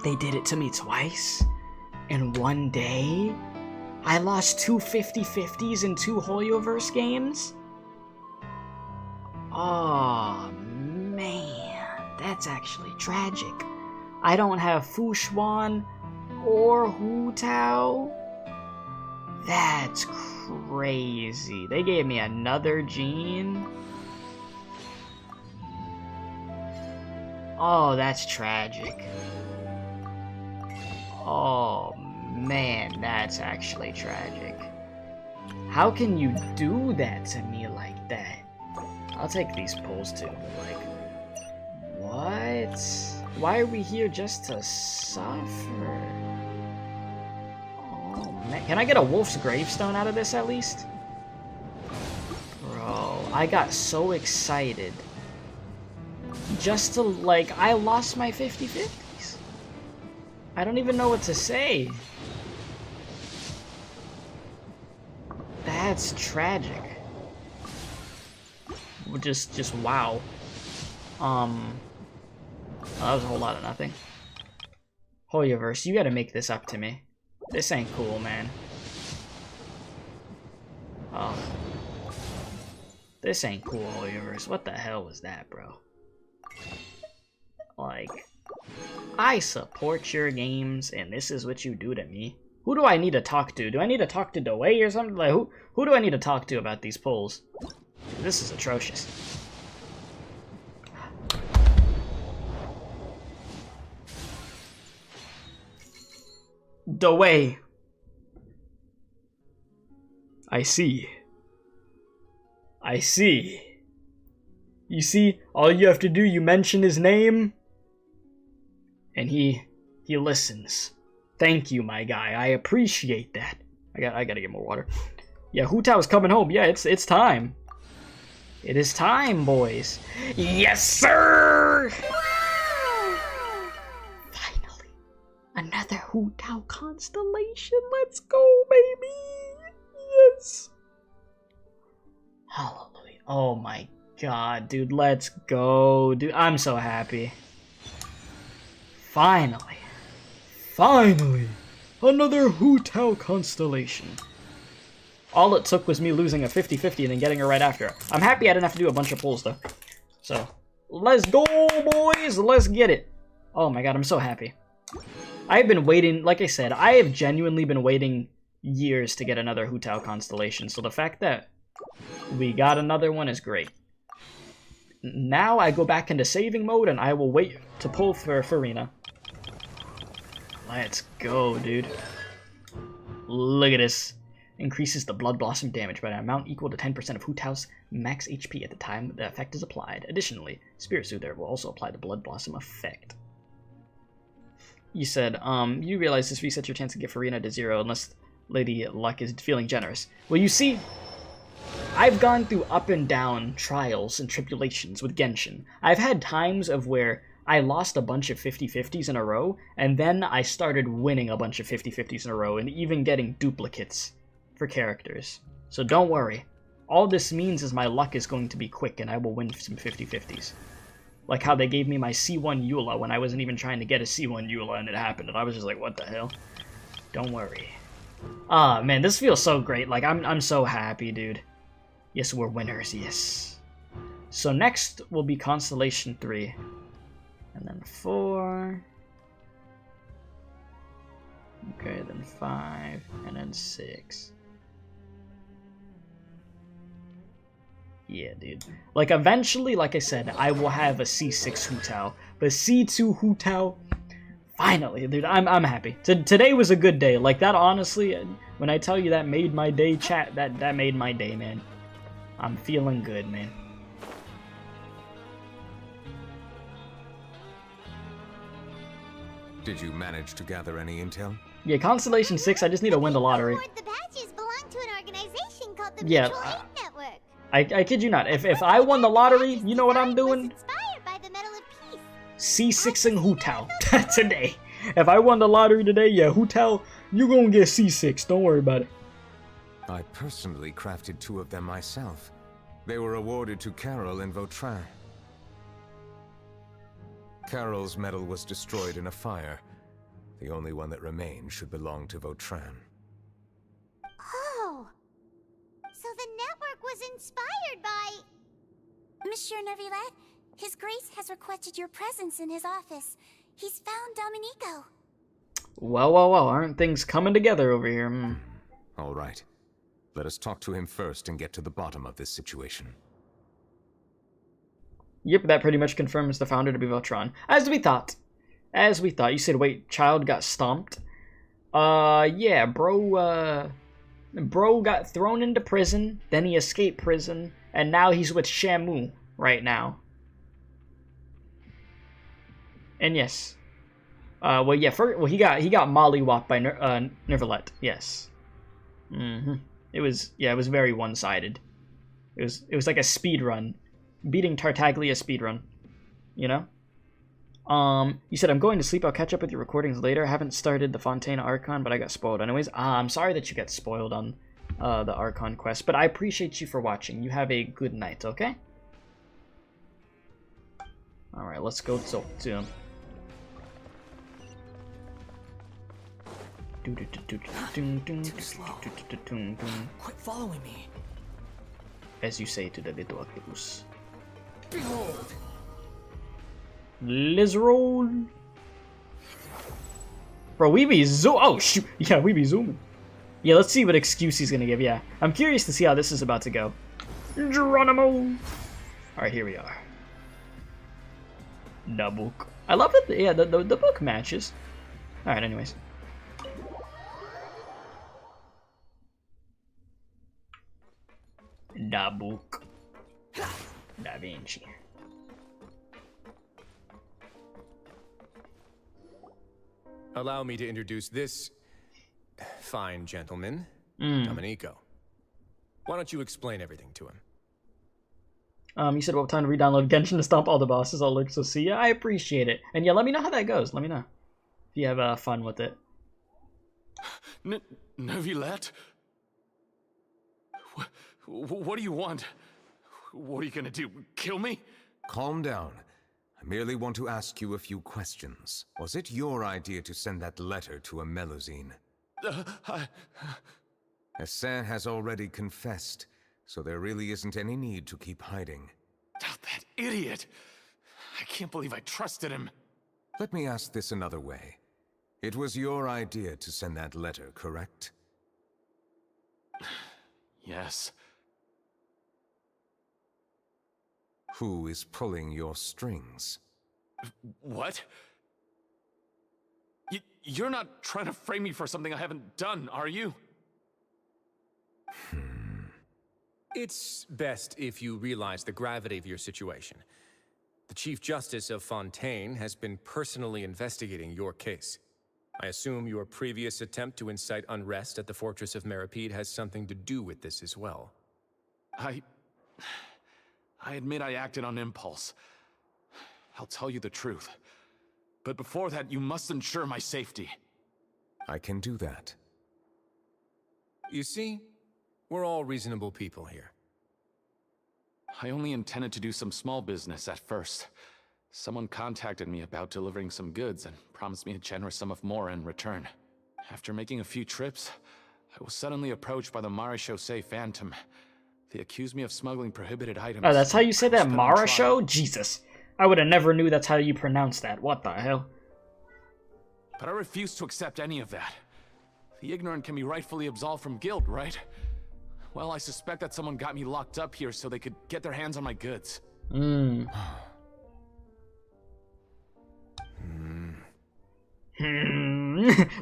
They did it to me twice? In one day? I lost two 50-50s in two Hoyoverse games? Oh man, that's actually tragic. I don't have Fu Xuan or Hu Tao? That's crazy. They gave me another gene? Oh, that's tragic. Oh man, that's actually tragic. How can you do that to me like that? I'll take these pulls too, but like, what? Why are we here just to suffer? Oh man, can I get a wolf's gravestone out of this at least? Bro, I got so excited. Just to, like, I lost my 50-50s. I don't even know what to say. That's tragic. Just wow. That was a whole lot of nothing. Hoyoverse, you gotta make this up to me. This ain't cool, man. Oh. This ain't cool, Hoyoverse. What the hell was that, bro? Like, I support your games, and this is what you do to me. Who do I need to talk to? Do I need to talk to Dewey or something? Like, who do I need to talk to about these polls? This is atrocious. Dewey. I see. I see. You see, all you have to do, you mention his name, and he listens. Thank you, my guy. I appreciate that. I gotta get more water. Yeah, Hu Tao's coming home. Yeah, it's time. It is time, boys. Yes, sir! Finally, another Hu Tao constellation. Let's go, baby. Yes. Hallelujah. Oh my god, dude. Let's go, dude. I'm so happy. Finally. Finally. Another Hu Tao constellation. All it took was me losing a 50-50 and then getting her right after. I'm happy I didn't have to do a bunch of pulls, though. So, let's go, boys! Let's get it! Oh my god, I'm so happy. I've been waiting, like I said, I have genuinely been waiting years to get another Hu Tao constellation, so the fact that we got another one is great. Now I go back into saving mode and I will wait to pull for Furina. Let's go, dude. Look at this. Increases the Blood Blossom damage by an amount equal to 10% of Hu Tao's max HP at the time the effect is applied. Additionally, Spirit Soother will also apply the Blood Blossom effect. You said, you realize this resets your chance to get Furina to 0 unless Lady Luck is feeling generous. Well, you see, I've gone through up and down trials and tribulations with Genshin. I've had times of where I lost a bunch of 50-50s in a row, and then I started winning a bunch of 50-50s in a row, and even getting duplicates for characters. So don't worry. All this means is my luck is going to be quick, and I will win some 50-50s. Like how they gave me my C1 Eula when I wasn't even trying to get a C1 Eula, and it happened, and I was just like, what the hell? Don't worry. Ah, man, this feels so great. Like, I'm so happy, dude. Yes, we're winners, yes. So next will be Constellation 3. And then 4. Okay, then 5. And then 6. Yeah, dude. Like, eventually, like I said, I will have a C6 Hu Tao. But C2 Hu Tao, finally, dude, I'm happy. Today was a good day. Like, that, honestly, when I tell you that made my day, chat, that made my day, man. I'm feeling good, man. Did you manage to gather any intel? Yeah, Constellation 6, I just need to win the lottery. The badges belong to an organization called the Yeah, Mutual Aid Network. I kid you not. If I won the lottery, you know what I'm doing? Inspired by the Medal of Peace. C6ing Hu Tao today. If I won the lottery today, yeah, Hu Tao, you gonna get C6. Don't worry about it. I personally crafted 2 of them myself. They were awarded to Carol and Votran. Carol's medal was destroyed in a fire. The only one that remained should belong to Votran. Oh. So the network was inspired by... Monsieur Neuvillette, His Grace has requested your presence in his office. He's found Dominico. Well, aren't things coming together over here? All right. Let us talk to him first and get to the bottom of this situation. Yep, that pretty much confirms the founder to be Votran. As we thought. You said, wait, child got stomped? Yeah, bro got thrown into prison, then he escaped prison, and now he's with Shamu right now. And yes. Well, yeah, he got mollywopped by Neuvillette, yes. It was very one-sided. It was like a speed run. Beating Tartaglia speedrun, you know? You said, I'm going to sleep, I'll catch up with your recordings later. I haven't started the Fontaine Archon, but I got spoiled anyways. I'm sorry that you got spoiled on the Archon quest, but I appreciate you for watching. You have a good night, okay? Alright, let's go talk to him. Too slow. Quit following me. As you say to the little octopus. Behold! Lizroll. Bro, we be oh shoot. Yeah, we be zooming. Yeah, let's see what excuse he's gonna give. Yeah, I'm curious to see how this is about to go. Geronimo. Alright, here we are. The book. I love it. Yeah, the book matches. Alright, anyways. Da book. Da Vinci. Allow me to introduce this fine gentleman, Mm. Dominico. Why don't you explain everything to him? You said what time to re-download Genshin to stomp all the bosses. I'll look so see ya. I appreciate it. And yeah, let me know how that goes. Let me know if you have fun with it. Neuvillette? What do you want? What are you gonna do? Kill me? Calm down. I merely want to ask you a few questions. Was it your idea to send that letter to a Melusine? Hassan has already confessed, so there really isn't any need to keep hiding. Oh, that idiot! I can't believe I trusted him. Let me ask this another way. It was your idea to send that letter, correct? Yes. Who is pulling your strings? What? You're not trying to frame me for something I haven't done, are you? It's best if you realize the gravity of your situation. The Chief Justice of Fontaine has been personally investigating your case. I assume your previous attempt to incite unrest at the Fortress of Meropide has something to do with this as well. I admit I acted on impulse. I'll tell you the truth. But before that, you must ensure my safety. I can do that. You see, we're all reasonable people here. I only intended to do some small business at first. Someone contacted me about delivering some goods and promised me a generous sum of more in return. After making a few trips, I was suddenly approached by the Marechaussee Phantom. They accused me of smuggling prohibited items. Oh, that's how you say that, Marechaussee? Jesus. I would have never knew that's how you pronounce that. What the hell? But I refuse to accept any of that. The ignorant can be rightfully absolved from guilt, right? Well, I suspect that someone got me locked up here so they could get their hands on my goods. They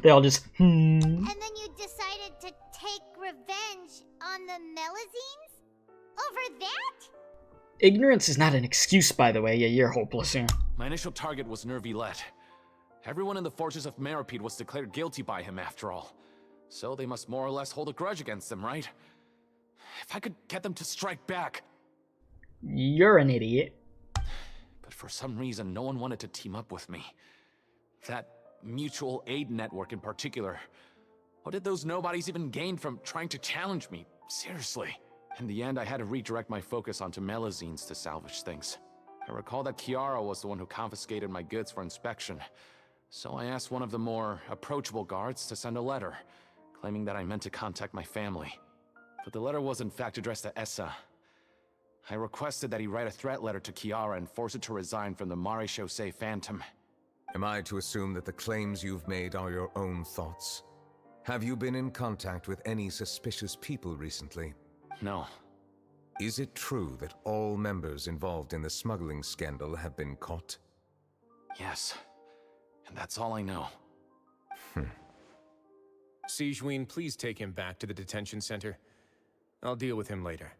all just And then you decided to take revenge on the Melusines? Over that? Ignorance is not an excuse, by the way. Yeah, you're hopeless here. My initial target was Neuvillette. Everyone in the Fortress of Meropide was declared guilty by him after all. So they must more or less hold a grudge against him, right? If I could get them to strike back. You're an idiot. But for some reason, no one wanted to team up with me. That mutual aid network in particular. What did those nobodies even gain from trying to challenge me? Seriously. In the end, I had to redirect my focus onto Melusines to salvage things. I recall that Kiara was the one who confiscated my goods for inspection. So I asked one of the more approachable guards to send a letter, claiming that I meant to contact my family. But the letter was in fact addressed to Essa. I requested that he write a threat letter to Kiara and force her to resign from the Marechaussee Phantom. Am I to assume that the claims you've made are your own thoughts? Have you been in contact with any suspicious people recently? No. Is it true that all members involved in the smuggling scandal have been caught? Yes. And that's all I know. Sigewinne, please take him back to the detention center. I'll deal with him later.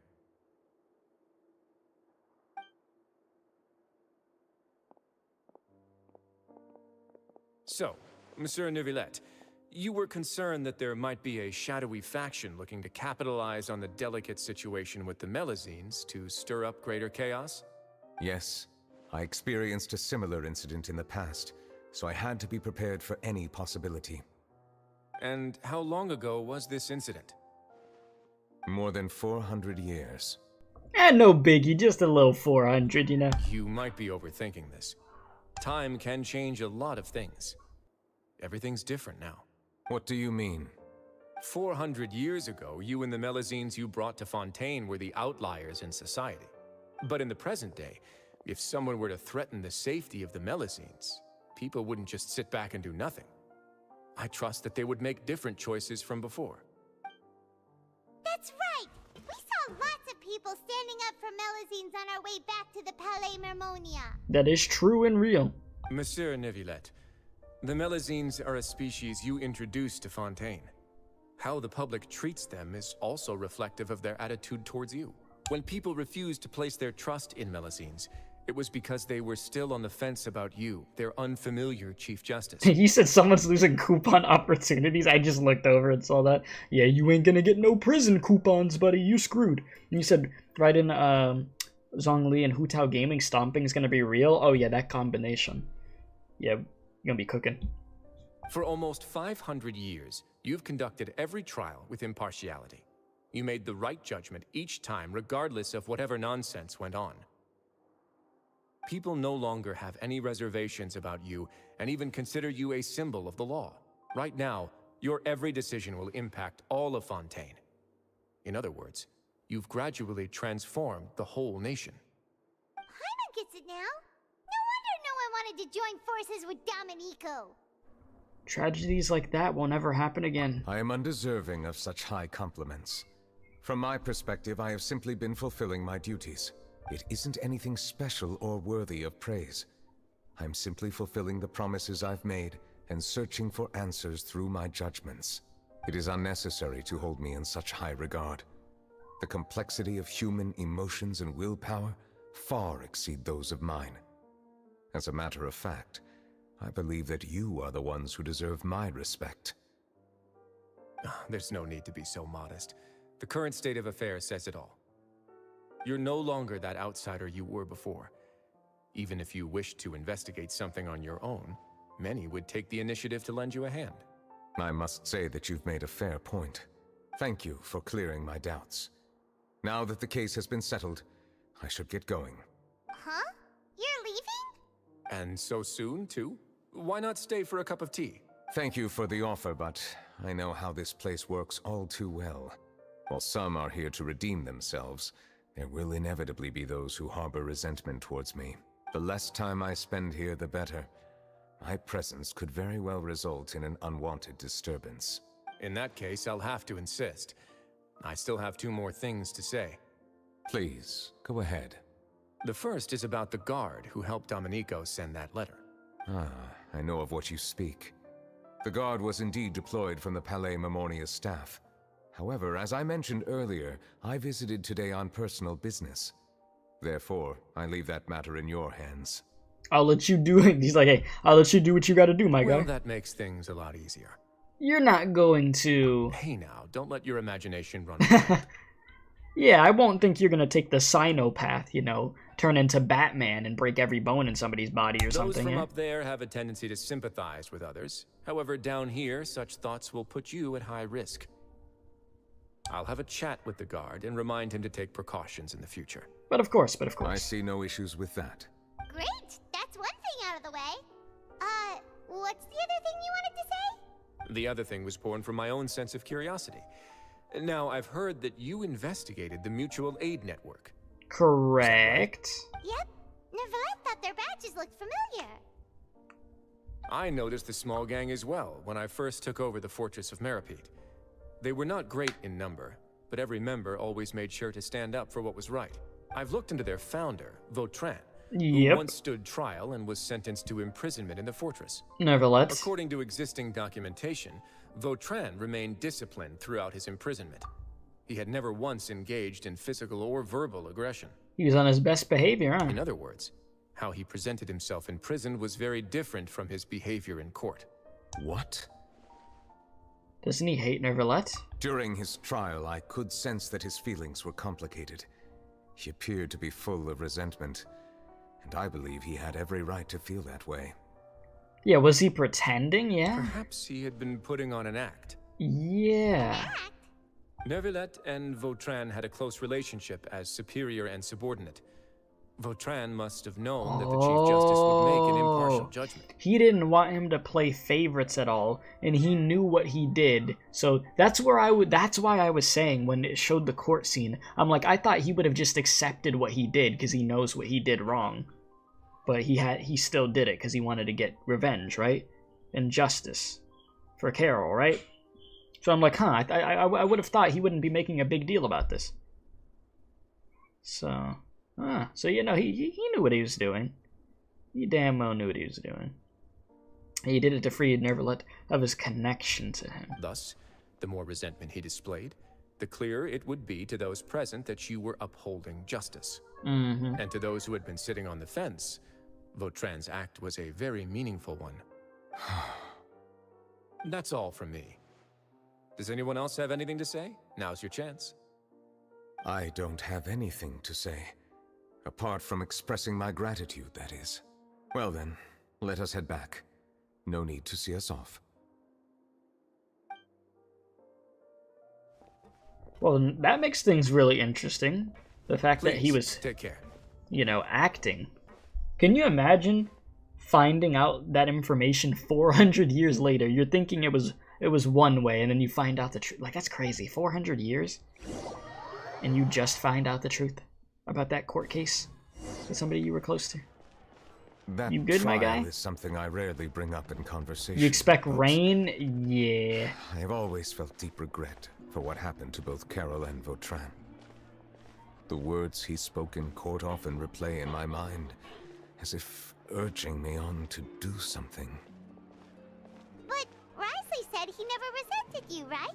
So, Monsieur Neuvillette, you were concerned that there might be a shadowy faction looking to capitalize on the delicate situation with the Melusines to stir up greater chaos? Yes. I experienced a similar incident in the past, so I had to be prepared for any possibility. And how long ago was this incident? More than 400 years. No biggie, just a little 400, you know. You might be overthinking this. Time can change a lot of things. Everything's different now. What do you mean? 400 years ago, you and the Melusines you brought to Fontaine were the outliers in society. But in the present day, if someone were to threaten the safety of the Melusines, people wouldn't just sit back and do nothing. I trust that they would make different choices from before. That's right! We saw lots of people standing up for Melusines on our way back to the Palais Mermonia. That is true and real. Monsieur Neuvillette, the Melusines are a species you introduced to Fontaine. How the public treats them is also reflective of their attitude towards you. When people refused to place their trust in Melusines, it was because they were still on the fence about you, their unfamiliar Chief Justice. He said someone's losing coupon opportunities. I just looked over and saw that. Yeah, you ain't gonna get no prison coupons, buddy. You screwed. And you said right in Zhongli and Hutao Gaming stomping is gonna be real. Oh yeah, that combination. Yeah, you're gonna be cooking. For almost 500 years, you've conducted every trial with impartiality. You made the right judgment each time, regardless of whatever nonsense went on. People no longer have any reservations about you and even consider you a symbol of the law. Right now, your every decision will impact all of Fontaine. In other words, you've gradually transformed the whole nation. Paimon gets it now. No wonder no one wanted to join forces with Dominico. Tragedies like that will never happen again. I am undeserving of such high compliments. From my perspective, I have simply been fulfilling my duties. It isn't anything special or worthy of praise. I'm simply fulfilling the promises I've made and searching for answers through my judgments. It is unnecessary to hold me in such high regard. The complexity of human emotions and willpower far exceed those of mine. As a matter of fact, I believe that you are the ones who deserve my respect. There's no need to be so modest. The current state of affairs says it all. You're no longer that outsider you were before. Even if you wished to investigate something on your own, many would take the initiative to lend you a hand. I must say that you've made a fair point. Thank you for clearing my doubts. Now that the case has been settled, I should get going. Huh? You're leaving? And so soon, too? Why not stay for a cup of tea? Thank you for the offer, but I know how this place works all too well. While some are here to redeem themselves, there will inevitably be those who harbor resentment towards me. The less time I spend here, the better. My presence could very well result in an unwanted disturbance. In that case, I'll have to insist. I still have 2 more things to say. Please, go ahead. The first is about the guard who helped Dominico send that letter. I know of what you speak. The guard was indeed deployed from the Palais Memornia staff. However, as I mentioned earlier, I visited today on personal business. Therefore, I leave that matter in your hands. I'll let you do it. He's like, hey, I'll let you do what you gotta do, my guy. Well, that makes things a lot easier. You're not going to... Hey now, don't let your imagination run. Yeah, I won't think you're gonna take the Sino path, you know, turn into Batman and break every bone in somebody's body or something. Those from up there have a tendency to sympathize with others. However, down here, such thoughts will put you at high risk. I'll have a chat with the guard and remind him to take precautions in the future. But of course. I see no issues with that. Great! That's one thing out of the way. What's the other thing you wanted to say? The other thing was born from my own sense of curiosity. Now, I've heard that you investigated the mutual aid network. Correct. Yep. Neuvillette thought their badges looked familiar. I noticed the small gang as well when I first took over the Fortress of Meripede. They were not great in number, but every member always made sure to stand up for what was right. I've looked into their founder, Votran, who once stood trial and was sentenced to imprisonment in the fortress. Neuvillette. According to existing documentation, Votran remained disciplined throughout his imprisonment. He had never once engaged in physical or verbal aggression. He was on his best behavior, huh? In other words, how he presented himself in prison was very different from his behavior in court. What? Doesn't he hate Neuvillette? During his trial, I could sense that his feelings were complicated. He appeared to be full of resentment, and I believe he had every right to feel that way. Yeah, was he pretending? Yeah. Perhaps he had been putting on an act. Yeah. Neuvillette and Votran had a close relationship as superior and subordinate. Votran must have known that the Chief Justice would make an impartial judgment. He didn't want him to play favorites at all, and he knew what he did. So that's why I was saying when it showed the court scene, I'm like, I thought he would have just accepted what he did because he knows what he did wrong. But he still did it because he wanted to get revenge, right? And justice for Carol, right? So I'm like, huh, I would have thought he wouldn't be making a big deal about this. So, so you know, he knew what he was doing. He damn well knew what he was doing. He did it to free Neuvillette of his connection to him. Thus, the more resentment he displayed, the clearer it would be to those present that you were upholding justice. Mm-hmm. And to those who had been sitting on the fence, Votran's act was a very meaningful one. That's all from me. Does anyone else have anything to say? Now's your chance. I don't have anything to say. Apart from expressing my gratitude, that is. Well then, let us head back. No need to see us off. Well, that makes things really interesting. The fact that he was, take care. You know, acting. Can you imagine finding out that information 400 years later? You're thinking it was one way, and then you find out the truth. Like, that's crazy. 400 years? And you just find out the truth about that court case with somebody you were close to? That You good, my guy? trial is something I rarely bring up in conversation. You expect rain? Yeah. I have always felt deep regret for what happened to both Carol and Votran. The words he spoke in court often replay in my mind, as if urging me on to do something. But Risley said he never resented you, right?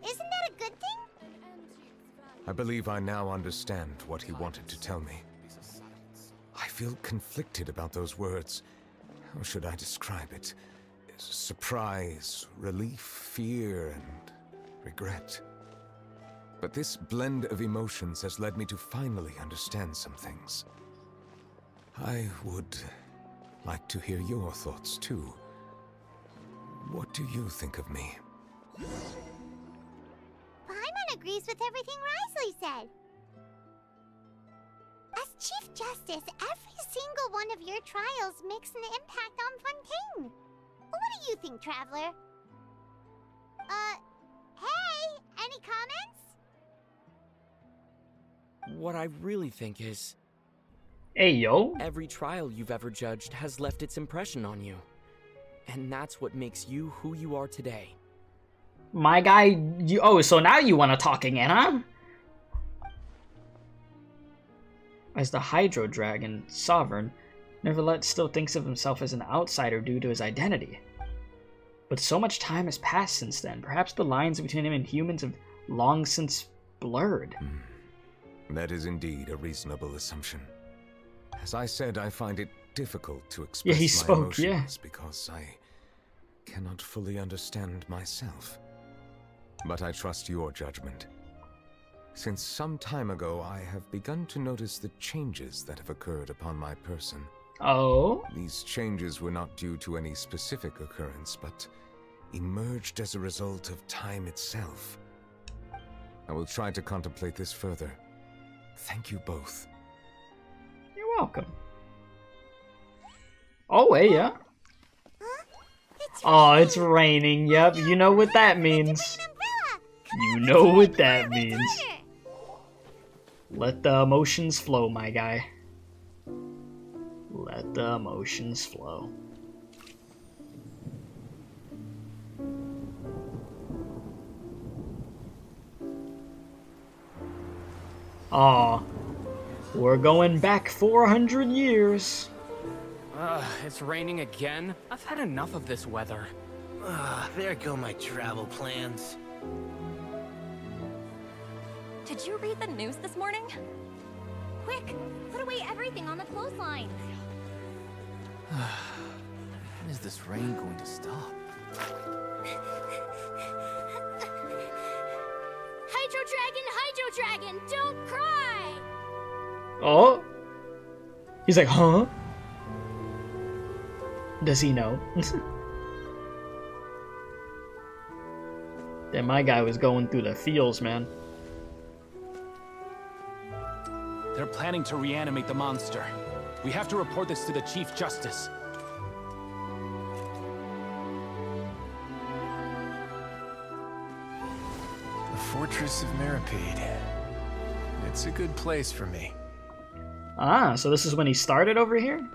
Isn't that a good thing? I believe I now understand what he wanted to tell me. I feel conflicted about those words. How should I describe it? Surprise, relief, fear, and regret. But this blend of emotions has led me to finally understand some things. I would like to hear your thoughts, too. What do you think of me? Paimon agrees with everything Risley said. As Chief Justice, every single one of your trials makes an impact on Fontaine. What do you think, Traveler? Hey, any comments? What I really think is... Hey, yo. Every trial you've ever judged has left its impression on you. And that's what makes you who you are today. My guy, so now you want to talk again, huh? As the Hydro Dragon Sovereign, Neuvillette still thinks of himself as an outsider due to his identity. But so much time has passed since then. Perhaps the lines between him and humans have long since blurred. That is indeed a reasonable assumption. As I said, I find it difficult to express my emotions because I cannot fully understand myself. But I trust your judgment. Since some time ago, I have begun to notice the changes that have occurred upon my person. Oh? These changes were not due to any specific occurrence, but emerged as a result of time itself. I will try to contemplate this further. Thank you both. You're welcome. Oh, hey, yeah. Oh, it's raining. Yep, you know what that means. You know what that means. Let the emotions flow, my guy. Let the emotions flow. Aw, we're going back 400 years. It's raining again? I've had enough of this weather. There go my travel plans. Did you read the news this morning? Quick, put away everything on the clothesline. When is this rain going to stop? Hydro Dragon, don't cry! Oh? He's like, huh? Does he know? Damn, my guy was going through the feels, man. They're planning to reanimate the monster. We have to report this to the Chief Justice. The Fortress of Meripede. It's a good place for me. Ah, so this is when he started over here?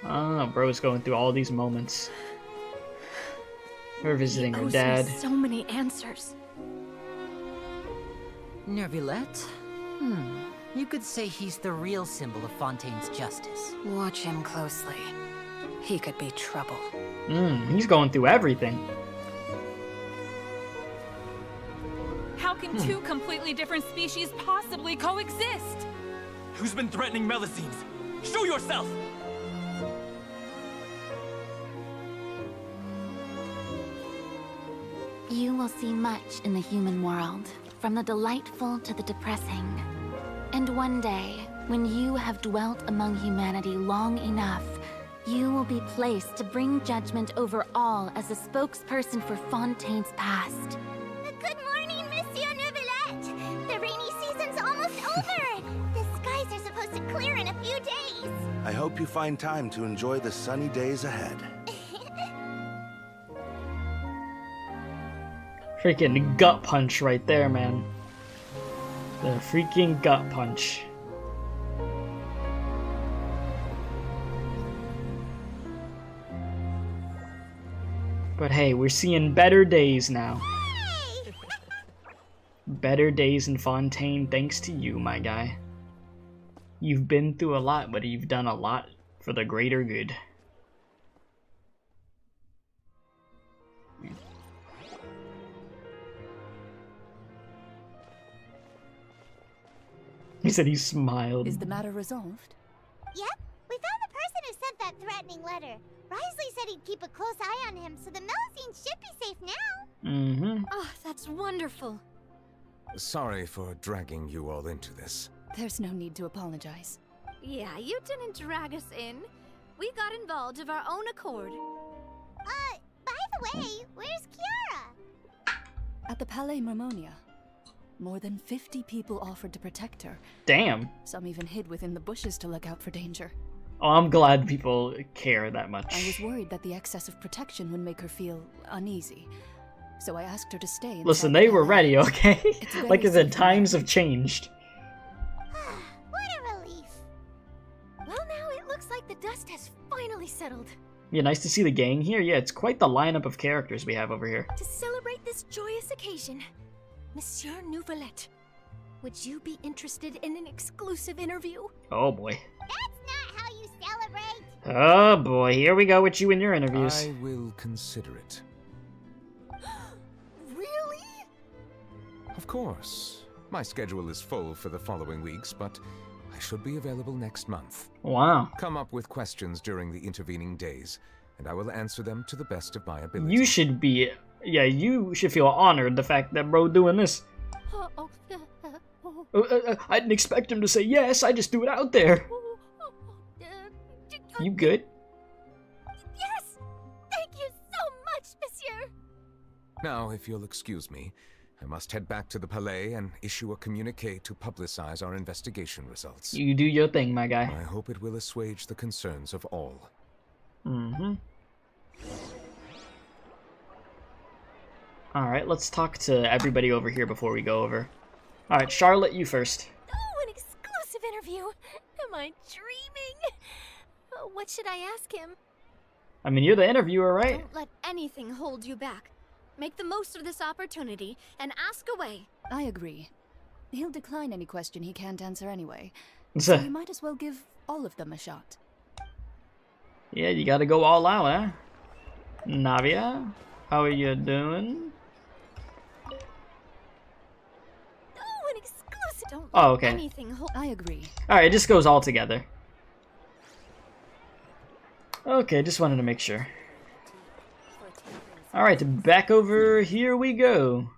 Oh, bro's going through all these moments. We're visiting her dad. So many answers. Neuvillette? You could say he's the real symbol of Fontaine's justice. Watch him closely. He could be trouble. He's going through everything. How can two completely different species possibly coexist? Who's been threatening Melusines? Show yourself! You will see much in the human world, from the delightful to the depressing. And one day, when you have dwelt among humanity long enough, you will be placed to bring judgment over all as a spokesperson for Fontaine's past. Good morning, Monsieur Neuvillette! The rainy season's almost over! The skies are supposed to clear in a few days! I hope you find time to enjoy the sunny days ahead. Freaking gut punch right there, man. The freaking gut punch. But hey, we're seeing better days now. Better days in Fontaine thanks to you, my guy. You've been through a lot, but you've done a lot for the greater good. He said he smiled. Is the matter resolved? Yep, we found the person who sent that threatening letter. Risley said he'd keep a close eye on him, so the Melusine should be safe now. Mm-hmm. Oh, that's wonderful. Sorry for dragging you all into this. There's no need to apologize. Yeah, you didn't drag us in. We got involved of our own accord. By the way, where's Kiara? At the Palais Mermonia. More than 50 people offered to protect her. Damn. Some even hid within the bushes to look out for danger. Oh, I'm glad people care that much. I was worried that the excess of protection would make her feel uneasy. So I asked her to stay. Listen, they were ready, okay? Like I said, times have changed. What a relief. Well, now it looks like the dust has finally settled. Yeah, nice to see the gang here. Yeah, it's quite the lineup of characters we have over here. To celebrate this joyous occasion, Monsieur Neuvillette, would you be interested in an exclusive interview? Oh boy. That's not how you celebrate! Oh boy, here we go with you and your interviews. I will consider it. Really? Of course. My schedule is full for the following weeks, but I should be available next month. Wow. Come up with questions during the intervening days, and I will answer them to the best of my ability. You should be... Yeah, you should feel honored the fact that bro doing this. I didn't expect him to say yes, I just threw it out there. You good? Yes! Thank you so much, monsieur! Now, if you'll excuse me, I must head back to the Palais and issue a communique to publicize our investigation results. You do your thing, my guy. I hope it will assuage the concerns of all. Mm-hmm. Alright, let's talk to everybody over here before we go over. Alright, Charlotte, you first. Oh, an exclusive interview! Am I dreaming? What should I ask him? I mean, you're the interviewer, right? Don't let anything hold you back. Make the most of this opportunity and ask away. I agree. He'll decline any question he can't answer anyway. So you might as well give all of them a shot. Yeah, you gotta go all out, eh? Navia, how are you doing? Oh, an exclusive. Don't Oh, let okay. anything hold. I agree. Alright, it just goes all together. Okay, just wanted to make sure. Alright, back over here we go.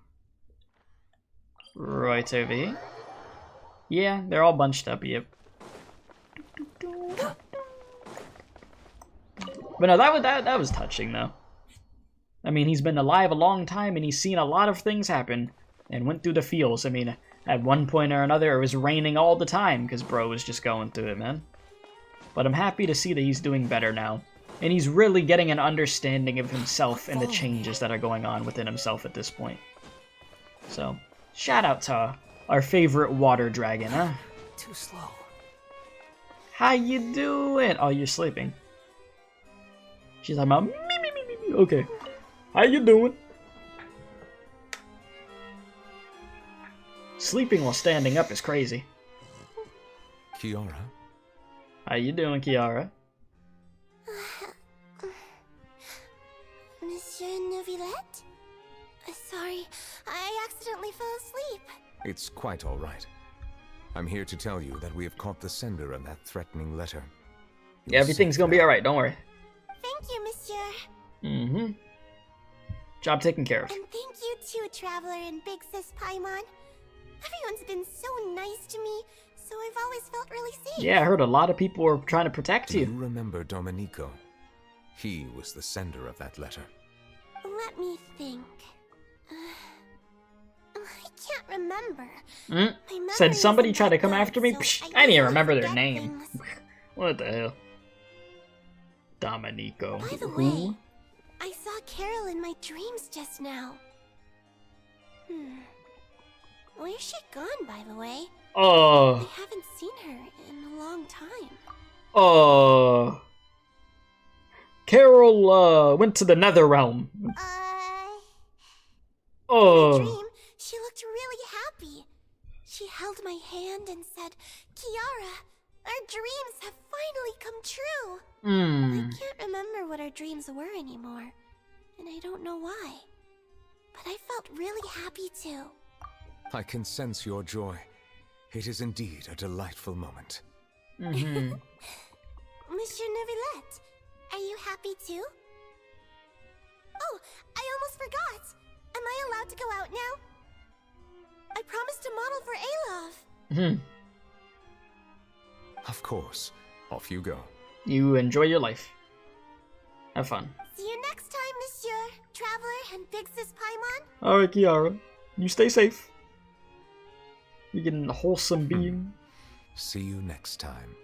Right over here. Yeah, they're all bunched up, yep. But no, that was touching, though. I mean, he's been alive a long time, and he's seen a lot of things happen, and went through the fields. I mean, at one point or another, it was raining all the time, because bro was just going through it, man. But I'm happy to see that he's doing better now. And he's really getting an understanding of himself and the changes that are going on within himself at this point. So, shout out to our favorite water dragon, huh? Too slow. How you doing? Oh, you're sleeping. She's talking about me. Okay. How you doing? Sleeping while standing up is crazy. Kiara? How you doing, Kiara? Monsieur Neuvillette? Sorry, I accidentally fell asleep. It's quite all right. I'm here to tell you that we have caught the sender of that threatening letter. Yeah, everything's gonna be alright, don't worry. Thank you, monsieur. Mm-hmm. Job taken care of. And thank you you too, Traveler and Big Sis Paimon. Everyone's been so nice to me, so I've always felt really safe. Yeah, I heard a lot of people were trying to protect you. Do you remember Dominico? He was the sender of that letter. Let me think. I can't remember. Said somebody tried to come after me? Psh, I didn't even remember their name. What the hell? Dominico. By the way, I saw Carol in my dreams just now. Where's she gone, by the way? Oh. I haven't seen her in a long time. Oh. Carol went to the Nether Realm. Oh. In my dream, she looked really happy. She held my hand and said, "Kiara, our dreams have finally come true." I can't remember what our dreams were anymore, and I don't know why. But I felt really happy too. I can sense your joy. It is indeed a delightful moment. Monsieur Neuvillette, are you happy too? Oh, I almost forgot. Am I allowed to go out now? I promised to model for Alov. Of course. Off you go. You enjoy your life. Have fun. See you next time, Monsieur, Traveler, and Big Sis Paimon. Alright, Kiara. You stay safe. You're getting a wholesome being. See you next time.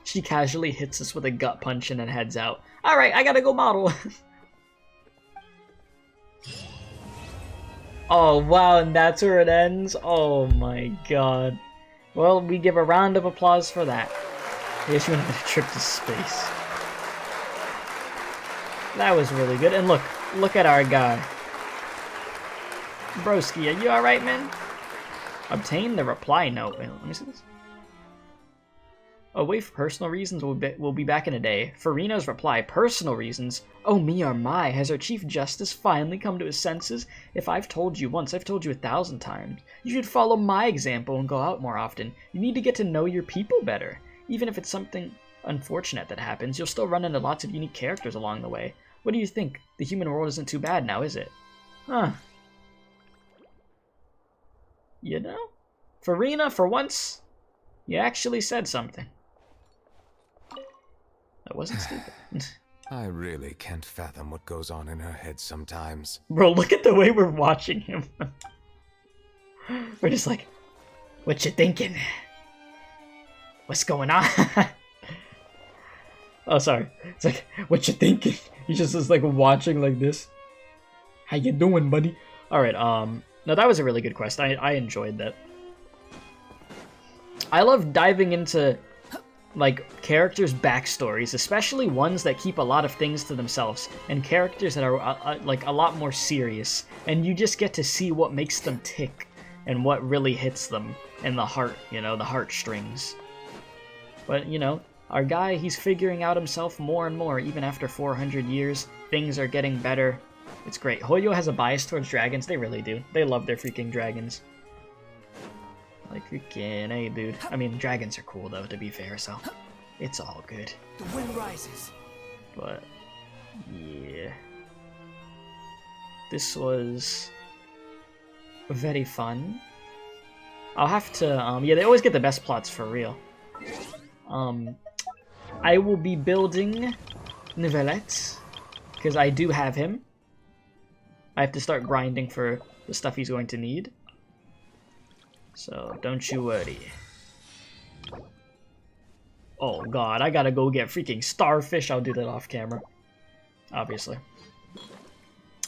She casually hits us with a gut punch and then heads out. Alright, I gotta go model. Oh, wow, and that's where it ends? Oh my god. Well, we give a round of applause for that. I guess you went on a trip to space. That was really good. And look at our guy. Broski, are you alright, man? Obtain the reply note. Wait, let me see this. Away for personal reasons, we'll be back in a day. Farina's reply, personal reasons? Oh me or my, has our Chief Justice finally come to his senses? If I've told you once, I've told you 1,000 times. You should follow my example and go out more often. You need to get to know your people better. Even if it's something unfortunate that happens, you'll still run into lots of unique characters along the way. What do you think? The human world isn't too bad now, is it? Huh. You know? Farina, for once, you actually said something. That wasn't stupid. I really can't fathom what goes on in her head sometimes. Bro, look at the way we're watching him. We're just like, what you thinking? What's going on? Oh, sorry. It's like, what you thinking? He just is like watching like this. How you doing, buddy? Alright, no, that was a really good quest. I enjoyed that. I love diving into like characters' backstories, especially ones that keep a lot of things to themselves, and characters that are like a lot more serious, and you just get to see what makes them tick and what really hits them in the heart, you know, the heartstrings. But you know, our guy, he's figuring out himself more and more. Even after 400 years, things are getting better. It's great. Hoyo has a bias towards dragons. They really do. They love their freaking dragons. Like, freaking, hey, dude. I mean, dragons are cool, though, to be fair, so it's all good. The wind rises. But, yeah. This was very fun. I'll have to, yeah, they always get the best plots for real. I will be building Neuvillette, because I do have him. I have to start grinding for the stuff he's going to need. So, don't you worry. Oh god, I gotta go get freaking starfish. I'll do that off camera. Obviously.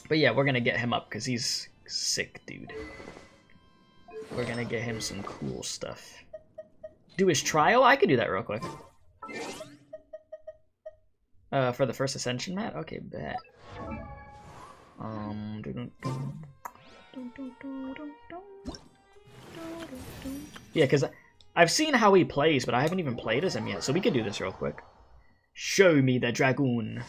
But yeah, we're gonna get him up because he's sick, dude. We're gonna get him some cool stuff. Do his trial? I could do that real quick. For the first ascension mat? Okay, bet. Yeah, because I've seen how he plays, but I haven't even played as him yet, so we could do this real quick. Show me the dragoon.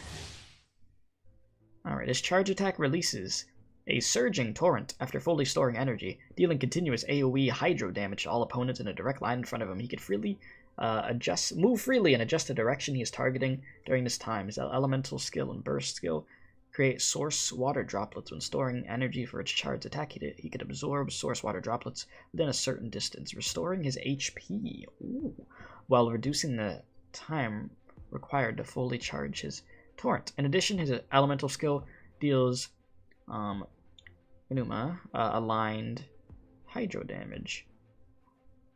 Alright, his charge attack releases a surging torrent after fully storing energy, dealing continuous AoE hydro damage to all opponents in a direct line in front of him. He could freely move freely and adjust the direction he is targeting during this time. His elemental skill and burst skill create source water droplets. When storing energy for its charged attack, he could absorb source water droplets within a certain distance, restoring his HP. Ooh. While reducing the time required to fully charge his torrent. In addition, his elemental skill deals aligned hydro damage.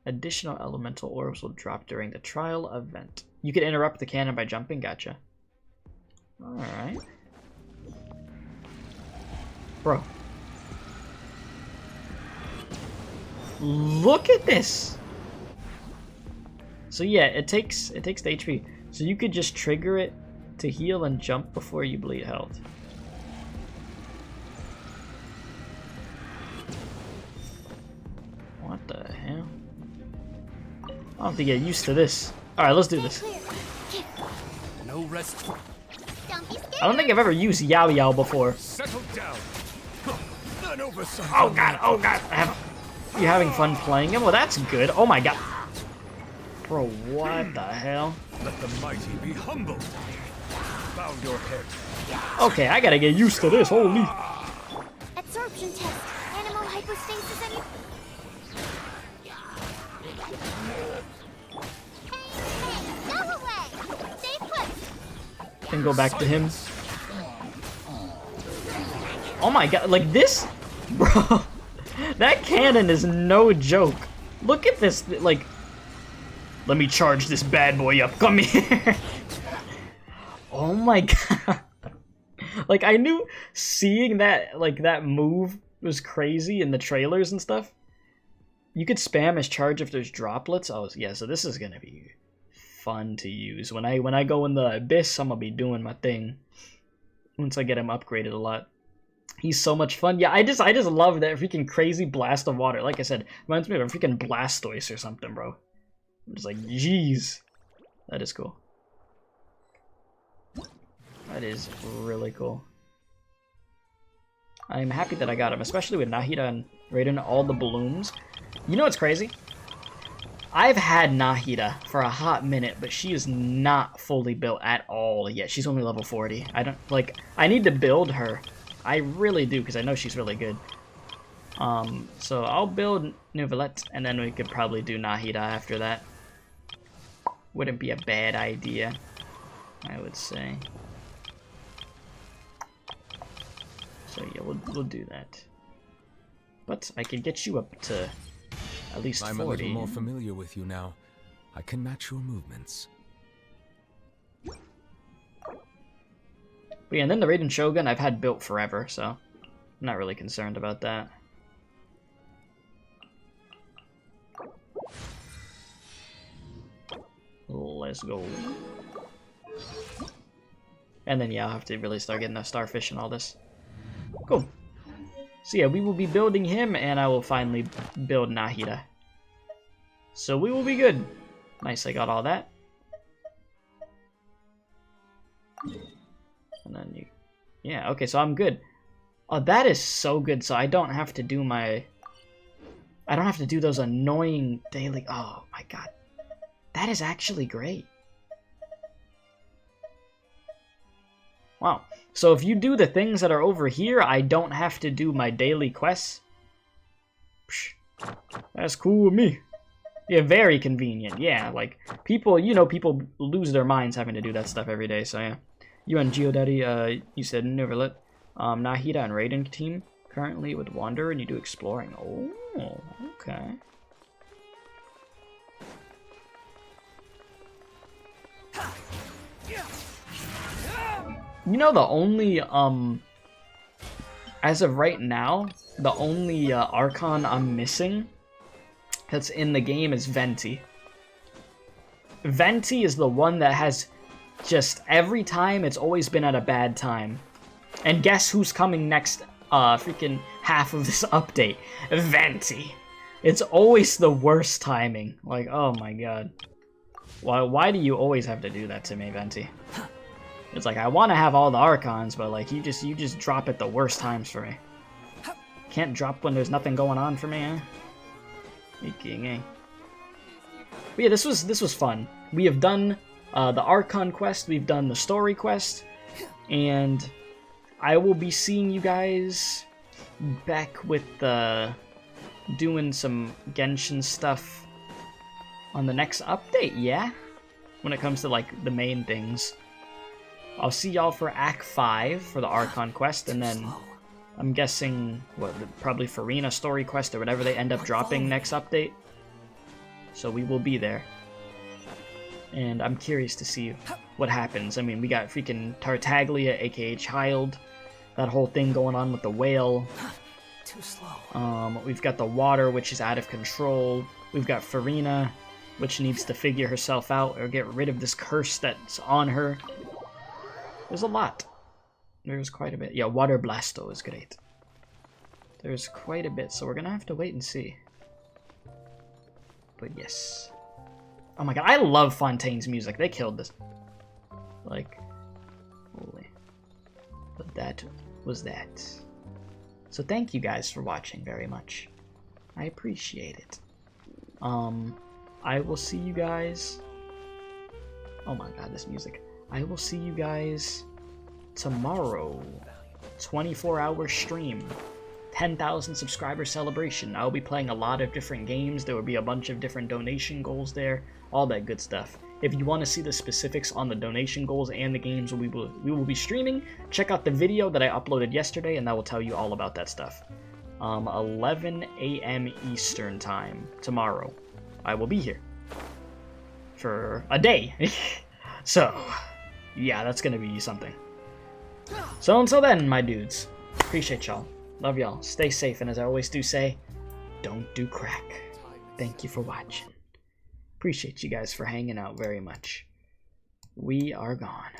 Additional elemental orbs will drop during the trial event. You can interrupt the cannon by jumping. Gotcha. Alright. Bro. Look at this! So yeah, it takes the HP. So you could just trigger it to heal and jump before you bleed health. What the hell? I'll have to get used to this. Alright, let's do this. No rest. I don't think I've ever used Yao Yao before. Settle down. Oh god, oh god. You having fun playing him? Well, that's good. Oh my god. Bro, what the hell? Let the mighty be humbled. Bow your head. Okay, I gotta get used to this. Holy. Absorption test. Animal hypostasis any... Hey, go away! Stay put! Can go back to him. Oh my god, like this? Bro, that cannon is no joke. Look at this, like... Let me charge this bad boy up. Come here. Oh my god. Like, I knew seeing that, like, that move was crazy in the trailers and stuff. You could spam his charge if there's droplets. Oh, yeah, so this is gonna be fun to use. When I go in the Abyss, I'm gonna be doing my thing. Once I get him upgraded a lot. He's so much fun. Yeah, I just love that freaking crazy blast of water. Like I said, reminds me of a freaking Blastoise or something, bro. I'm just like, jeez. That is cool. That is really cool. I'm happy that I got him, especially with Nahida and Raiden, all the blooms. You know what's crazy? I've had Nahida for a hot minute, but she is not fully built at all yet. She's only level 40. I need to build her. I really do, because I know she's really good. So I'll build Neuvillette, and then we could probably do Nahida after that. Wouldn't be a bad idea, I would say. So yeah, we'll do that. But I can get you up to at least 40. I'm a little more familiar with you now. I can match your movements. But yeah, and then the Raiden Shogun I've had built forever, so I'm not really concerned about that. Let's go. And then yeah, I'll have to really start getting the starfish and all this. Cool. So yeah, we will be building him, and I will finally build Nahida. So we will be good. Nice, I got all that. And then you... Yeah, okay, so I'm good. Oh, that is so good, so I don't have to do my... I don't have to do those annoying daily... Oh my god. That is actually great. Wow. So if you do the things that are over here, I don't have to do my daily quests. Psh, that's cool with me. Yeah, very convenient. Yeah, like, people, you know, people lose their minds having to do that stuff every day, so yeah. You and GeoDaddy, you said Neuvillette, Nahida and Raiden team currently with Wander, and you do exploring. Oh, okay. You know, the only, as of right now, the only Archon I'm missing that's in the game is Venti. Venti is the one that has just every time it's always been at a bad time. And guess who's coming next freaking half of this update? Venti. It's always the worst timing. Like, oh my god. Why do you always have to do that to me, Venti? It's like, I want to have all the Archons, but like, you just drop at the worst times for me. Can't drop when there's nothing going on for me, eh? But yeah, this was fun. We have done the Archon quest, we've done the story quest, and I will be seeing you guys back with doing some Genshin stuff on the next update, yeah? When it comes to, like, the main things. I'll see y'all for Act 5 for the Archon quest, and then I'm guessing, probably Farina Story Quest or whatever they end up dropping next update. So we will be there. And I'm curious to see what happens. I mean, we got freaking Tartaglia, aka Child. That whole thing going on with the whale. Too slow. We've got the water, which is out of control. We've got Farina, which needs to figure herself out or get rid of this curse that's on her. There's a lot. There's quite a bit. Yeah, Water Blasto is great. There's quite a bit, so we're gonna have to wait and see. But yes. Oh my god, I love Fontaine's music. They killed this. Like, holy. But that was that. So thank you guys for watching very much. I appreciate it. I will see you guys... Oh my god, this music. I will see you guys tomorrow. 24-hour stream. 10,000 subscriber celebration. I'll be playing a lot of different games. There will be a bunch of different donation goals there. All that good stuff. If you want to see the specifics on the donation goals and the games we will be streaming, check out the video that I uploaded yesterday, and that will tell you all about that stuff. 11 a.m. Eastern time tomorrow. I will be here for a day. So, yeah, that's gonna be something. So until then, my dudes, appreciate y'all. Love y'all. Stay safe, and as I always do say, don't do crack. Thank you for watching. Appreciate you guys for hanging out very much. We are gone.